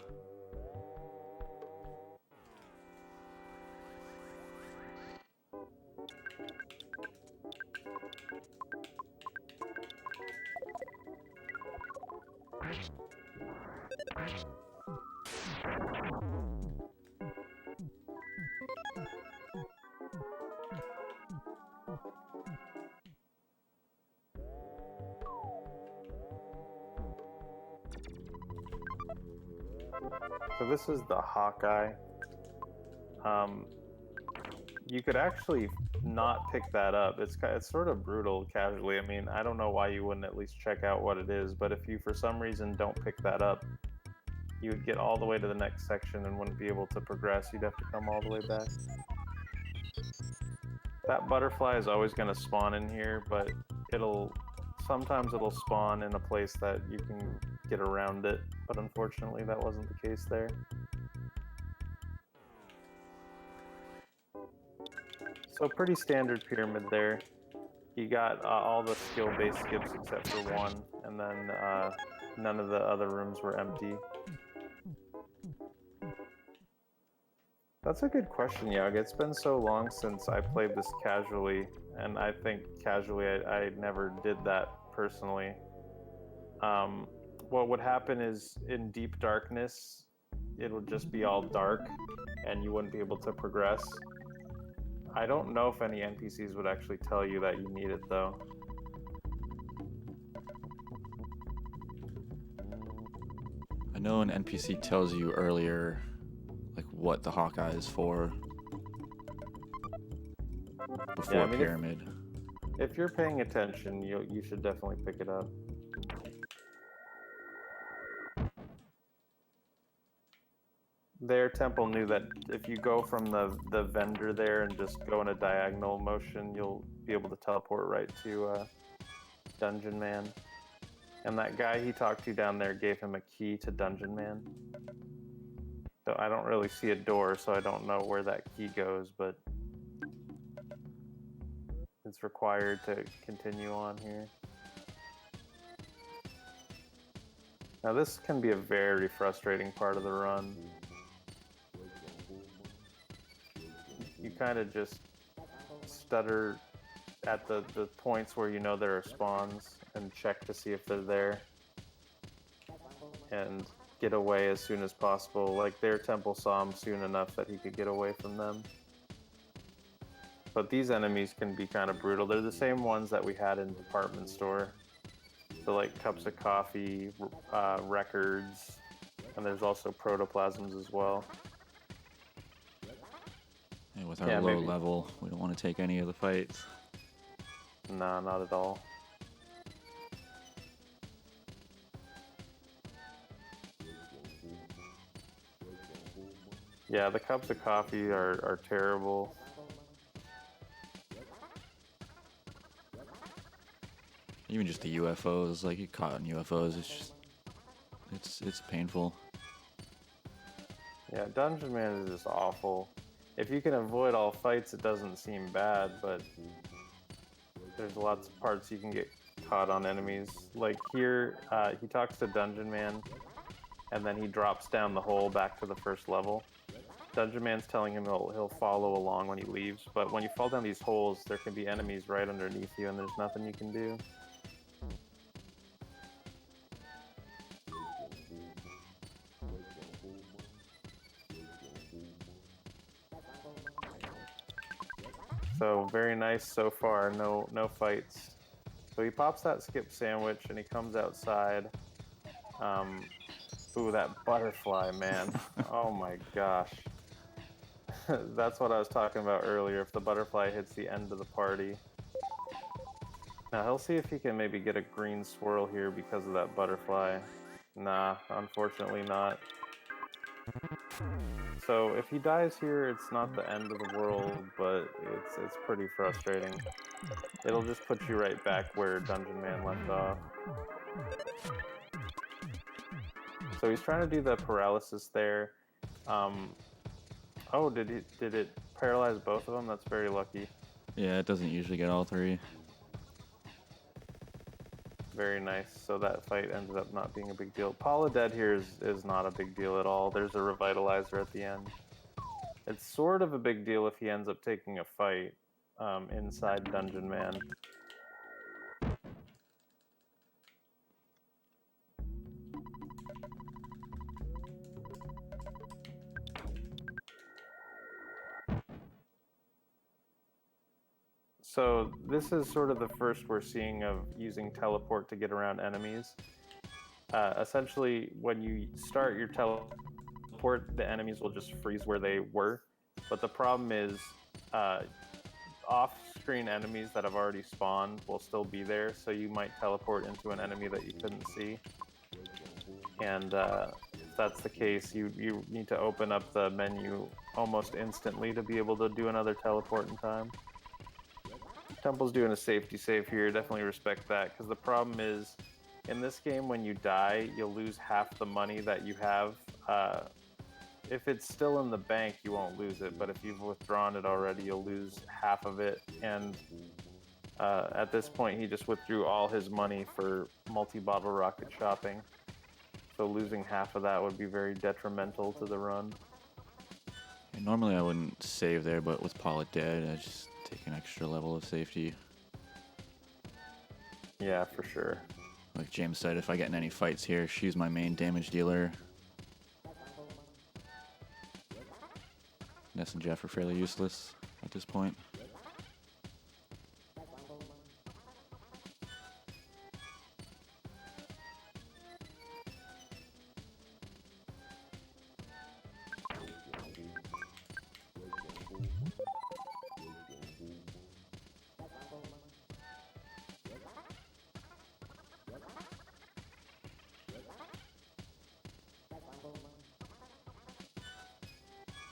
So this is the Hawkeye. You could actually not pick that up. It's sort of brutal casually. I mean, I don't know why you wouldn't at least check out what it is, but if you for some reason don't pick that up, you would get all the way to the next section and wouldn't be able to progress. You'd have to come all the way back. That butterfly is always going to spawn in here, but sometimes it'll spawn in a place that you can get around it, but unfortunately that wasn't the case there. So pretty standard pyramid there. You got all the skill-based skips except for one, and then none of the other rooms were empty. That's a good question, Yag. It's been so long since I played this casually, and I think casually I never did that personally. What would happen is in deep darkness, it would just be all dark, and you wouldn't be able to progress. I don't know if any NPCs would actually tell you that you need it, though. I know an NPC tells you earlier, like, what the Hawkeye is for before Yeah, I mean, pyramid. If you're paying attention, you should definitely pick it up. Their temple knew that if you go from the vendor there and just go in a diagonal motion, you'll be able to teleport right to Dungeon Man. And that guy he talked to down there gave him a key to Dungeon Man. So I don't really see a door, so I don't know where that key goes, but it's required to continue on here. Now this can be a very frustrating part of the run. You kind of just stutter at the points where you know there are spawns and check to see if they're there and get away as soon as possible. Like their temple saw him soon enough that he could get away from them. But these enemies can be kind of brutal. They're the same ones that we had in department store. So like cups of coffee, records, and there's also protoplasms as well. Hey, with our low level, we don't want to take any of the fights. Nah, not at all. Yeah, the cups of coffee are terrible. Even just the UFOs, like you caught in UFOs, it's painful. Yeah, Dungeon Man is just awful. If you can avoid all fights, it doesn't seem bad, but there's lots of parts you can get caught on enemies. Like here, he talks to Dungeon Man, and then he drops down the hole back to the first level. Dungeon Man's telling him he'll follow along when he leaves, but when you fall down these holes, there can be enemies right underneath you, and there's nothing you can do. So very nice so far, no fights. So he pops that skip sandwich and he comes outside. Ooh, that butterfly, man. Oh my gosh. That's what I was talking about earlier, if the butterfly hits the end of the party. Now he'll see if he can maybe get a green swirl here because of that butterfly. Nah, unfortunately not. So if he dies here, it's not the end of the world, but it's pretty frustrating. It'll just put you right back where Dungeon Man left off. So he's trying to do the paralysis there. Oh, did it paralyze both of them. That's very lucky. Yeah, it doesn't usually get all three. Very nice. So that fight ended up not being a big deal. Paula dead here is not a big deal at all. There's a revitalizer at the end. It's sort of a big deal if he ends up taking a fight inside Dungeon Man. So this is sort of the first we're seeing of using teleport to get around enemies. Essentially, when you start your teleport, the enemies will just freeze where they were. But the problem is off-screen enemies that have already spawned will still be there, so you might teleport into an enemy that you couldn't see. And if that's the case, you need to open up the menu almost instantly to be able to do another teleport in time. Temple's doing a safety save here, definitely respect that, because the problem is, in this game, when you die, you'll lose half the money that you have. If it's still in the bank, you won't lose it, but if you've withdrawn it already, you'll lose half of it, and at this point, he just withdrew all his money for multi-bottle rocket shopping, so losing half of that would be very detrimental to the run. And normally I wouldn't save there, but with Paula dead, I just take an extra level of safety. Yeah, for sure. Like James said, if I get in any fights here, she's my main damage dealer. Ness and Jeff are fairly useless at this point.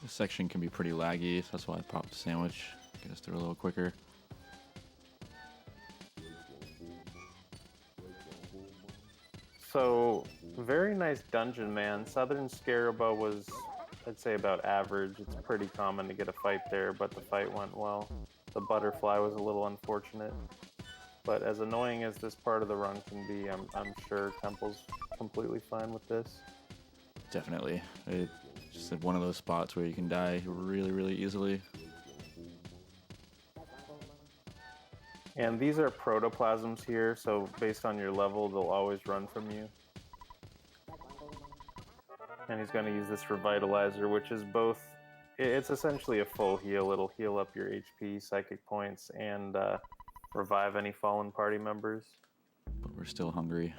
This section can be pretty laggy, so that's why I popped a sandwich. Get us through a little quicker. So, very nice Dungeon Man. Southern Scaraba was, I'd say, about average. It's pretty common to get a fight there, but the fight went well. The butterfly was a little unfortunate. But as annoying as this part of the run can be, I'm sure Temple's completely fine with this. Definitely. It's just one of those spots where you can die really, really easily. And these are protoplasms here, so based on your level, they'll always run from you. And he's going to use this Revitalizer, which is both... It's essentially a full heal. It'll heal up your HP, psychic points, and revive any fallen party members. But we're still hungry.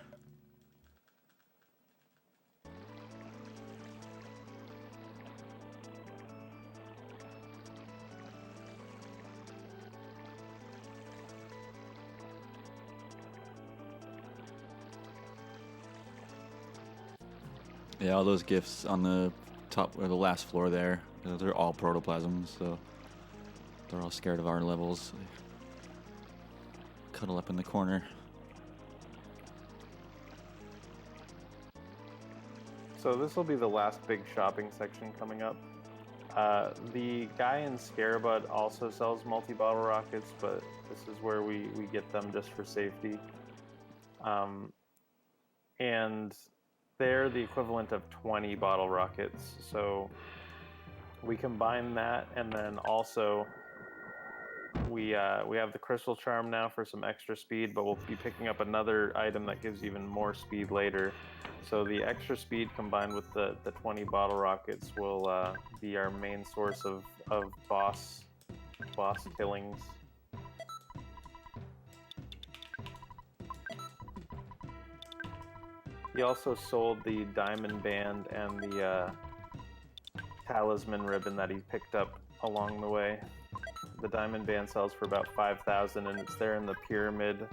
Yeah, all those gifts on the top or the last floor there, they're all protoplasms, so they're all scared of our levels. They cuddle up in the corner. So this will be the last big shopping section coming up. The guy in Scarabud also sells multi-bottle rockets, but this is where we get them just for safety. And they're the equivalent of 20 bottle rockets. So we combine that, and then also we have the crystal charm now for some extra speed, but we'll be picking up another item that gives even more speed later. So the extra speed combined with the 20 bottle rockets will be our main source of boss killings. He also sold the diamond band and the talisman ribbon that he picked up along the way. The diamond band sells for about 5,000, and it's there in the pyramid,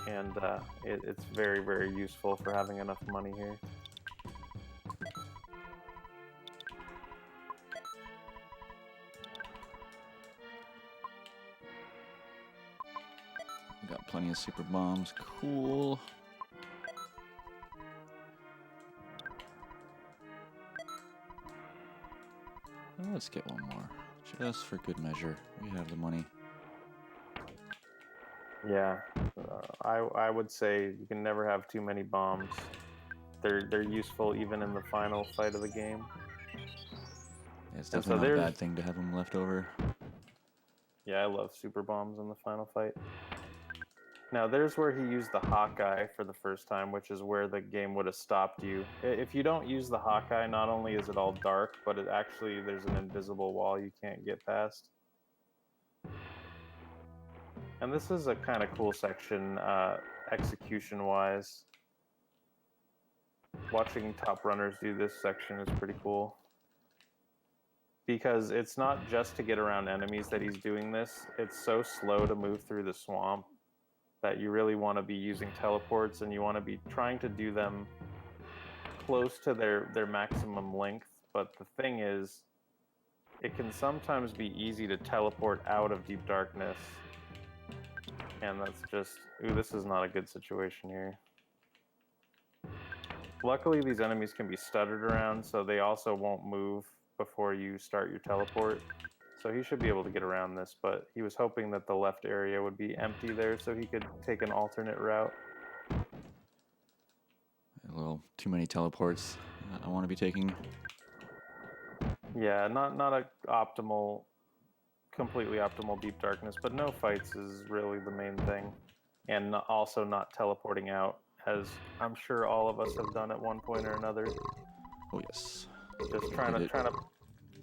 and it's very, very useful for having enough money here. We got plenty of super bombs. Cool. Let's get one more. Just for good measure. We have the money. Yeah, I would say you can never have too many bombs. They're useful even in the final fight of the game. Yeah, it's And so definitely not a there's bad thing to have them left over. Yeah, I love super bombs in the final fight. Now, there's where he used the Hawkeye for the first time, which is where the game would have stopped you. If you don't use the Hawkeye, not only is it all dark, but it actually, there's an invisible wall you can't get past. And this is a kind of cool section, execution-wise. Watching top runners do this section is pretty cool. Because it's not just to get around enemies that he's doing this, it's so slow to move through the swamp that you really want to be using teleports, and you want to be trying to do them close to their maximum length. But the thing is, it can sometimes be easy to teleport out of deep darkness, and that's just, ooh, this is not a good situation here. Luckily, these enemies can be stuttered around, so they also won't move before you start your teleport. So he should be able to get around this, but he was hoping that the left area would be empty there so he could take an alternate route. A little too many teleports I want to be taking. Yeah, not a optimal, completely optimal deep darkness, but no fights is really the main thing. And also not teleporting out, as I'm sure all of us have done at one point or another. Oh yes. Just trying to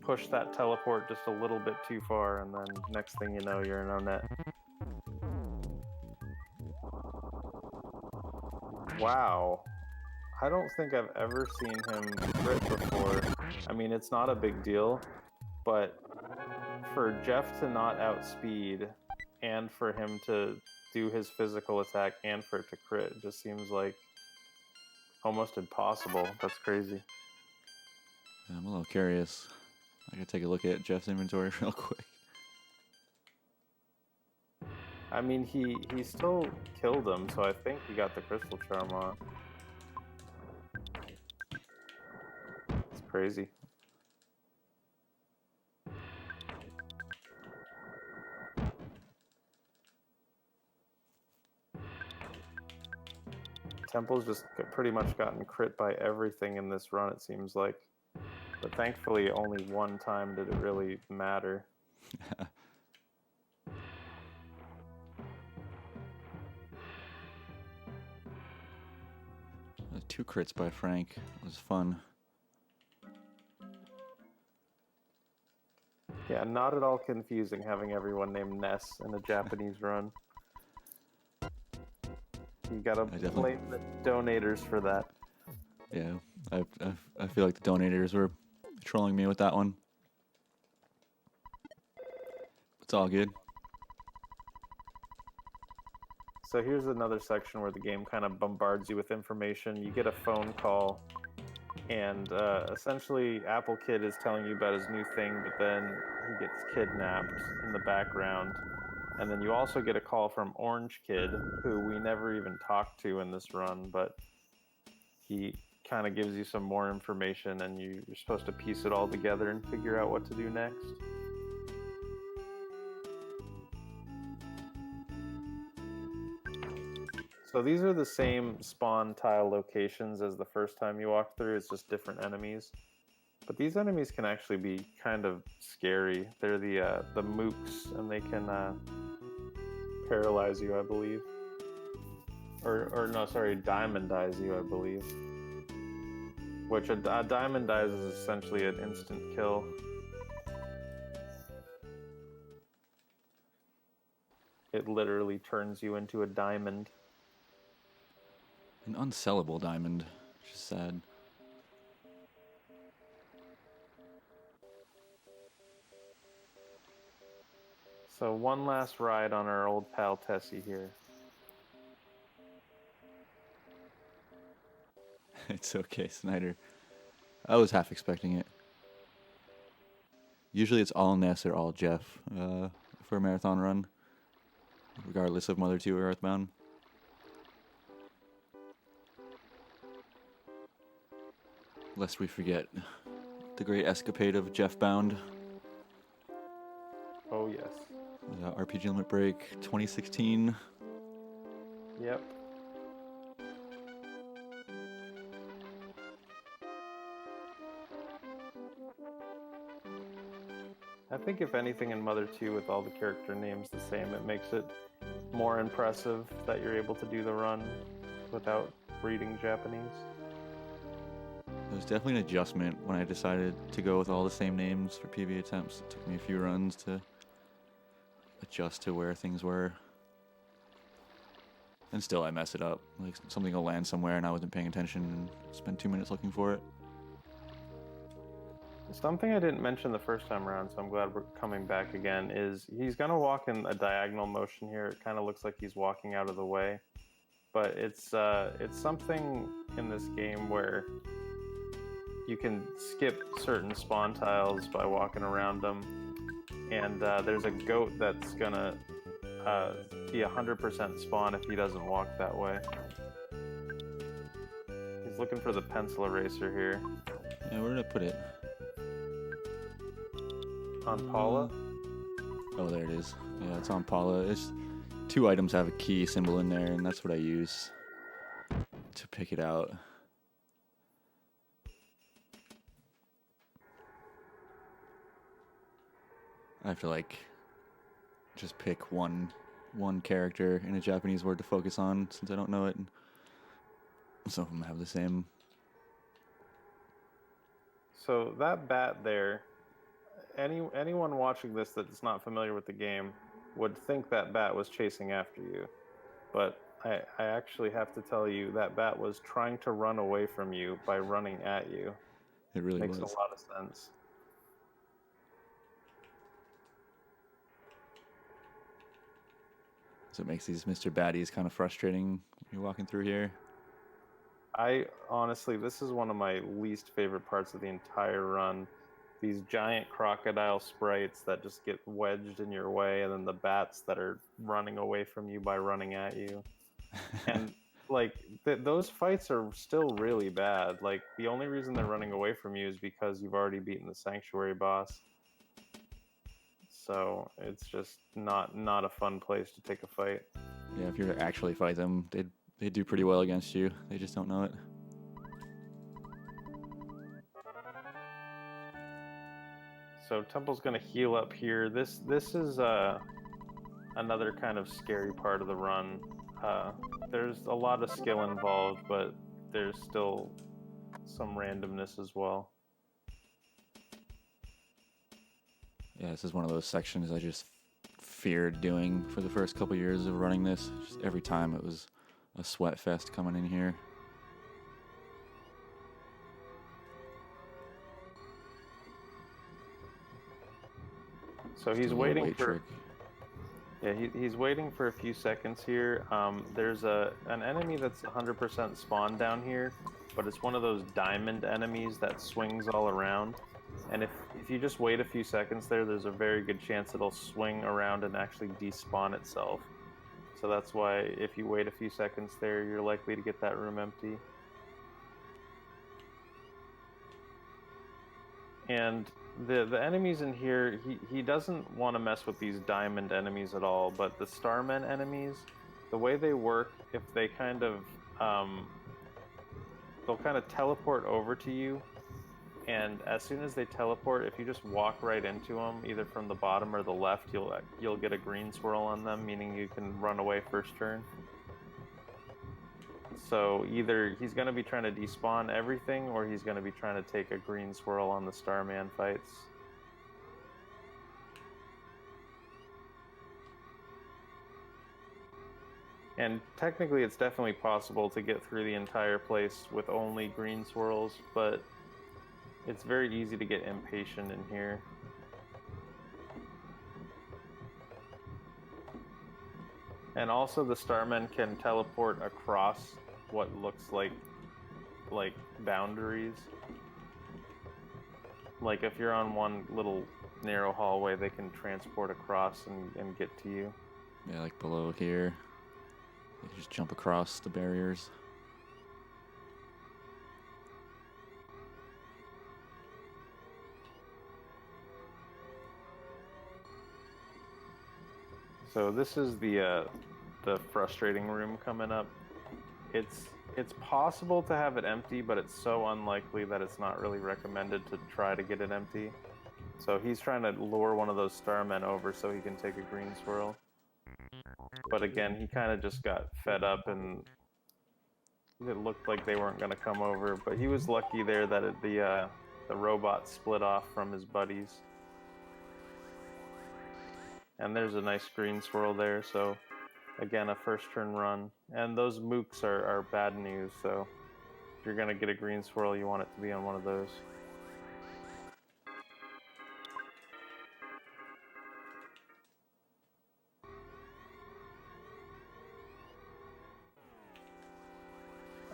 push that teleport just a little bit too far, and then next thing you know, you're in O-net. Wow. I don't think I've ever seen him crit before. I mean, it's not a big deal, but for Jeff to not outspeed, and for him to do his physical attack, and for it to crit, it just seems like almost impossible. That's crazy. I'm a little curious. I could take a look at Jeff's inventory real quick. I mean, he still killed him, so I think he got the crystal charm on. It's crazy. Temple's just pretty much gotten crit by everything in this run, it seems like. But thankfully, only one time did it really matter. 2 crits by Frank. It was fun. Yeah, not at all confusing having everyone named Ness in a Japanese run. You gotta blame the donators for that. Yeah, I feel like the donators were trolling me with that one. It's all good. So here's another section where the game kind of bombards you with information. You get a phone call, and essentially Apple Kid is telling you about his new thing, but then he gets kidnapped in the background. And then you also get a call from Orange Kid, who we never even talked to in this run, but he kind of gives you some more information, and you're supposed to piece it all together and figure out what to do next. So these are the same spawn tile locations as the first time you walk through, it's just different enemies. But these enemies can actually be kind of scary. They're the mooks, and they can paralyze you, I believe. Or no, sorry, diamondize you, I believe. Which a diamondize is essentially an instant kill. It literally turns you into a diamond. An unsellable diamond, which is sad. So one last ride on our old pal Tessie here. It's okay, Snyder. I was half expecting it. Usually it's all Ness or all Jeff for a marathon run, regardless of Mother 2 or Earthbound. Lest we forget the great escapade of Jeff Bound. Oh yes. RPG Limit Break 2016. Yep. I think if anything in Mother 2 with all the character names the same, it makes it more impressive that you're able to do the run without reading Japanese. It was definitely an adjustment when I decided to go with all the same names for PB attempts. It took me a few runs to adjust to where things were. And still I mess it up. Like something will land somewhere and I wasn't paying attention and spend 2 minutes looking for it. Something I didn't mention the first time around, so I'm glad we're coming back again, is he's going to walk in a diagonal motion here. It kind of looks like he's walking out of the way. But it's something in this game where you can skip certain spawn tiles by walking around them. And there's a goat that's going to be 100% spawn if he doesn't walk that way. He's looking for the pencil eraser here. Yeah, where did I put it? On Paula? Oh, there it is. Yeah, it's on Paula. It's 2 items have a key symbol in there, and that's what I use to pick it out. I have to like just pick one character in a Japanese word to focus on since I don't know it. And some of them have the same. So that bat there, anyone watching this that's not familiar with the game would think that bat was chasing after you. But I actually have to tell you that bat was trying to run away from you by running at you. It really Makes was. a lot of sense. So it makes these Mr. Baddies kind of frustrating when you're walking through here. I honestly, this is one of my least favorite parts of the entire run. These giant crocodile sprites that just get wedged in your way, and then the bats that are running away from you by running at you. And like those fights are still really bad. Like the only reason they're running away from you is because you've already beaten the sanctuary boss. So it's just not a fun place to take a fight. Yeah, if you were to actually fight them, they do pretty well against you. They just don't know it. So Temple's gonna heal up here. This is another kind of scary part of the run. There's a lot of skill involved, but there's still some randomness as well. Yeah, this is one of those sections I just feared doing for the first couple years of running this. Just every time it was a sweat fest coming in here. So Just he's a little waiting weight for. trick. Yeah, he's waiting for a few seconds here. There's an enemy that's 100% spawned down here, but it's one of those diamond enemies that swings all around. And if you just wait a few seconds there, there's a very good chance it'll swing around and actually despawn itself. So that's why if you wait a few seconds there, you're likely to get that room empty. And the enemies in here, he doesn't want to mess with these diamond enemies at all, but the starmen enemies, the way they work, if they kind of they'll kind of teleport over to you, and as soon as they teleport, if you just walk right into them, either from the bottom or the left, you'll get a green swirl on them, meaning you can run away first turn. So either he's going to be trying to despawn everything, or he's going to be trying to take a green swirl on the Starman fights. And technically it's definitely possible to get through the entire place with only green swirls, but it's very easy to get impatient in here. And also the Starmen can teleport across what looks like boundaries. Like if you're on one little narrow hallway, they can transport across and get to you. Yeah, like below here. You just jump across the barriers. So this is the frustrating room coming up. It's possible to have it empty, but it's so unlikely that it's not really recommended to try to get it empty. So he's trying to lure one of those starmen over so he can take a green swirl. But again, he kind of just got fed up and it looked like they weren't going to come over. But he was lucky there that the robot split off from his buddies. And there's a nice green swirl there, so again, a first turn run. And those mooks are bad news, so if you're going to get a green swirl, you want it to be on one of those.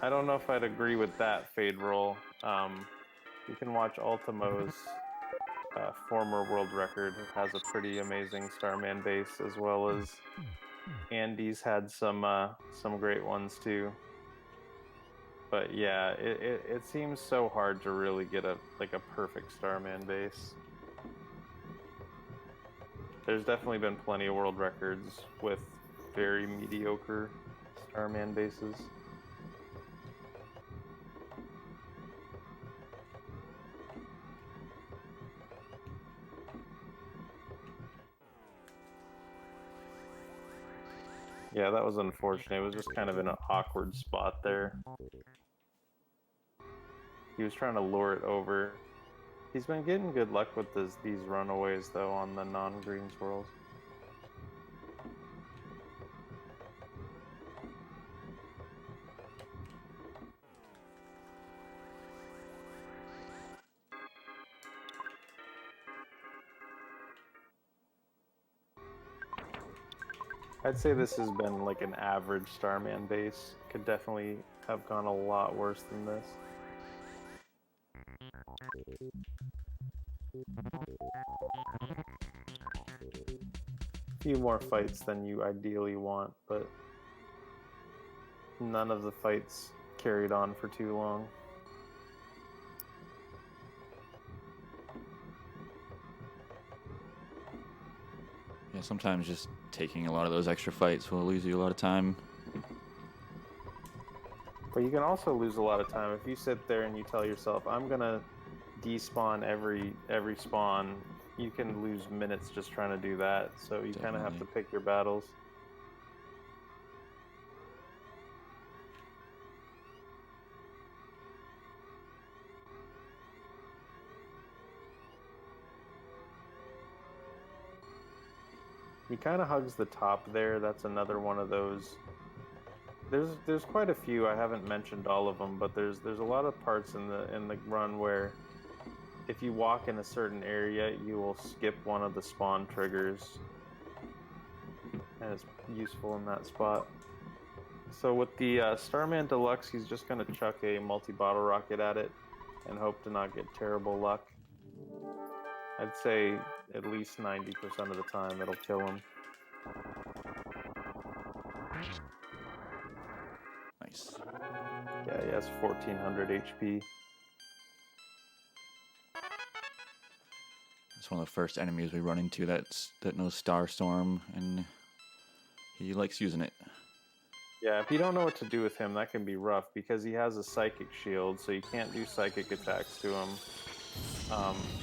I don't know if I'd agree with that fade roll. You can watch Ultimo's former world record. It has a pretty amazing Starman base, as well as Andy's had some great ones too. But yeah, it seems so hard to really get a perfect Starman base. There's definitely been plenty of world records with very mediocre Starman bases. Yeah, that was unfortunate. It was just kind of in an awkward spot there. He was trying to lure it over. He's been getting good luck with these runaways, though, on the non-green swirls. I'd say this has been like an average Starman base. Could definitely have gone a lot worse than this. A few more fights than you ideally want, but none of the fights carried on for too long. Yeah, sometimes just taking a lot of those extra fights will lose you a lot of time. But you can also lose a lot of time if you sit there and you tell yourself, I'm gonna despawn every spawn. You can lose minutes just trying to do that, so you kind of have to pick your battles. He kind of hugs the top there. That's another one of those. There's quite a few. I haven't mentioned all of them, but there's a lot of parts in the run where if you walk in a certain area, you will skip one of the spawn triggers, and it's useful in that spot. So with the Starman Deluxe, he's just going to chuck a multi-bottle rocket at it and hope to not get terrible luck. I'd say at least 90% of the time it'll kill him. Nice. Yeah, he has 1400 HP. It's one of the first enemies we run into that knows Star Storm, and he likes using it. Yeah, if you don't know what to do with him, that can be rough because he has a psychic shield, so you can't do psychic attacks to him.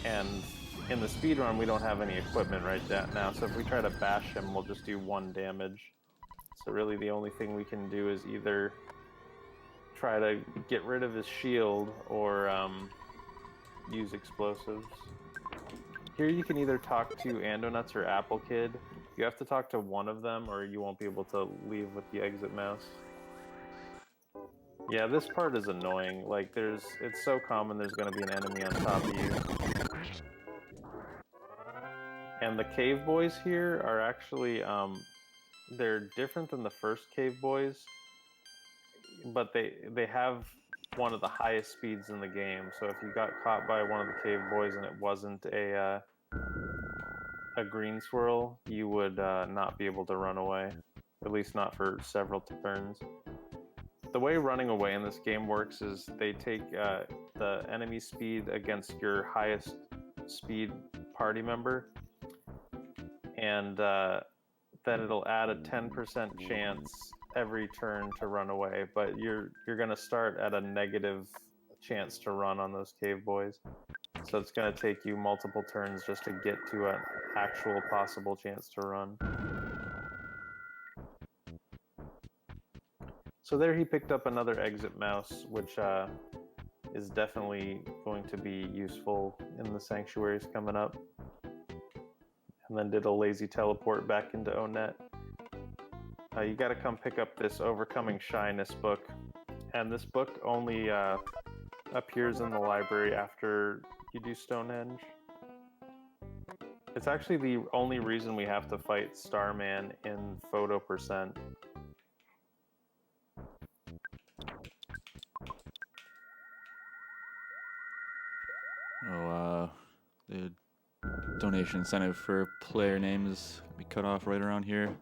And in the speedrun, we don't have any equipment right now, so if we try to bash him, we'll just do 1 damage. So really the only thing we can do is either try to get rid of his shield or use explosives. Here you can either talk to Andonuts or Apple Kid. You have to talk to one of them or you won't be able to leave with the exit mouse. Yeah, this part is annoying. Like, it's so common there's going to be an enemy on top of you. And the cave boys here are actually, they're different than the first cave boys, but they have one of the highest speeds in the game. So if you got caught by one of the cave boys and it wasn't a green swirl, you would not be able to run away, at least not for several turns. The way running away in this game works is they take the enemy speed against your highest speed party member, and then it'll add a 10% chance every turn to run away, but you're going to start at a negative chance to run on those cave boys. So it's going to take you multiple turns just to get to an actual possible chance to run. So there he picked up another exit mouse, which is definitely going to be useful in the sanctuaries coming up. And then did a lazy teleport back into Onet. You got to come pick up this Overcoming Shyness book. And this book only appears in the library after you do Stonehenge. It's actually the only reason we have to fight Starman in Photo Percent. The donation incentive for player names will be cut off right around here.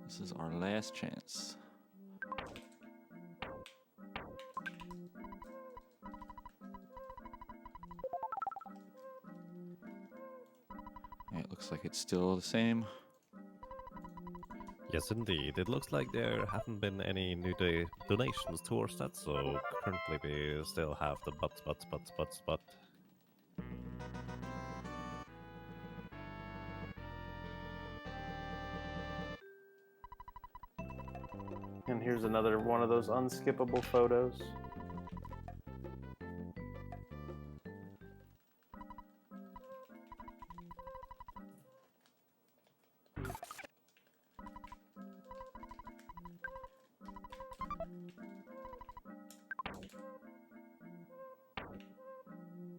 This is our last chance. It looks like it's still the same. Yes, indeed. It looks like there haven't been any new donations towards that, so currently we still have the but. And here's another one of those unskippable photos.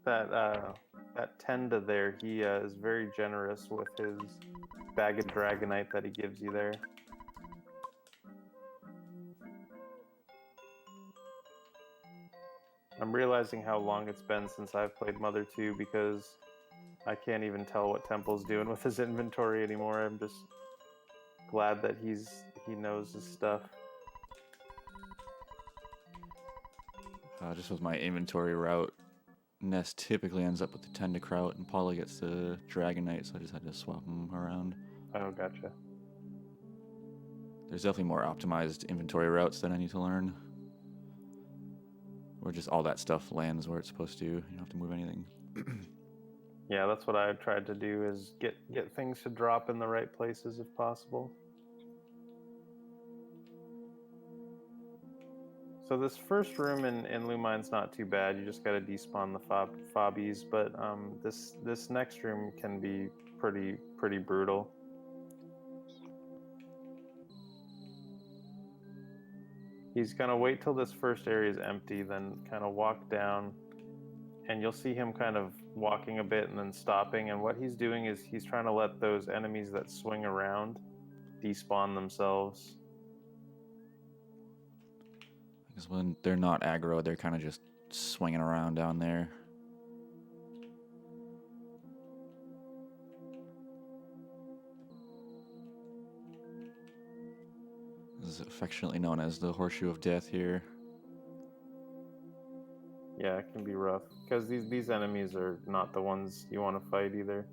That Tenda there, he is very generous with his bag of Dragonite that he gives you there. I'm realizing how long it's been since I've played Mother 2 because I can't even tell what Temple's doing with his inventory anymore. I'm just glad that he knows his stuff. Just with my inventory route, Ness typically ends up with the Tendacrout and Paula gets the Dragonite, so I just had to swap them around. Oh, gotcha. There's definitely more optimized inventory routes that I need to learn. Where just all that stuff lands where it's supposed to. You don't have to move anything. Yeah, that's what I've tried to do, is get things to drop in the right places if possible. So this first room in Lumine's not too bad. You just got to despawn the fobbies, but this next room can be pretty brutal. He's gonna wait till this first area is empty, then kind of walk down, and you'll see him kind of walking a bit and then stopping. And what he's doing is he's trying to let those enemies that swing around despawn themselves. Because when they're not aggro, they're kind of just swinging around down there. This is affectionately known as the Horseshoe of Death here. Yeah, it can be rough because these enemies are not the ones you want to fight either.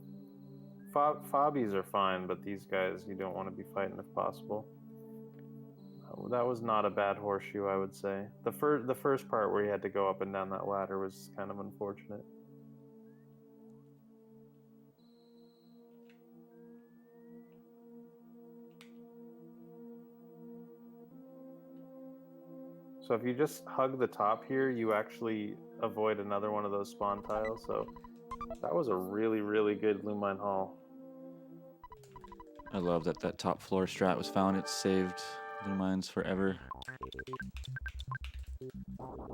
Fobbies are fine, but these guys you don't want to be fighting if possible. That was not a bad horseshoe, I would say. The first part where you had to go up and down that ladder was kind of unfortunate. So if you just hug the top here, you actually avoid another one of those spawn tiles. So that was a really good Lumine haul. I love that that top floor strat was found. It saved Lumines forever.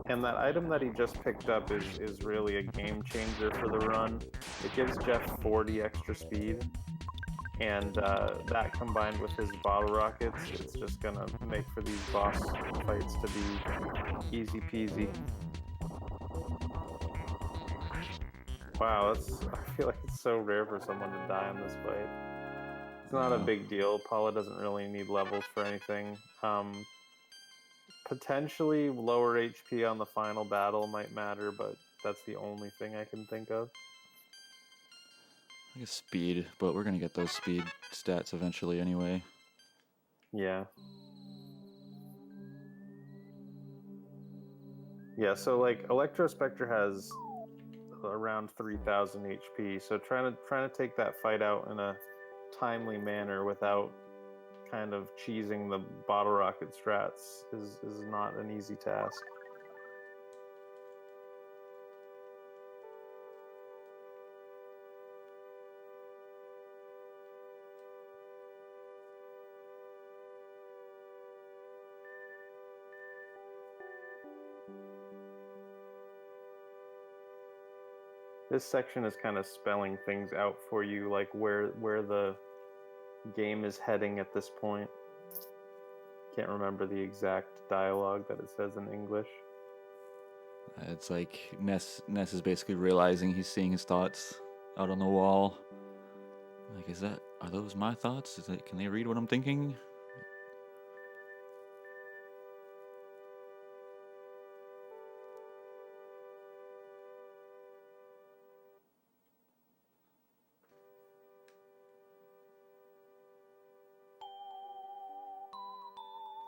And that item that he just picked up is really a game changer for the run. It gives Jeff 40 extra speed, and that combined with his bottle rockets, it's just gonna make for these boss fights to be easy peasy. Wow, I feel like it's so rare for someone to die in this fight. It's not a big deal. Paula doesn't really need levels for anything. Potentially lower HP on the final battle might matter, but that's the only thing I can think of. I guess speed, but we're gonna get those speed stats eventually anyway. Yeah. Yeah, so like Electrospectre has around 3,000 HP, so trying to take that fight out in a timely manner without kind of cheesing the bottle rocket strats is not an easy task. This section is kind of spelling things out for you, like where the game is heading at this point. Can't remember the exact dialogue that it says in English. It's like Ness is basically realizing he's seeing his thoughts out on the wall. Like, are those my thoughts? Can they read what I'm thinking?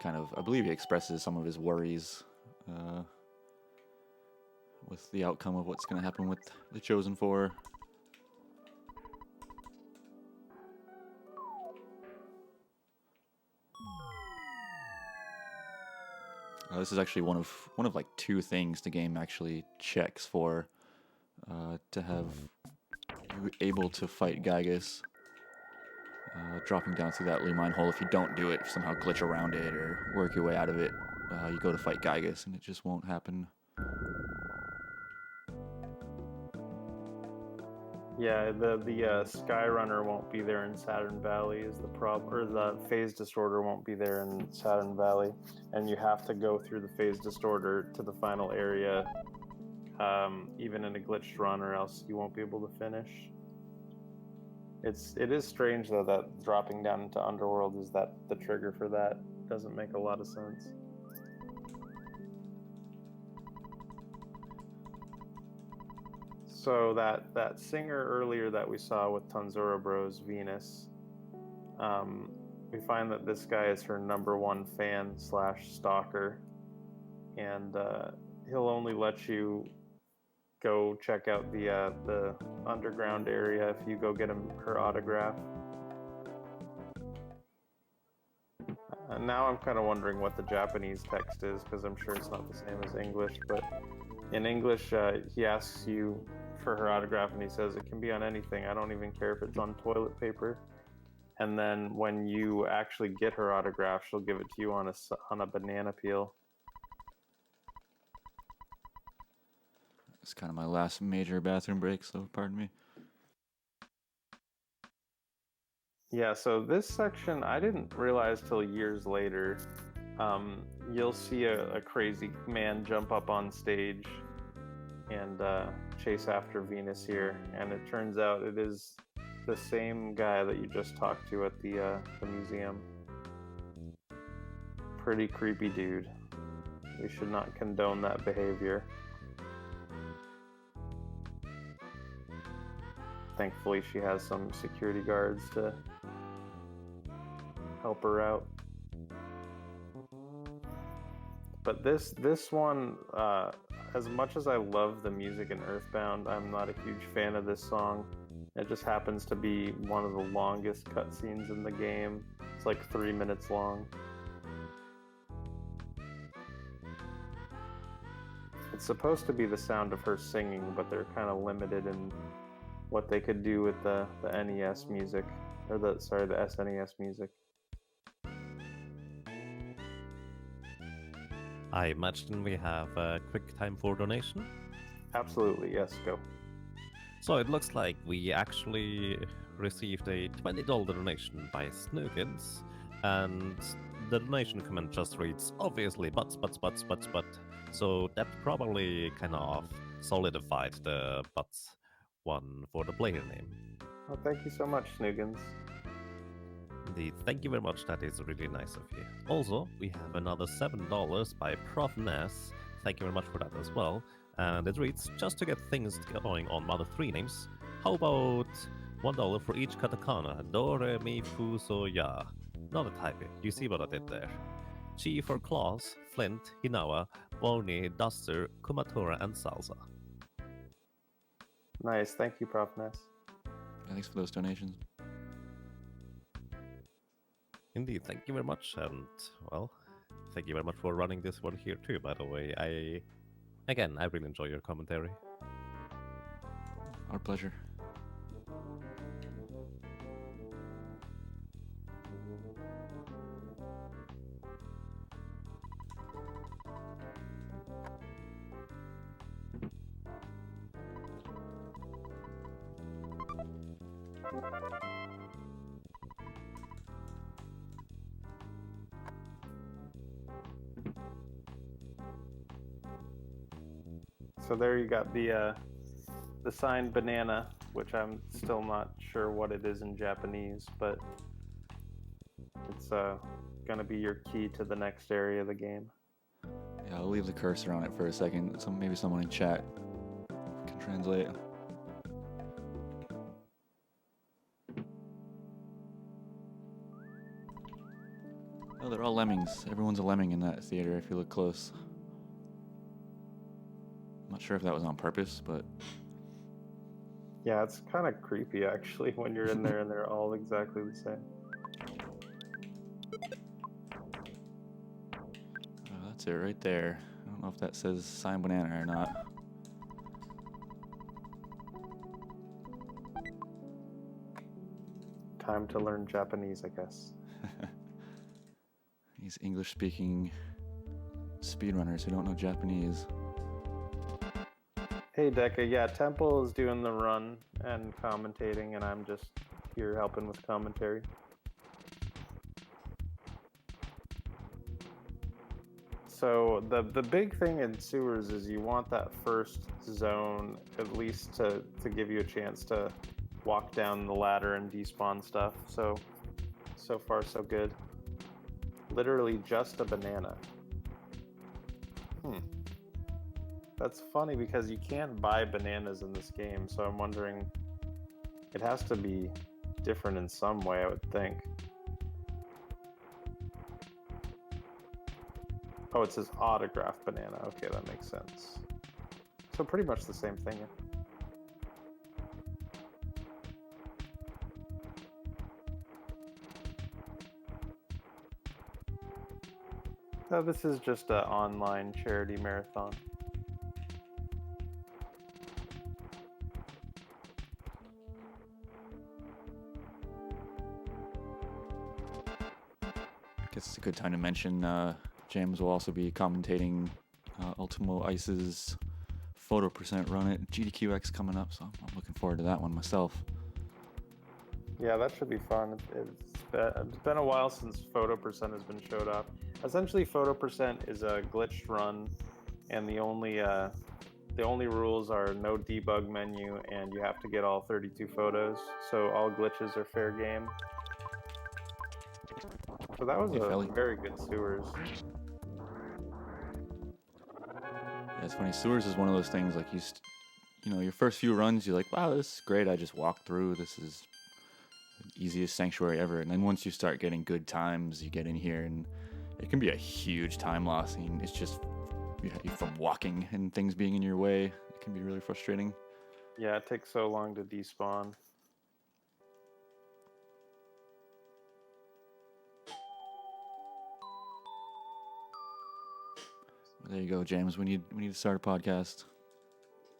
Kind of, I believe he expresses some of his worries with the outcome of what's going to happen with the Chosen Four. This is actually one of like two things the game actually checks for to have you able to fight Gygus. Dropping down through that Lumine hole. If you don't do it, somehow glitch around it or work your way out of it, you go to fight Gygus and it just won't happen. Yeah, the Skyrunner won't be there in Saturn Valley is the problem, or the Phase Distorter won't be there in Saturn Valley, and you have to go through the Phase Distorter to the final area, even in a glitched run, or else you won't be able to finish. It is strange though that dropping down into Underworld is that the trigger for that. Doesn't make a lot of sense. So that singer earlier that we saw with Tanzura Bros, Venus, we find that this guy is her #1 fan / stalker, and he'll only let you go check out the underground area if you go get her autograph. And now I'm kind of wondering what the Japanese text is, because I'm sure it's not the same as English, but in English he asks you for her autograph and he says it can be on anything. I don't even care if it's on toilet paper. And then when you actually get her autograph, she'll give it to you on a banana peel. It's kind of my last major bathroom break, so pardon me. Yeah, so this section I didn't realize till years later. You'll see a crazy man jump up on stage and chase after Venus here, and it turns out it is the same guy that you just talked to at the museum. Pretty creepy dude. We should not condone that behavior. Thankfully, she has some security guards to help her out. But this one, as much as I love the music in Earthbound, I'm not a huge fan of this song. It just happens to be one of the longest cutscenes in the game. It's like 3 minutes long. It's supposed to be the sound of her singing, but they're kind of limited in what they could do with the NES music, or the SNES music. I imagine we have a quick time for donation. Absolutely, yes, go. So it looks like we actually received a $20 donation by Snookins, and the donation comment just reads, obviously, but. So that probably kind of solidified the butts one for the player name. Well, thank you so much, Snoogans. Indeed, thank you very much, that is really nice of you. Also, we have another $7 by Prof Ness. Thank you very much for that as well. And it reads, just to get things going on Mother 3 names, how about $1 for each katakana. Do, re, mi, fu, so, ya. Not a typo. You see what I did there. Chi for claws, flint, hinawa, boni, duster, kumatora, and salsa. Nice. Thank you, Prof. Ness. Thanks for those donations. Indeed, thank you very much, and well, thank you very much for running this one here too. By the way, I really enjoy your commentary. Our pleasure. So there you got the signed banana, which I'm still not sure what it is in Japanese, but it's gonna be your key to the next area of the game. Yeah, I'll leave the cursor on it for a second. So maybe someone in chat can translate. Oh, they're all lemmings. Everyone's a lemming in that theater if you look close. I'm not sure if that was on purpose, but Yeah, it's kind of creepy actually when you're in there and they're all exactly the same. that's it right there. I don't know if that says sign banana or not. Time to learn Japanese, I guess. These English-speaking speedrunners who don't know Japanese. Hey Deca, yeah, Temple is doing the run and commentating, and I'm just here helping with commentary. So the big thing in sewers is you want that first zone at least to give you a chance to walk down the ladder and despawn stuff. So far so good. Literally just a banana. That's funny because you can't buy bananas in this game, so I'm wondering, it has to be different in some way, I would think. Oh, it says autographed banana. Okay, that makes sense. So pretty much the same thing. This is just an online charity marathon. Guess it's a good time to mention James will also be commentating Ultimo Ice's photo percent run at GDQX coming up, so I'm looking forward to that one myself. Yeah, that should be fun. It's been a while since photo percent has been showed off. Essentially, photo percent is a glitched run, and the only rules are no debug menu, and you have to get all 32 photos. So all glitches are fair game. So that was a very good sewers. Yeah, it's funny. Sewers is one of those things like you know, your first few runs, you're like, wow, this is great. I just walked through. This is the easiest sanctuary ever. And then once you start getting good times, you get in here, and it can be a huge time loss. I mean, it's just from walking and things being in your way. It can be really frustrating. Yeah, it takes so long to despawn. There you go, James. We need to start a podcast.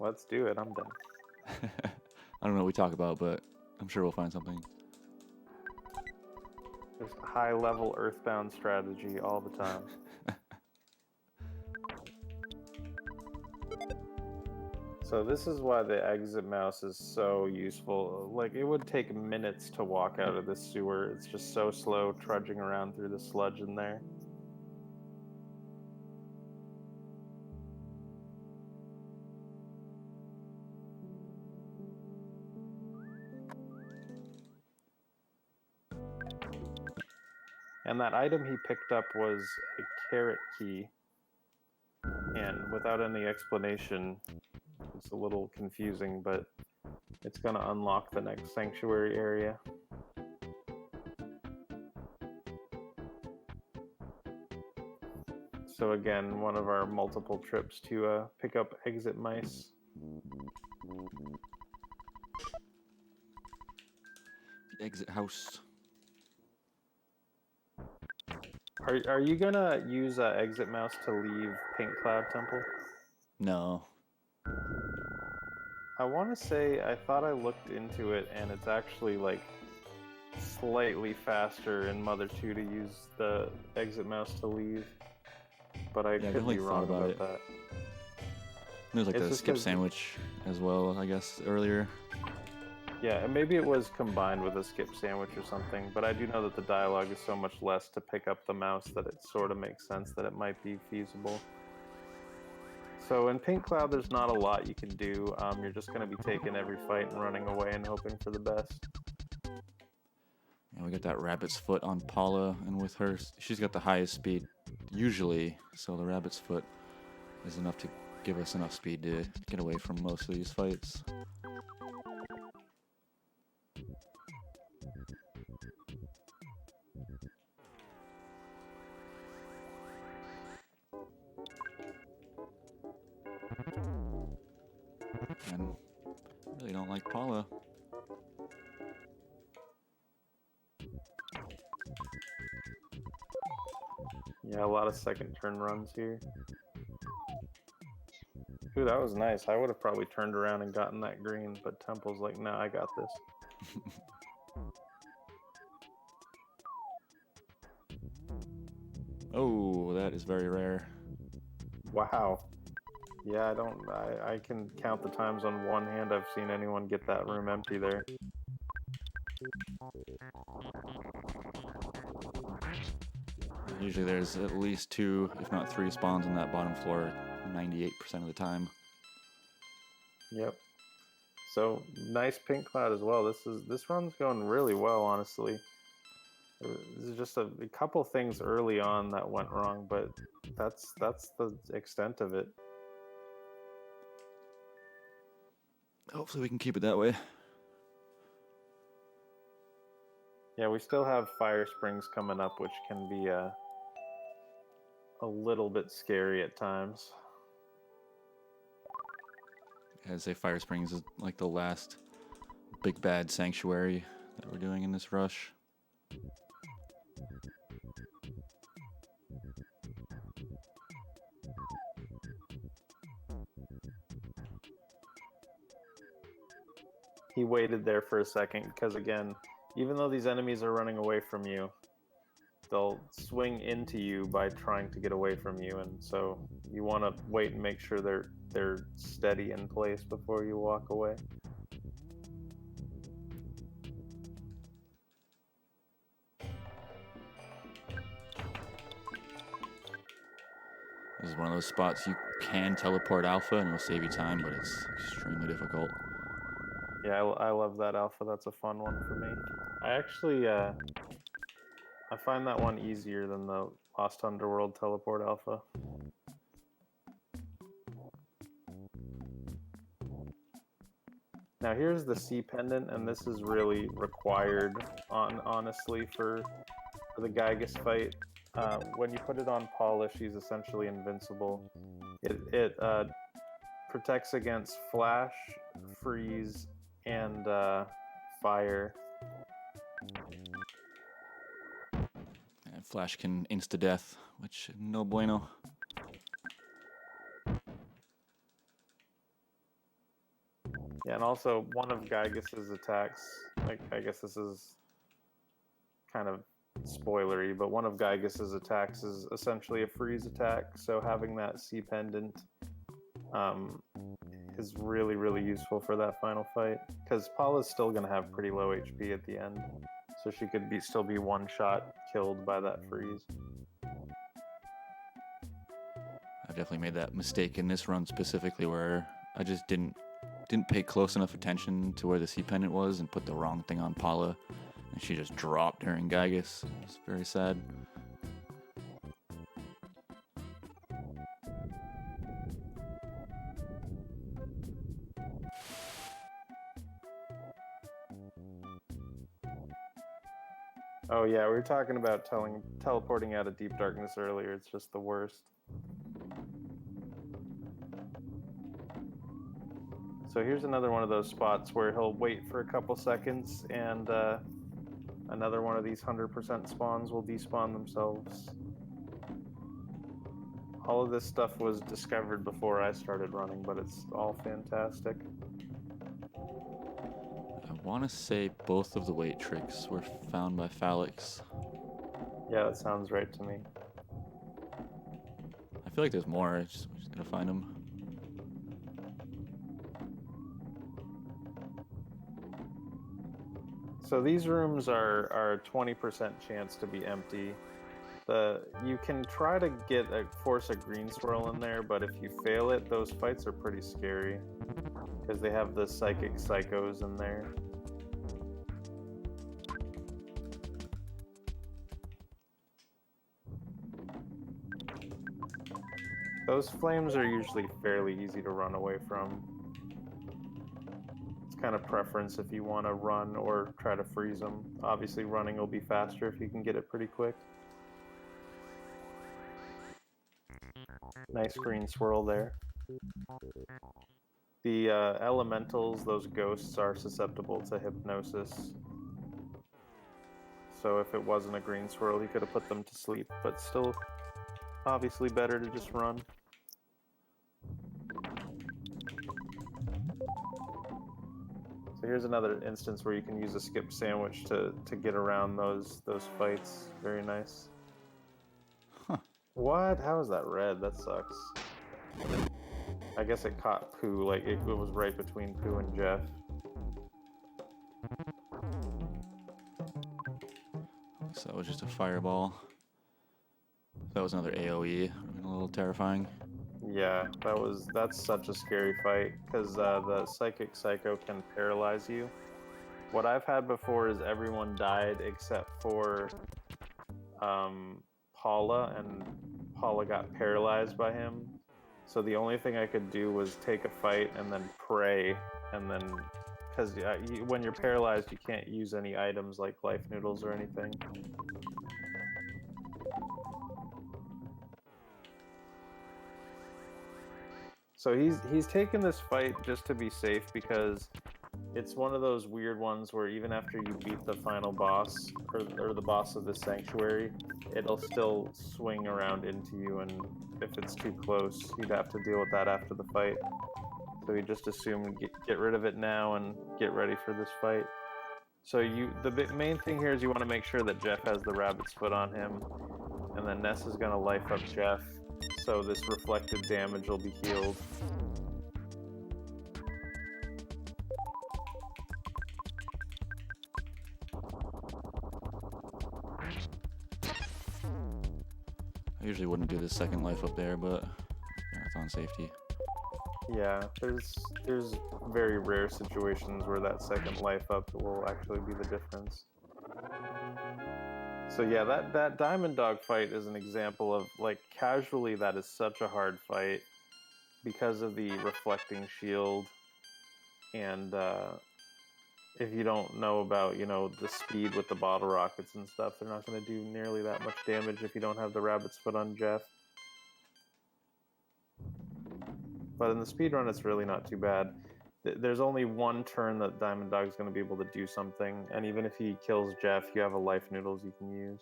Let's do it. I'm done. I don't know what we talk about, but I'm sure we'll find something. Just high-level Earthbound strategy all the time. So this is why the exit mouse is so useful. Like, it would take minutes to walk out of this sewer. It's just so slow trudging around through the sludge in there. And that item he picked up was a carrot key. And without any explanation, it's a little confusing, but It's going to unlock the next sanctuary area. So again, one of our multiple trips to pick up exit mice. The exit house. Are you gonna use exit mouse to leave Pink Cloud Temple? No. I want to say I thought I looked into it, and it's actually like slightly faster in Mother 2 to use the exit mouse to leave. But I could definitely be thought wrong about about it. that. There's like It's the just skip 'cause- sandwich as well, I guess, earlier. Yeah, and maybe it was combined with a skip sandwich or something, but I do know that the dialogue is so much less to pick up the mouse that it sort of makes sense that it might be feasible. So in Pink Cloud, there's not a lot you can do. You're just going to be taking every fight and running away and hoping for the best. And we got that rabbit's foot on Paula, and with her, she's got the highest speed usually, so the rabbit's foot is enough to give us enough speed to get away from most of these fights. And I really don't like Paula. Yeah, a lot of second turn runs here. Ooh, that was nice. I would have probably turned around and gotten that green, but Temple's like, nah, I got this. Oh, that is very rare. Wow. Yeah, I can count the times on one hand I've seen anyone get that room empty there. Usually there's at least 2, if not 3 spawns on that bottom floor 98% of the time. Yep. So nice Pink Cloud as well. This run's going really well, honestly. There's just a couple things early on that went wrong, but that's the extent of it. Hopefully we can keep it that way. Yeah, we still have Fire Springs coming up, which can be a little bit scary at times. I'd say Fire Springs is like the last big bad sanctuary that we're doing in this rush. He waited there for a second because, again, even though these enemies are running away from you, they'll swing into you by trying to get away from you, and so you want to wait and make sure they're steady in place before you walk away. This is one of those spots you can teleport Alpha and it'll save you time, but it's extremely difficult. Yeah, I love that alpha. That's a fun one for me. I actually I find that one easier than the Lost Underworld teleport alpha. Now here's the C pendant, and this is really required honestly for the Gygus fight. When you put it on Paula, she's essentially invincible. It protects against flash, freeze, and fire. And Flash can insta-death, which no bueno. Yeah, and also one of Gygus's attacks, like, I guess this is kind of spoilery, but one of Gygus's attacks is essentially a freeze attack, so having that C pendant is really, really useful for that final fight, because Paula's still going to have pretty low HP at the end, so she could still be one shot killed by that freeze. I've definitely made that mistake in this run specifically where I just didn't pay close enough attention to where the C pendant was and put the wrong thing on Paula, and she just dropped during Gygus. It's very sad. Oh yeah, we were talking about teleporting out of deep darkness earlier. It's just the worst. So here's another one of those spots where he'll wait for a couple seconds and another one of these 100% spawns will despawn themselves. All of this stuff was discovered before I started running, but it's all fantastic. I want to say both of the wait tricks were found by Phalix. Yeah, that sounds right to me. I feel like there's more. We're just gonna find them. So these rooms are 20% chance to be empty. You can try to force a green swirl in there, but if you fail it, those fights are pretty scary because they have the psychic psychos in there. Those flames are usually fairly easy to run away from. It's kind of preference if you want to run or try to freeze them. Obviously running will be faster if you can get it pretty quick. Nice green swirl there. The elementals, those ghosts, are susceptible to hypnosis. So if it wasn't a green swirl, he could have put them to sleep, but still obviously better to just run. So here's another instance where you can use a skip sandwich to get around those fights. Very nice. Huh. What? How is that red? That sucks. I guess it caught Pooh, like it was right between Pooh and Jeff. So that was just a fireball. That was another AoE. A little terrifying. Yeah, that's such a scary fight because the psychic psycho can paralyze you. What I've had before is everyone died except for Paula, and Paula got paralyzed by him. So the only thing I could do was take a fight and then pray, and then because when you're paralyzed, you can't use any items like life noodles or anything. So he's taken this fight just to be safe because it's one of those weird ones where even after you beat the final boss or the boss of the sanctuary, it'll still swing around into you, and if it's too close, you'd have to deal with that after the fight. So he just assumed get rid of it now and get ready for this fight. So the main thing here is you want to make sure that Jeff has the rabbit's foot on him, and then Ness is going to life up Jeff, so this reflected damage will be healed. I usually wouldn't do the second life up there, but marathon safety. Yeah, there's very rare situations where that second life up will actually be the difference. So yeah, that Diamond Dog fight is an example of, like, casually that is such a hard fight because of the reflecting shield, and if you don't know about, the speed with the bottle rockets and stuff, they're not going to do nearly that much damage if you don't have the rabbit's foot on Jeff. But in the speedrun, it's really not too bad. There's only one turn that Diamond Dog's going to be able to do something, and even if he kills Jeff, you have a life noodles you can use.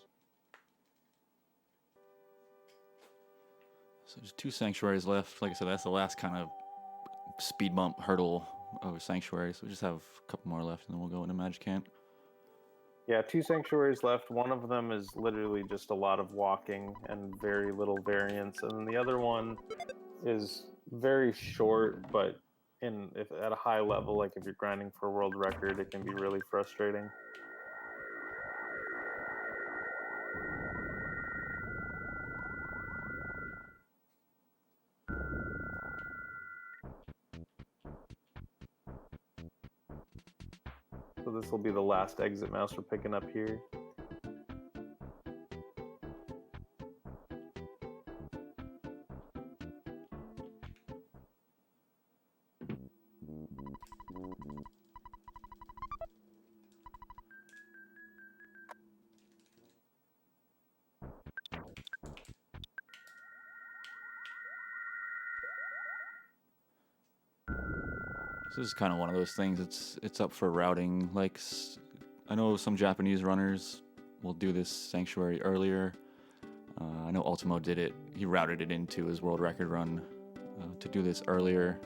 So there's 2 sanctuaries left. Like I said, that's the last kind of speed bump hurdle of sanctuary. So we just have a couple more left, and then we'll go into Magic Camp. Yeah, 2 sanctuaries left. One of them is literally just a lot of walking and very little variance, and then the other one is very short, but if at a high level, like if you're grinding for a world record, it can be really frustrating. So this will be the last exit mouse we're picking up here. This is kind of one of those things. It's up for routing. Like, I know some Japanese runners will do this sanctuary earlier. I know lltemple did it. He routed it into his world record run to do this earlier.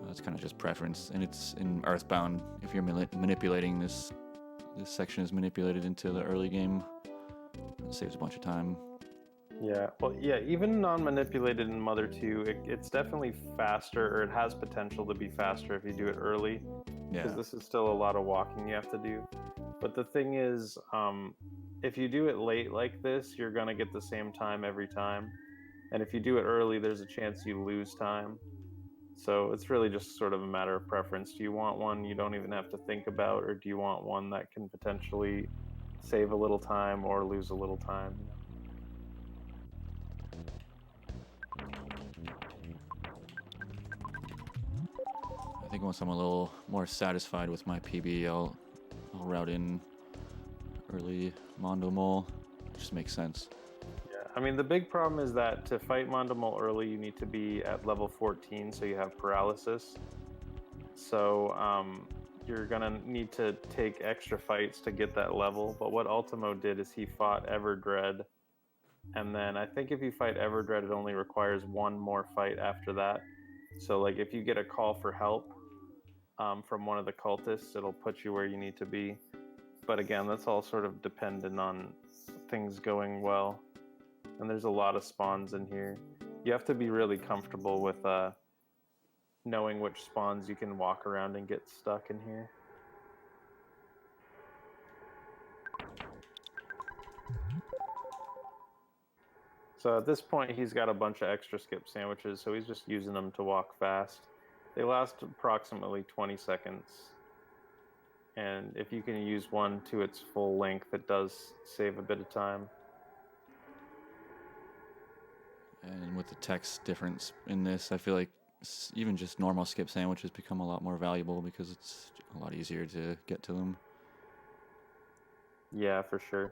It's kind of just preference, and it's in Earthbound. If you're manipulating this section is manipulated into the early game. It saves a bunch of time. Yeah, well, yeah, even non-manipulated in Mother 2, it's definitely faster, or it has potential to be faster if you do it early. Because this is still a lot of walking you have to do. But the thing is, if you do it late like this, you're going to get the same time every time. And if you do it early, there's a chance you lose time. So it's really just sort of a matter of preference. Do you want one you don't even have to think about, or do you want one that can potentially save a little time or lose a little time? I think once I'm a little more satisfied with my PB, I'll route in early Mondo Mole. It just makes sense. Yeah, I mean, the big problem is that to fight Mondo Mole early, you need to be at level 14, so you have paralysis. So you're gonna need to take extra fights to get that level. But what lltemple did is he fought Everdread, and then I think if you fight Everdread, it only requires one more fight after that. So like if you get a call for help from one of the cultists, it'll put you where you need to be. But again, that's all sort of dependent on things going well. And there's a lot of spawns in here. You have to be really comfortable with knowing which spawns you can walk around and get stuck in here. So at this point, he's got a bunch of extra skip sandwiches, so he's just using them to walk fast. They last approximately 20 seconds. And if you can use one to its full length, it does save a bit of time. And with the text difference in this, I feel like even just normal skip sandwiches become a lot more valuable because it's a lot easier to get to them. Yeah, for sure.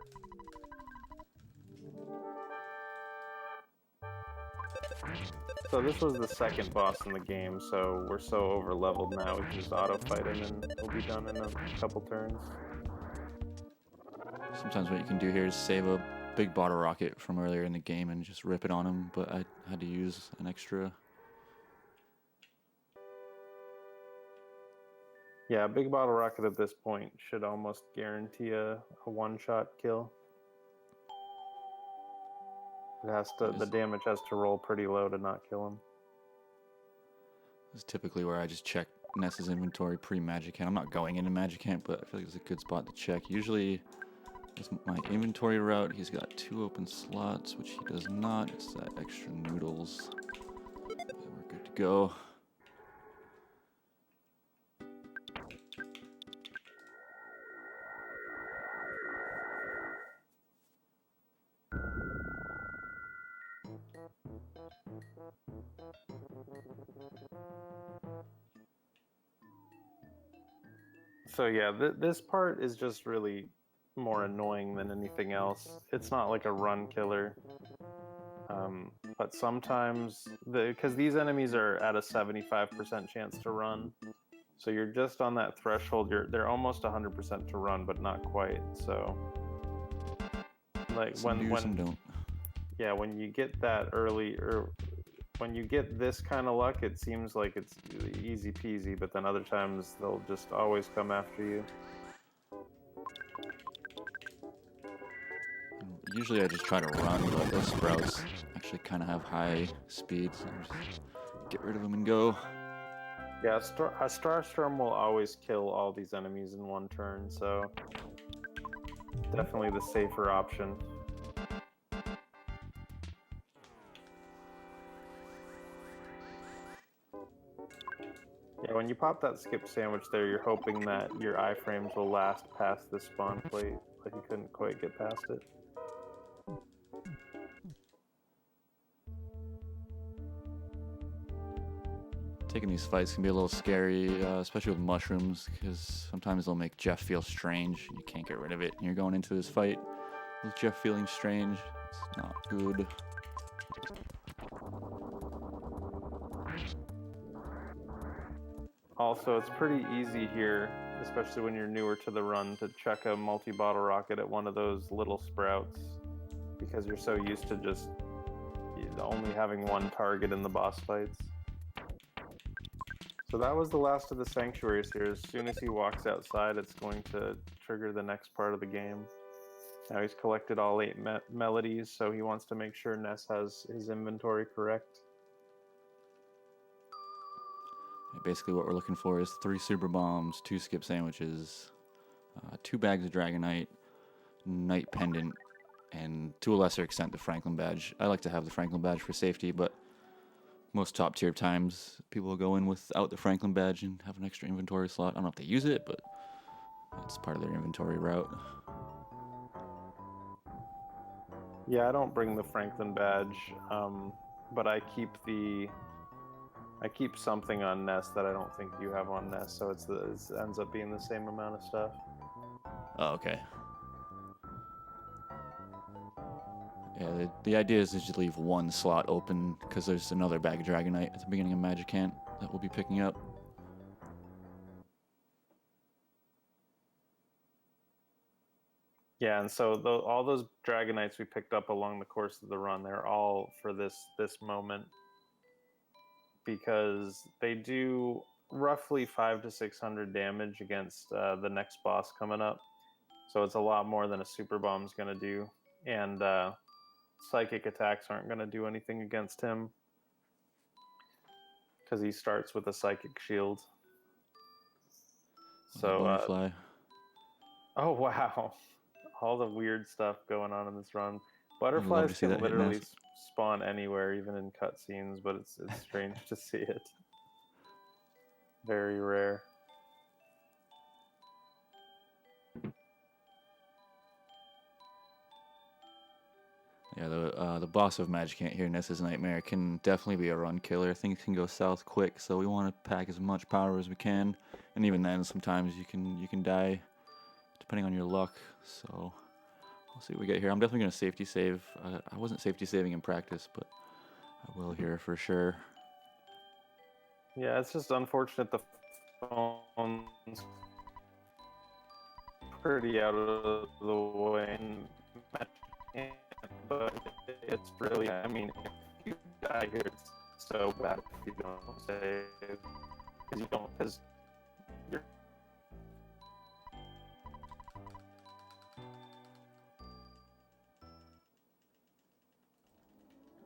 So this was the second boss in the game, so we're so over leveled now we can just auto fight him and we'll be done in a couple turns. Sometimes what you can do here is save a big bottle rocket from earlier in the game and just rip it on him, but I had to use an extra. Yeah, big bottle rocket at this point should almost guarantee a one-shot kill. It has to, the damage has to roll pretty low to not kill him. This is typically where I just check Ness's inventory pre-Magic Hand. I'm not going into Magic Hand, but I feel like it's a good spot to check. Usually, it's my inventory route. He's got 2 open slots, which he does not. It's that extra noodles. And we're good to go. So yeah, this part is just really more annoying than anything else. It's not like a run killer. But sometimes, because these enemies are at a 75% chance to run, so you're just on that threshold. They're almost 100% to run, but not quite. So, like Some do, some don't. Yeah, when you get that early, or when you get this kind of luck, it seems like it's easy peasy. But then other times they'll just always come after you. Usually I just try to run, but those sprouts actually kind of have high speed, so just get rid of them and go. Yeah, a Starstorm will always kill all these enemies in one turn, so definitely the safer option. Yeah, when you pop that skip sandwich there, you're hoping that your iframes will last past this spawn plate, but you couldn't quite get past it. Taking these fights can be a little scary, especially with mushrooms, because sometimes they'll make Jeff feel strange. You can't get rid of it. And you're going into this fight with Jeff feeling strange. It's not good. Also, it's pretty easy here, especially when you're newer to the run, to check a multi-bottle rocket at one of those little sprouts, because you're so used to just only having one target in the boss fights. So that was the last of the sanctuaries here. As soon as he walks outside, it's going to trigger the next part of the game. Now he's collected all 8 melodies, so he wants to make sure Ness has his inventory correct. Basically, what we're looking for is 3 super bombs, 2 skip sandwiches, 2 bags of Dragonite, Night Pendant, and to a lesser extent the Franklin badge. I like to have the Franklin badge for safety, but most top tier times people will go in without the Franklin badge and have an extra inventory slot. I don't know if they use it, but it's part of their inventory route. Yeah, I don't bring the Franklin badge, but I keep something on Ness that I don't think you have on Ness, so it ends up being the same amount of stuff. Oh, okay. Yeah, the idea is to just leave one slot open because there's another bag of Dragonite at the beginning of Magicant that we'll be picking up. Yeah, and so all those Dragonites we picked up along the course of the run, they're all for this moment, because they do roughly 500 to 600 damage against the next boss coming up. So it's a lot more than a super bomb's going to do, and psychic attacks aren't going to do anything against him because he starts with a psychic shield. So Butterfly. Oh wow, all the weird stuff going on in this run. love Butterflies to see can that hit literally mass. spawn anywhere, even in cutscenes, but it's strange to see it. Very rare. Yeah, the boss of Magicant here, Ness's Nightmare, can definitely be a run killer. Things can go south quick, so we want to pack as much power as we can. And even then, sometimes you can die, depending on your luck. So we'll see what we get here. I'm definitely going to safety save. I wasn't safety saving in practice, but I will here for sure. Yeah, it's just unfortunate the phone's pretty out of the way, but it's really, I mean, if you die here, it's so bad if you don't save, because you're.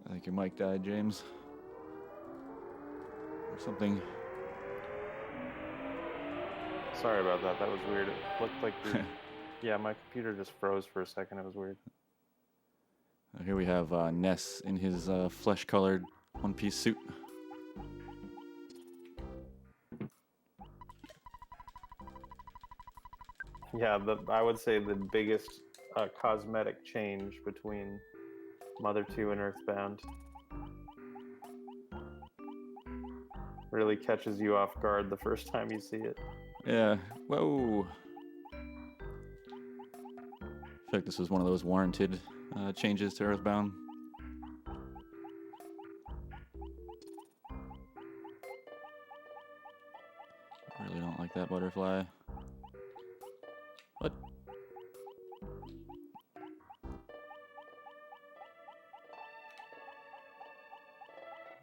I think your mic died, James. Or something. Sorry about that. That was weird. It looked like yeah, my computer just froze for a second. It was weird. Here we have Ness in his flesh-colored one-piece suit. Yeah, I would say the biggest cosmetic change between Mother 2 and Earthbound. Really catches you off guard the first time you see it. Yeah. Whoa. I feel like this was one of those warranted changes to Earthbound. I really don't like that butterfly. What?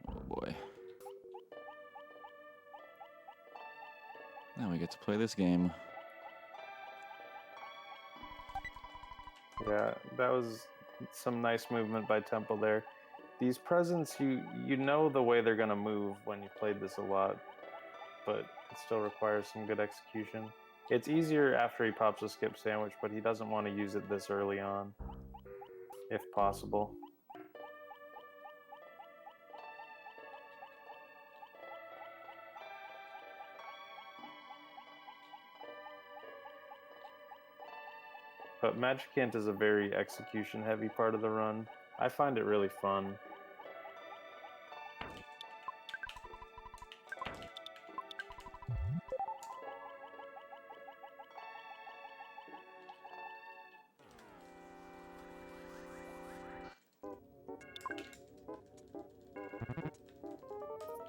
Oh boy. Now we get to play this game. Yeah, that was some nice movement by Temple there. These presents, you know the way they're gonna move when you played this a lot, but it still requires some good execution. It's easier after he pops a skip sandwich, but he doesn't want to use it this early on, if possible. But Magicant is a very execution-heavy part of the run. I find it really fun.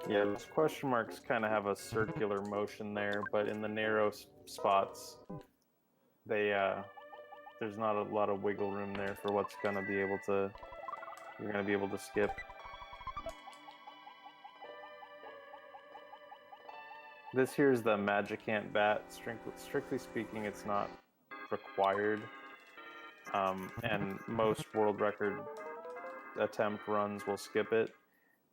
Yeah, those question marks kind of have a circular motion there, but in the narrow spots, they there's not a lot of wiggle room there for what's gonna be able to you're gonna be able to skip. This here's the Magicant bat. Strictly speaking, it's not required, and most world record attempt runs will skip it,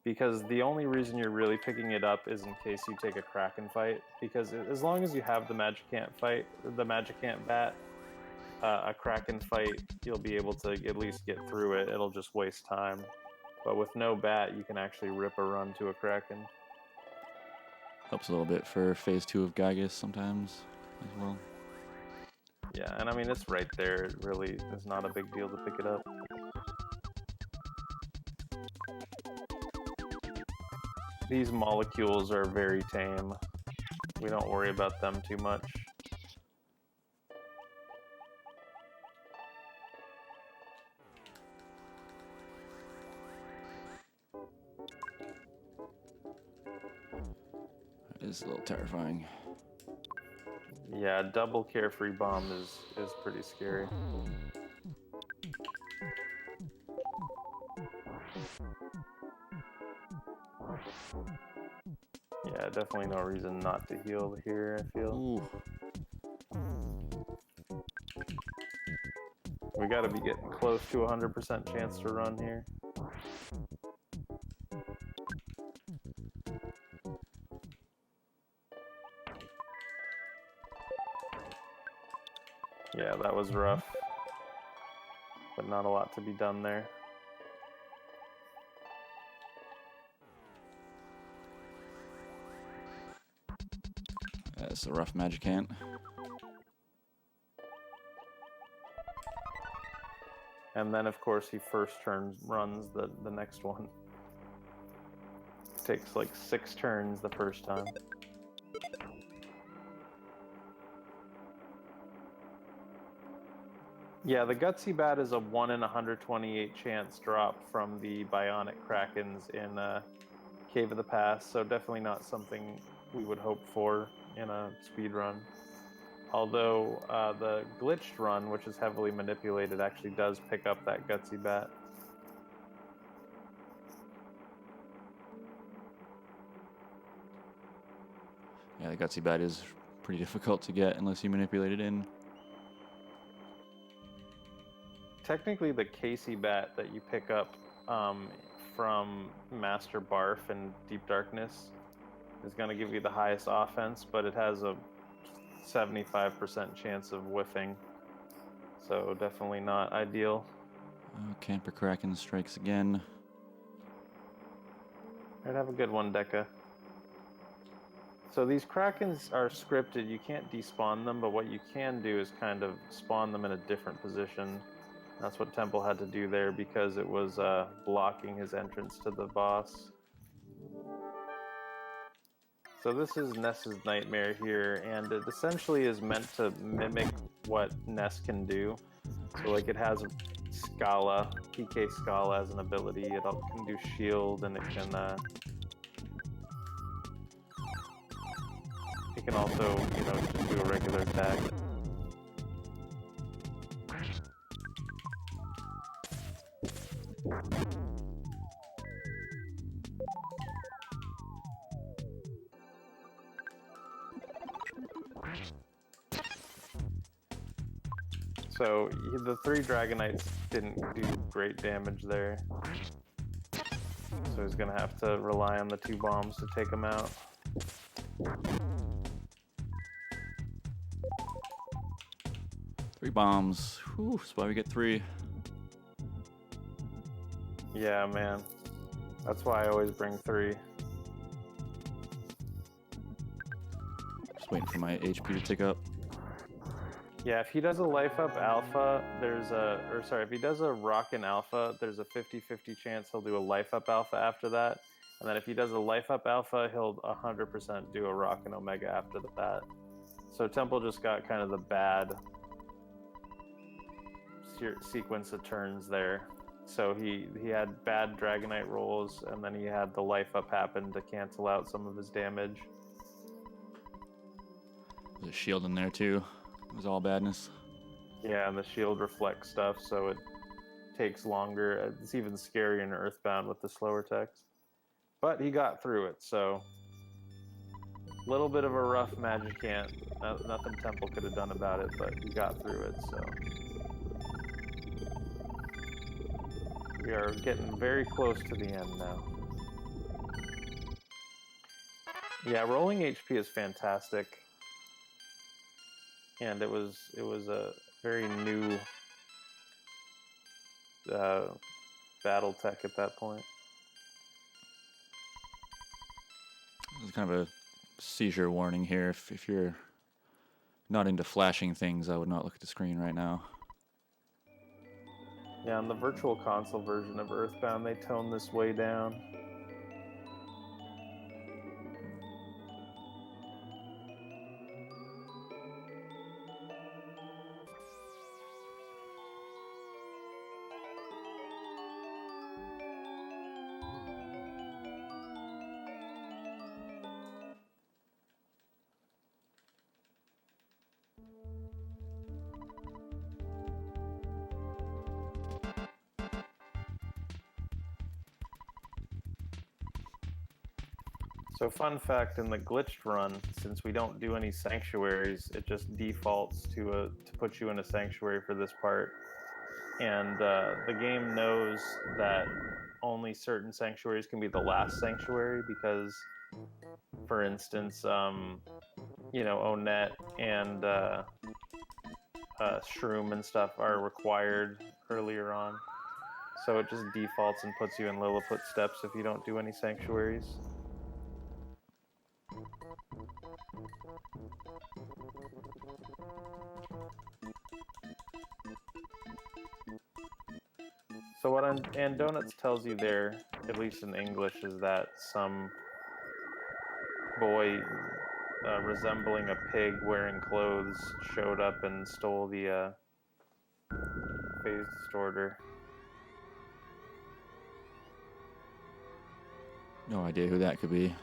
because the only reason you're really picking it up is in case you take a Kraken fight. Because as long as you have the Magicant bat, a Kraken fight, you'll be able to at least get through it. It'll just waste time. But with no bat, you can actually rip a run to a Kraken. Helps a little bit for phase 2 of Gygus sometimes as well. Yeah, and I mean, it's right there. It really is not a big deal to pick it up. These molecules are very tame. We don't worry about them too much. It is a little terrifying. Yeah, double carefree bomb is pretty scary. Yeah, definitely no reason not to heal here, I feel. Ooh. We gotta be getting close to 100% chance to run here. Yeah, that was rough, but not a lot to be done there. That's a rough Magicant. And then, of course, he first runs the next one. Takes like 6 turns the first time. Yeah, the Gutsy Bat is a 1 in 128 chance drop from the Bionic Krakens in Cave of the Past, so definitely not something we would hope for in a speed run. Although the glitched run, which is heavily manipulated, actually does pick up that Gutsy Bat. Yeah, the Gutsy Bat is pretty difficult to get unless you manipulate it in. Technically, the Casey Bat that you pick up from Master Barf and Deep Darkness is going to give you the highest offense, but it has a 75% chance of whiffing, so definitely not ideal. Camper Kraken strikes again. I'd have a good one, Deca. So these Krakens are scripted. You can't despawn them, but what you can do is kind of spawn them in a different position. That's what Temple had to do there because it was blocking his entrance to the boss. So this is Ness's Nightmare here, and it essentially is meant to mimic what Ness can do. So like it has Scala, PK Scala as an ability. It can do shield, and it can also, just do a regular attack. So the 3 Dragonites didn't do great damage there. So he's gonna have to rely on the 2 bombs to take him out. Three bombs. Whew, that's why we get 3. Yeah, man. That's why I always bring 3. Just waiting for my HP to tick up. Yeah, if he does a life up alpha, if he does a rockin' alpha, there's a 50-50 chance he'll do a life up alpha after that. And then if he does a life up alpha, he'll 100% do a rockin' omega after that. So Temple just got kind of the bad sequence of turns there. So he had bad Dragonite rolls, and then he had the life up happen to cancel out some of his damage. There's a shield in there too. It was all badness. Yeah, and the shield reflects stuff, so it takes longer. It's even scarier in Earthbound with the slower text. But he got through it, so a little bit of a rough magic ant. Nothing Temple could have done about it, but he got through it, so. We are getting very close to the end now. Yeah, rolling HP is fantastic. And it was a very new battle tech at that point. There's kind of a seizure warning here. If you're not into flashing things, I would not look at the screen right now. Yeah, on the Virtual Console version of Earthbound, they toned this way down. So fun fact, in the glitched run, since we don't do any sanctuaries, it just defaults to put you in a sanctuary for this part. And the game knows that only certain sanctuaries can be the last sanctuary because, for instance, Onet and Shroom and stuff are required earlier on. So it just defaults and puts you in Lilliput steps if you don't do any sanctuaries. So what Donuts tells you there, at least in English, is that some boy resembling a pig wearing clothes showed up and stole the phase distorter. No idea who that could be.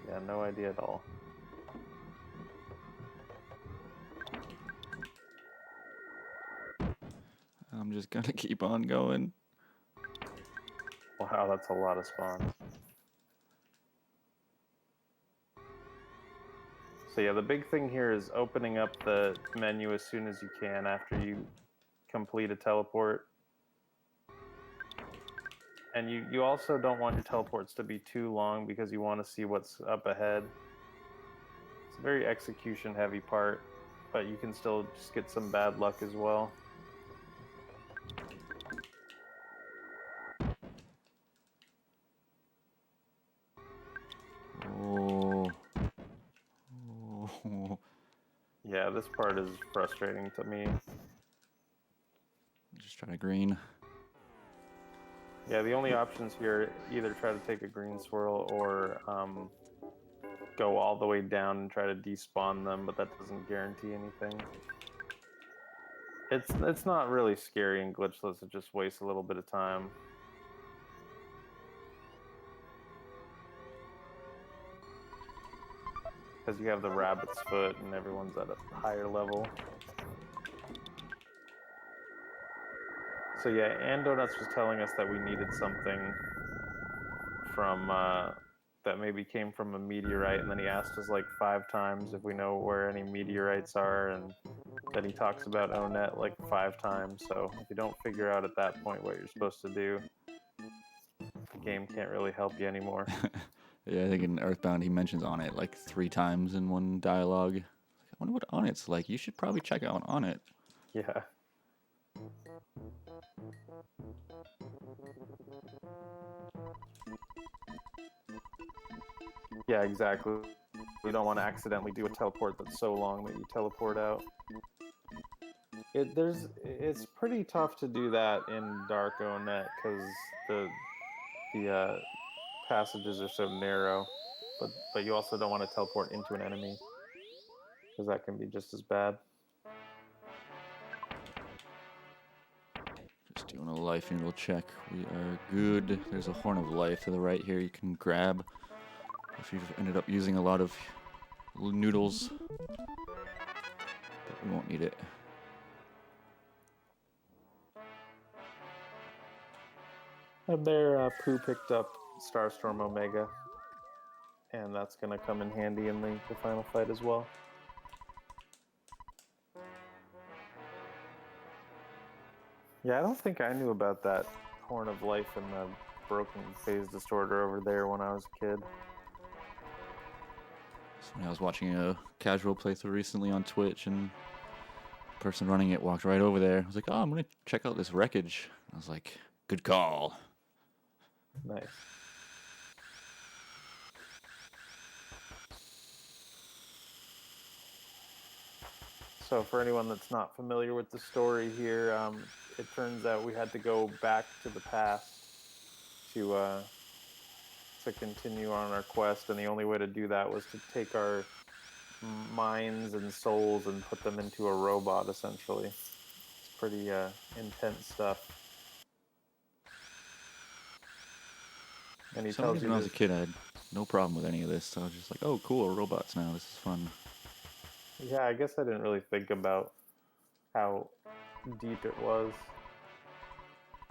Yeah, no idea at all. I'm just gonna keep on going. Wow, that's a lot of spawns. So yeah, the big thing here is opening up the menu as soon as you can after you complete a teleport. And you also don't want your teleports to be too long because you want to see what's up ahead. It's a very execution heavy part, but you can still just get some bad luck as well. Oh. Yeah, this part is frustrating to me. Just trying to green. Yeah, the only options here either try to take a green swirl or go all the way down and try to despawn them, but that doesn't guarantee anything. It's not really scary and glitchless, it just wastes a little bit of time. Because you have the rabbit's foot and everyone's at a higher level. So yeah, Donuts was telling us that we needed something from that maybe came from a meteorite, and then he asked us like 5 times if we know where any meteorites are, and then he talks about Onet like 5 times. So if you don't figure out at that point what you're supposed to do, the game can't really help you anymore. Yeah, I think in Earthbound he mentions Onit like 3 times in one dialogue. I wonder what Onit's like. You should probably check out Onit. Yeah. Yeah, exactly. You don't want to accidentally do a teleport that's so long that you teleport out. It's pretty tough to do that in Dark Onet because the passages are so narrow, but you also don't want to teleport into an enemy because that can be just as bad. Just Doing a life noodle check. We are good. There's a horn of life to the right here you can grab if you've ended up using a lot of noodles. But we won't need it. And there, Pooh picked up Starstorm Omega, and that's going to come in handy in the final fight as well. Yeah, I don't think I knew about that Horn of Life and the broken phase distorter over there when I was a kid. So I was watching a casual playthrough recently on Twitch, and the person running it walked right over there. I was like, oh, I'm going to check out this wreckage. I was like, good call. Nice. So for anyone that's not familiar with the story here, it turns out we had to go back to the past to continue on our quest, and the only way to do that was to take our minds and souls and put them into a robot, essentially. It's pretty intense stuff. And he For some tells reason you when I was a kid, I had no problem with any of this. So I was just like, oh, cool, robots now. This is fun. Yeah, I guess I didn't really think about how deep it was.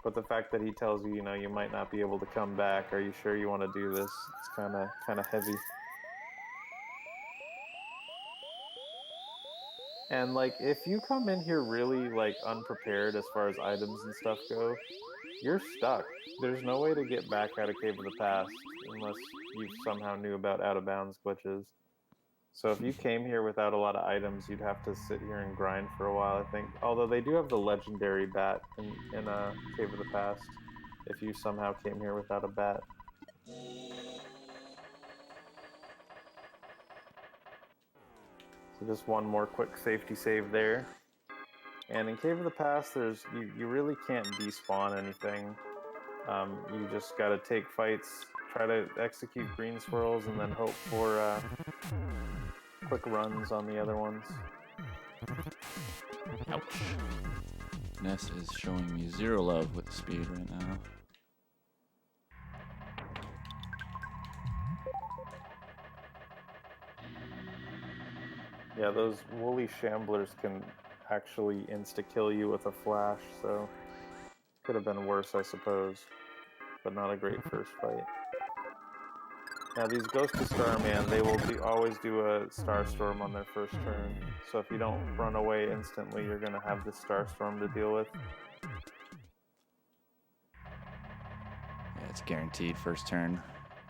But the fact that he tells you, you know, you might not be able to come back. Are you sure you want to do this? It's kind of heavy. And like, if you come in here really like unprepared as far as items and stuff go, you're stuck. There's no way to get back out of Cave of the Past unless you somehow knew about out of bounds glitches. So if you came here without a lot of items, you'd have to sit here and grind for a while, I think. Although they do have the legendary bat in Cave of the Past, if you somehow came here without a bat. So just one more quick safety save there. And in Cave of the Past, you really can't despawn anything. You just gotta take fights, try to execute green swirls, and then hope for quick runs on the other ones. Ouch. Ness is showing me zero love with the speed right now. Yeah, those woolly shamblers can actually insta-kill you with a flash, so could have been worse, I suppose, but not a great first fight. Now these Ghost of Starman, they will always do a Starstorm on their first turn, so if you don't run away instantly, you're going to have this Starstorm to deal with. Yeah, it's guaranteed first turn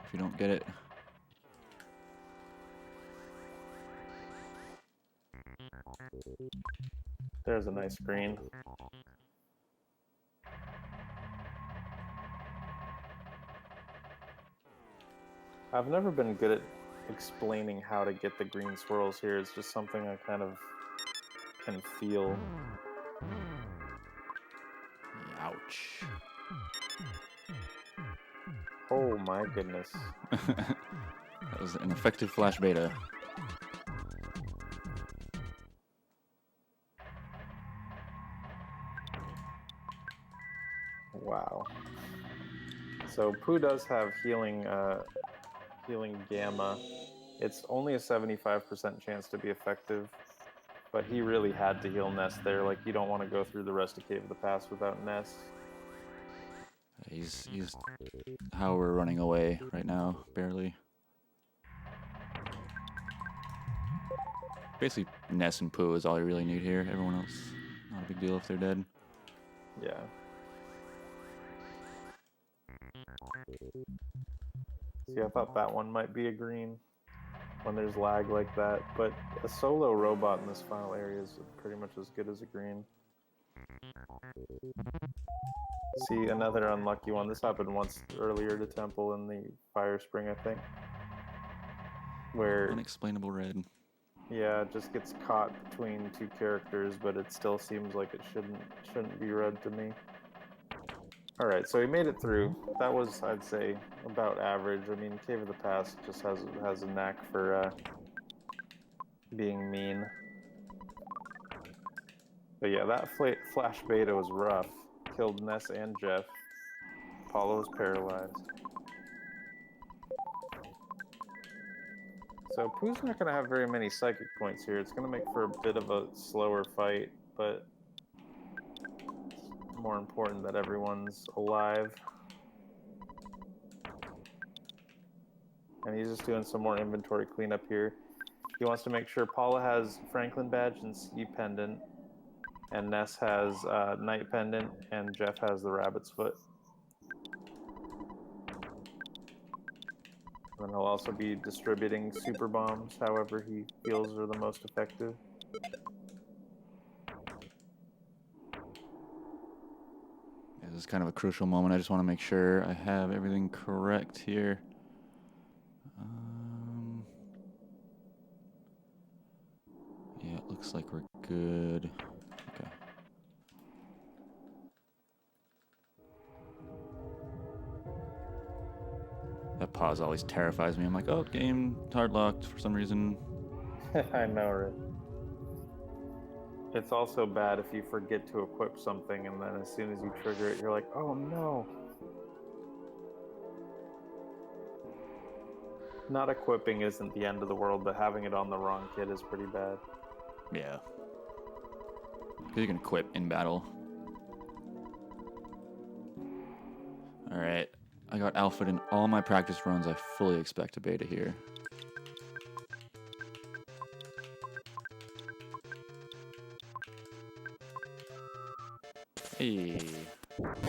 if you don't get it. There's a nice green. I've never been good at explaining how to get the green swirls here. It's just something I kind of can feel. Ouch. Oh my goodness. That was an effective flash beta. Wow. So Pooh does have healing gamma. It's only a 75% chance to be effective, but he really had to heal Ness there. Like, you don't want to go through the rest of Cave of the Past without Ness. He's how we're running away right now, barely. Basically, Ness and Pooh is all you really need here. Everyone else, not a big deal if they're dead. Yeah. See, I thought that one might be a green when there's lag like that, but a solo robot in this final area is pretty much as good as a green. See, another unlucky one. This happened once earlier to Temple in the Fire Spring, I think. Where, Unexplainable red. yeah, it just gets caught between two characters, but it still seems like it shouldn't be red to me. Alright, so he made it through. That was, I'd say, about average. I mean, Cave of the Past just has a knack for being mean. But yeah, that flash beta was rough. killed Ness and Jeff. Paula was paralyzed. So Pooh's not going to have very many psychic points here. It's going to make for a bit of a slower fight, but it's more important that everyone's alive. And he's just doing some more inventory cleanup here. He wants to make sure Paula has Franklin badge and Sea pendant, and Ness has Night pendant, and Jeff has the Rabbit's Foot. And he'll also be distributing super bombs however he feels are the most effective. Yeah, this is kind of a crucial moment. I just want to make sure I have everything correct here. Yeah, it looks like we're good. Okay. That pause always terrifies me. I'm like, oh, game hard locked for some reason. I know, right? It's also bad if you forget to equip something and then as soon as you trigger it, you're like, oh no. Not equipping isn't the end of the world, but having it on the wrong kit is pretty bad. Yeah. Because you can equip in battle. Alright. I got alpha in all my practice runs. I fully expect a beta here. Hey.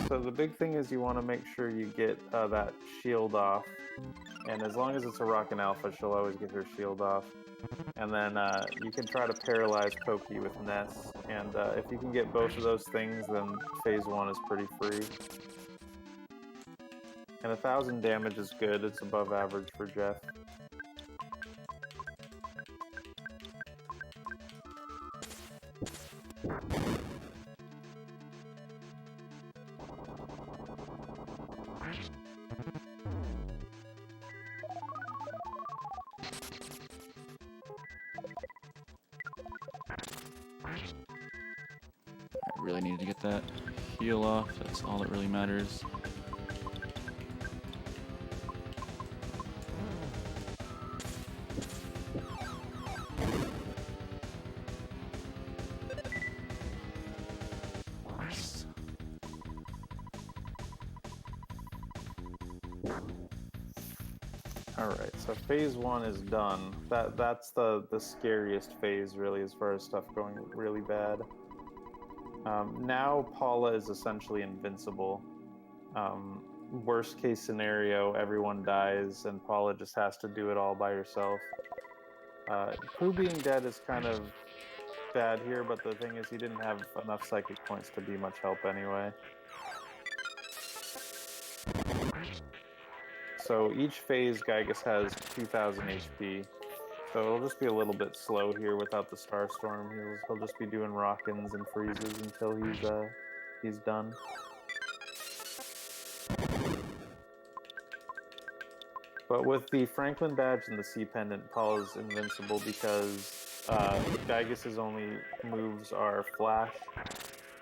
So the big thing is you want to make sure you get that shield off. And as long as it's a Rockin' Alpha, she'll always get her shield off. And then you can try to paralyze Pokey with Ness. And if you can get both of those things, then phase 1 is pretty free. And 1,000 damage is good. It's above average for Jeff. I really needed to get that heal off. That's all that really matters. Alright, so phase 1 is done. That's the scariest phase, really, as far as stuff going really bad. Now Paula is essentially invincible. Worst case scenario, everyone dies, and Paula just has to do it all by herself. Pooh being dead is kind of bad here, but the thing is he didn't have enough psychic points to be much help anyway. So each phase, Gygus has 2,000 HP. So it'll just be a little bit slow here without the Starstorm. He'll just be doing rock-ins and freezes until he's done. But with the Franklin badge and the Sea pendant, Paula's invincible because Gygus's only moves are Flash,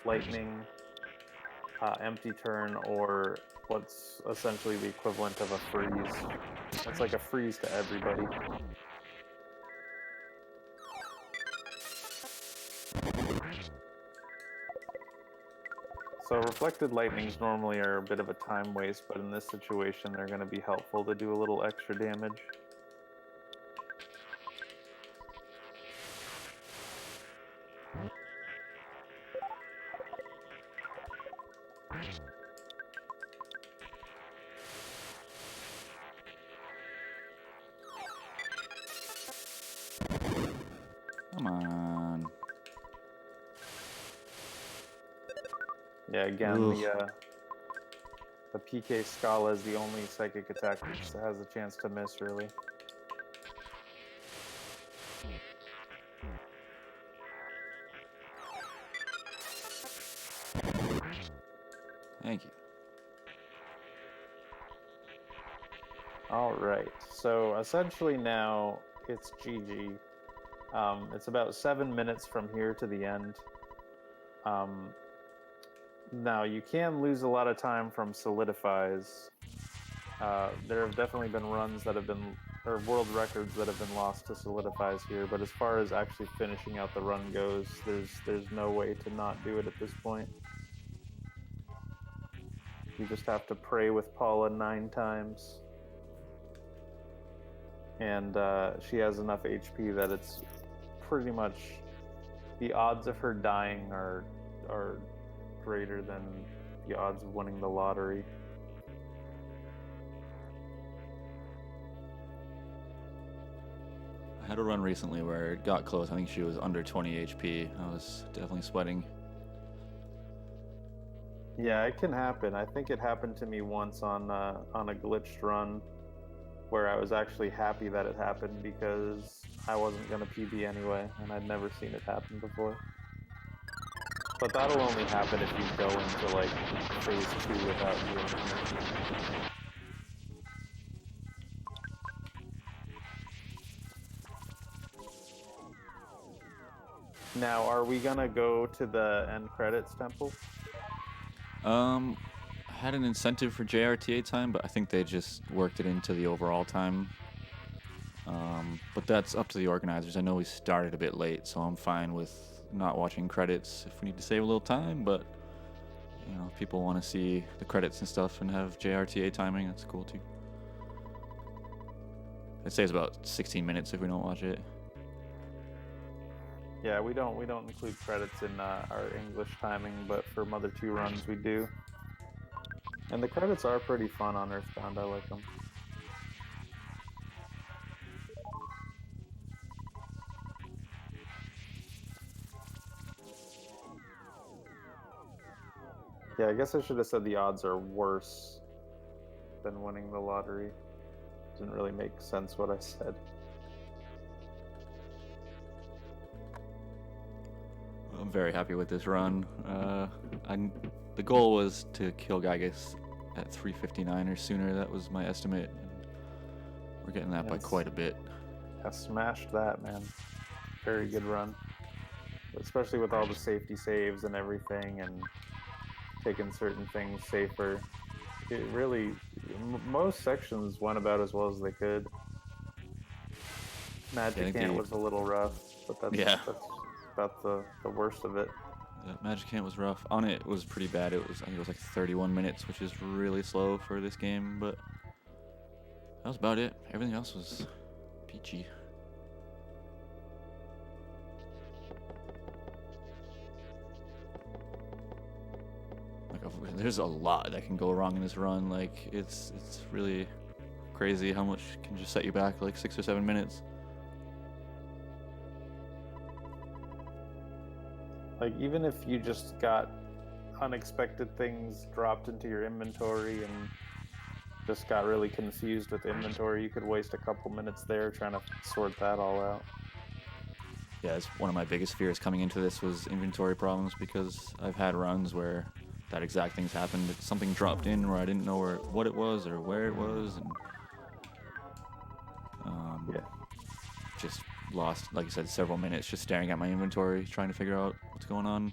Lightning, Empty Turn, or what's essentially the equivalent of a freeze. It's like a freeze to everybody. So reflected lightnings normally are a bit of a time waste, but in this situation they're going to be helpful to do a little extra damage. Come on. Yeah, again, Ugh. the PK Scala is the only psychic attack which has a chance to miss, really. Thank you. Alright, so essentially now it's GG. It's about 7 minutes from here to the end. Now, you can lose a lot of time from solidifies. There have definitely been runs that have been, or world records that have been lost to solidifies here, but as far as actually finishing out the run goes, there's no way to not do it at this point. You just have to pray with Paula 9 times. And she has enough HP that it's pretty much, the odds of her dying are greater than the odds of winning the lottery. I had a run recently where it got close. I think she was under 20 HP. I was definitely sweating. Yeah, it can happen. I think it happened to me once on a glitched run where I was actually happy that it happened because I wasn't going to PB anyway, and I'd never seen it happen before. But that'll only happen if you go into like phase 2 without doing anything. Now, are we gonna go to the end credits temple? I had an incentive for JRTA time, but I think they just worked it into the overall time. But that's up to the organizers. I know we started a bit late, so I'm fine with not watching credits if we need to save a little time, but you know, if people want to see the credits and stuff and have JRTA timing, that's cool too. It saves about 16 minutes if we don't watch it. Yeah, we don't include credits in our English timing, but for Mother 2 runs we do. And the credits are pretty fun on Earthbound. I like them. Yeah, I guess I should have said the odds are worse than winning the lottery. Didn't really make sense what I said. I'm very happy with this run. The goal was to kill Gygas at 3:59 or sooner. That was my estimate. We're getting that by quite a bit. I smashed that, man. Very good run. Especially with all the safety saves and everything and taking certain things safer. It really, most sections went about as well as they could. Magic Ant was a little rough, but that's about the worst of it. Yeah, Magic Ant was rough. On it was pretty bad. I think it was like 31 minutes, which is really slow for this game, but that was about it. Everything else was peachy. Like, there's a lot that can go wrong in this run. Like, it's really crazy how much can just set you back like 6 or 7 minutes. Like, even if you just got unexpected things dropped into your inventory and just got really confused with inventory, you could waste a couple minutes there trying to sort that all out. Yeah, it's one of my biggest fears coming into this was inventory problems, because I've had runs where that exact thing's happened. Something dropped in where I didn't know what it was or where it was, and just lost, like I said, several minutes just staring at my inventory, trying to figure out what's going on.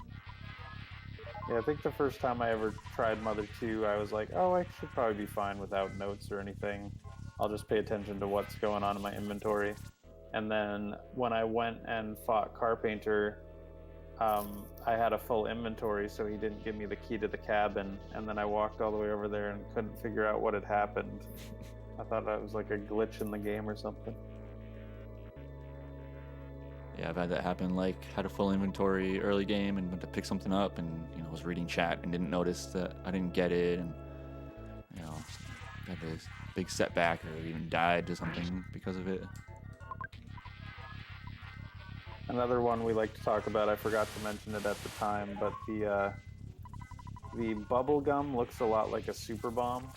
Yeah, I think the first time I ever tried Mother 2, I was like, oh, I should probably be fine without notes or anything. I'll just pay attention to what's going on in my inventory. And then when I went and fought Carpenter, I had a full inventory, so he didn't give me the key to the cabin. And then I walked all the way over there and couldn't figure out what had happened. I thought that was like a glitch in the game or something. Yeah, I've had that happen. Like, had a full inventory early game and went to pick something up, and was reading chat and didn't notice that I didn't get it, and had this big setback or even died to something because of it. Another one we like to talk about, I forgot to mention it at the time, but the bubble gum looks a lot like a super bomb.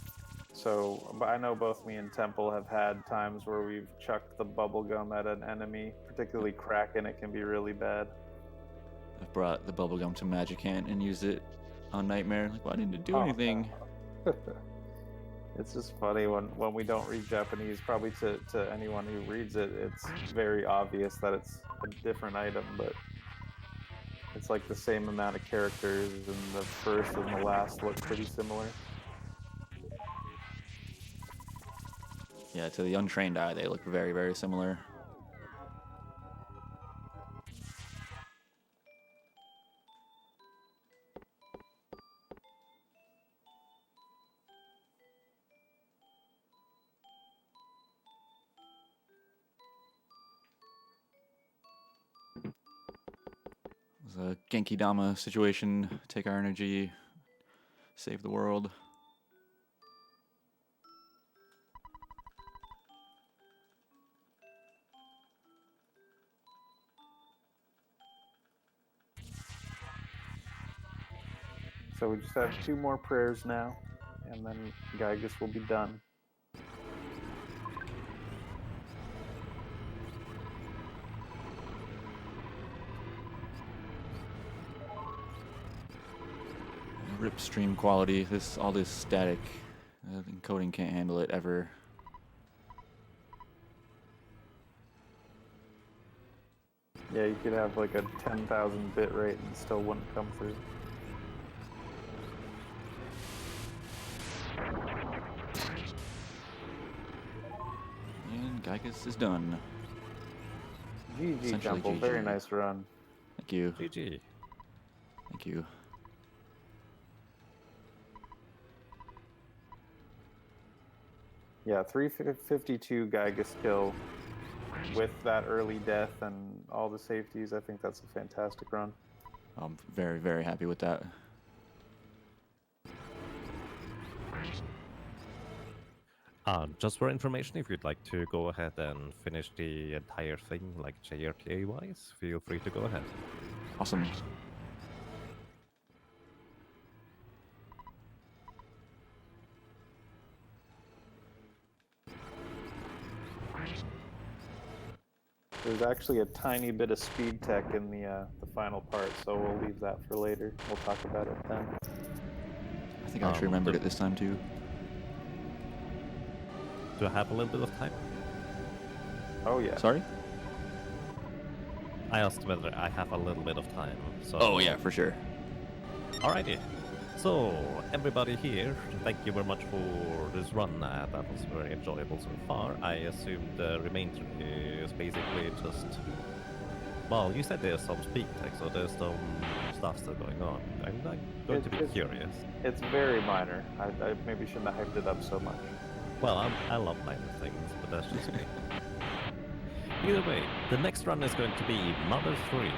So I know both me and lltemple have had times where we've chucked the bubble gum at an enemy, particularly Kraken. It can be really bad. I've brought the bubble gum to Magic Ant and used it on Nightmare. Like, why didn't it do anything? It's just funny when we don't read Japanese. Probably to anyone who reads it, it's very obvious that it's a different item, but It's like the same amount of characters, and the first and the last look pretty similar. Yeah, to the untrained eye, they look very, very similar. It was a Genki Dama situation. Take our energy, save the world. So we just have 2 more prayers now, and then Gygus will be done. Rip stream quality. All this static. Encoding can't handle it ever. Yeah, you could have like a 10,000 bit rate and it still wouldn't come through. And Gygus is done. GG Essentially Temple, GG. very nice run. Thank you. GG. Thank you. Yeah, 352 Gygus kill with that early death and all the safeties. I think that's a fantastic run. I'm very, very happy with that. Just for information, if you'd like to go ahead and finish the entire thing, like JRTA-wise, feel free to go ahead. Awesome. There's actually a tiny bit of speed tech in the final part, so we'll leave that for later. We'll talk about it then. I think I actually remembered it this time too. Do I have a little bit of time? Oh yeah. Sorry? I asked whether I have a little bit of time. So. Oh yeah, for sure. Alrighty. So, everybody here, thank you very much for this run. That was very enjoyable so far. I assume the remainder is basically just... Well, you said there's some speak tech, so there's some stuff still going on. I'm going to be curious. It's very minor. I maybe shouldn't have hyped it up so much. Well, I love minor things, but that's just me. Either way, the next run is going to be Mother 3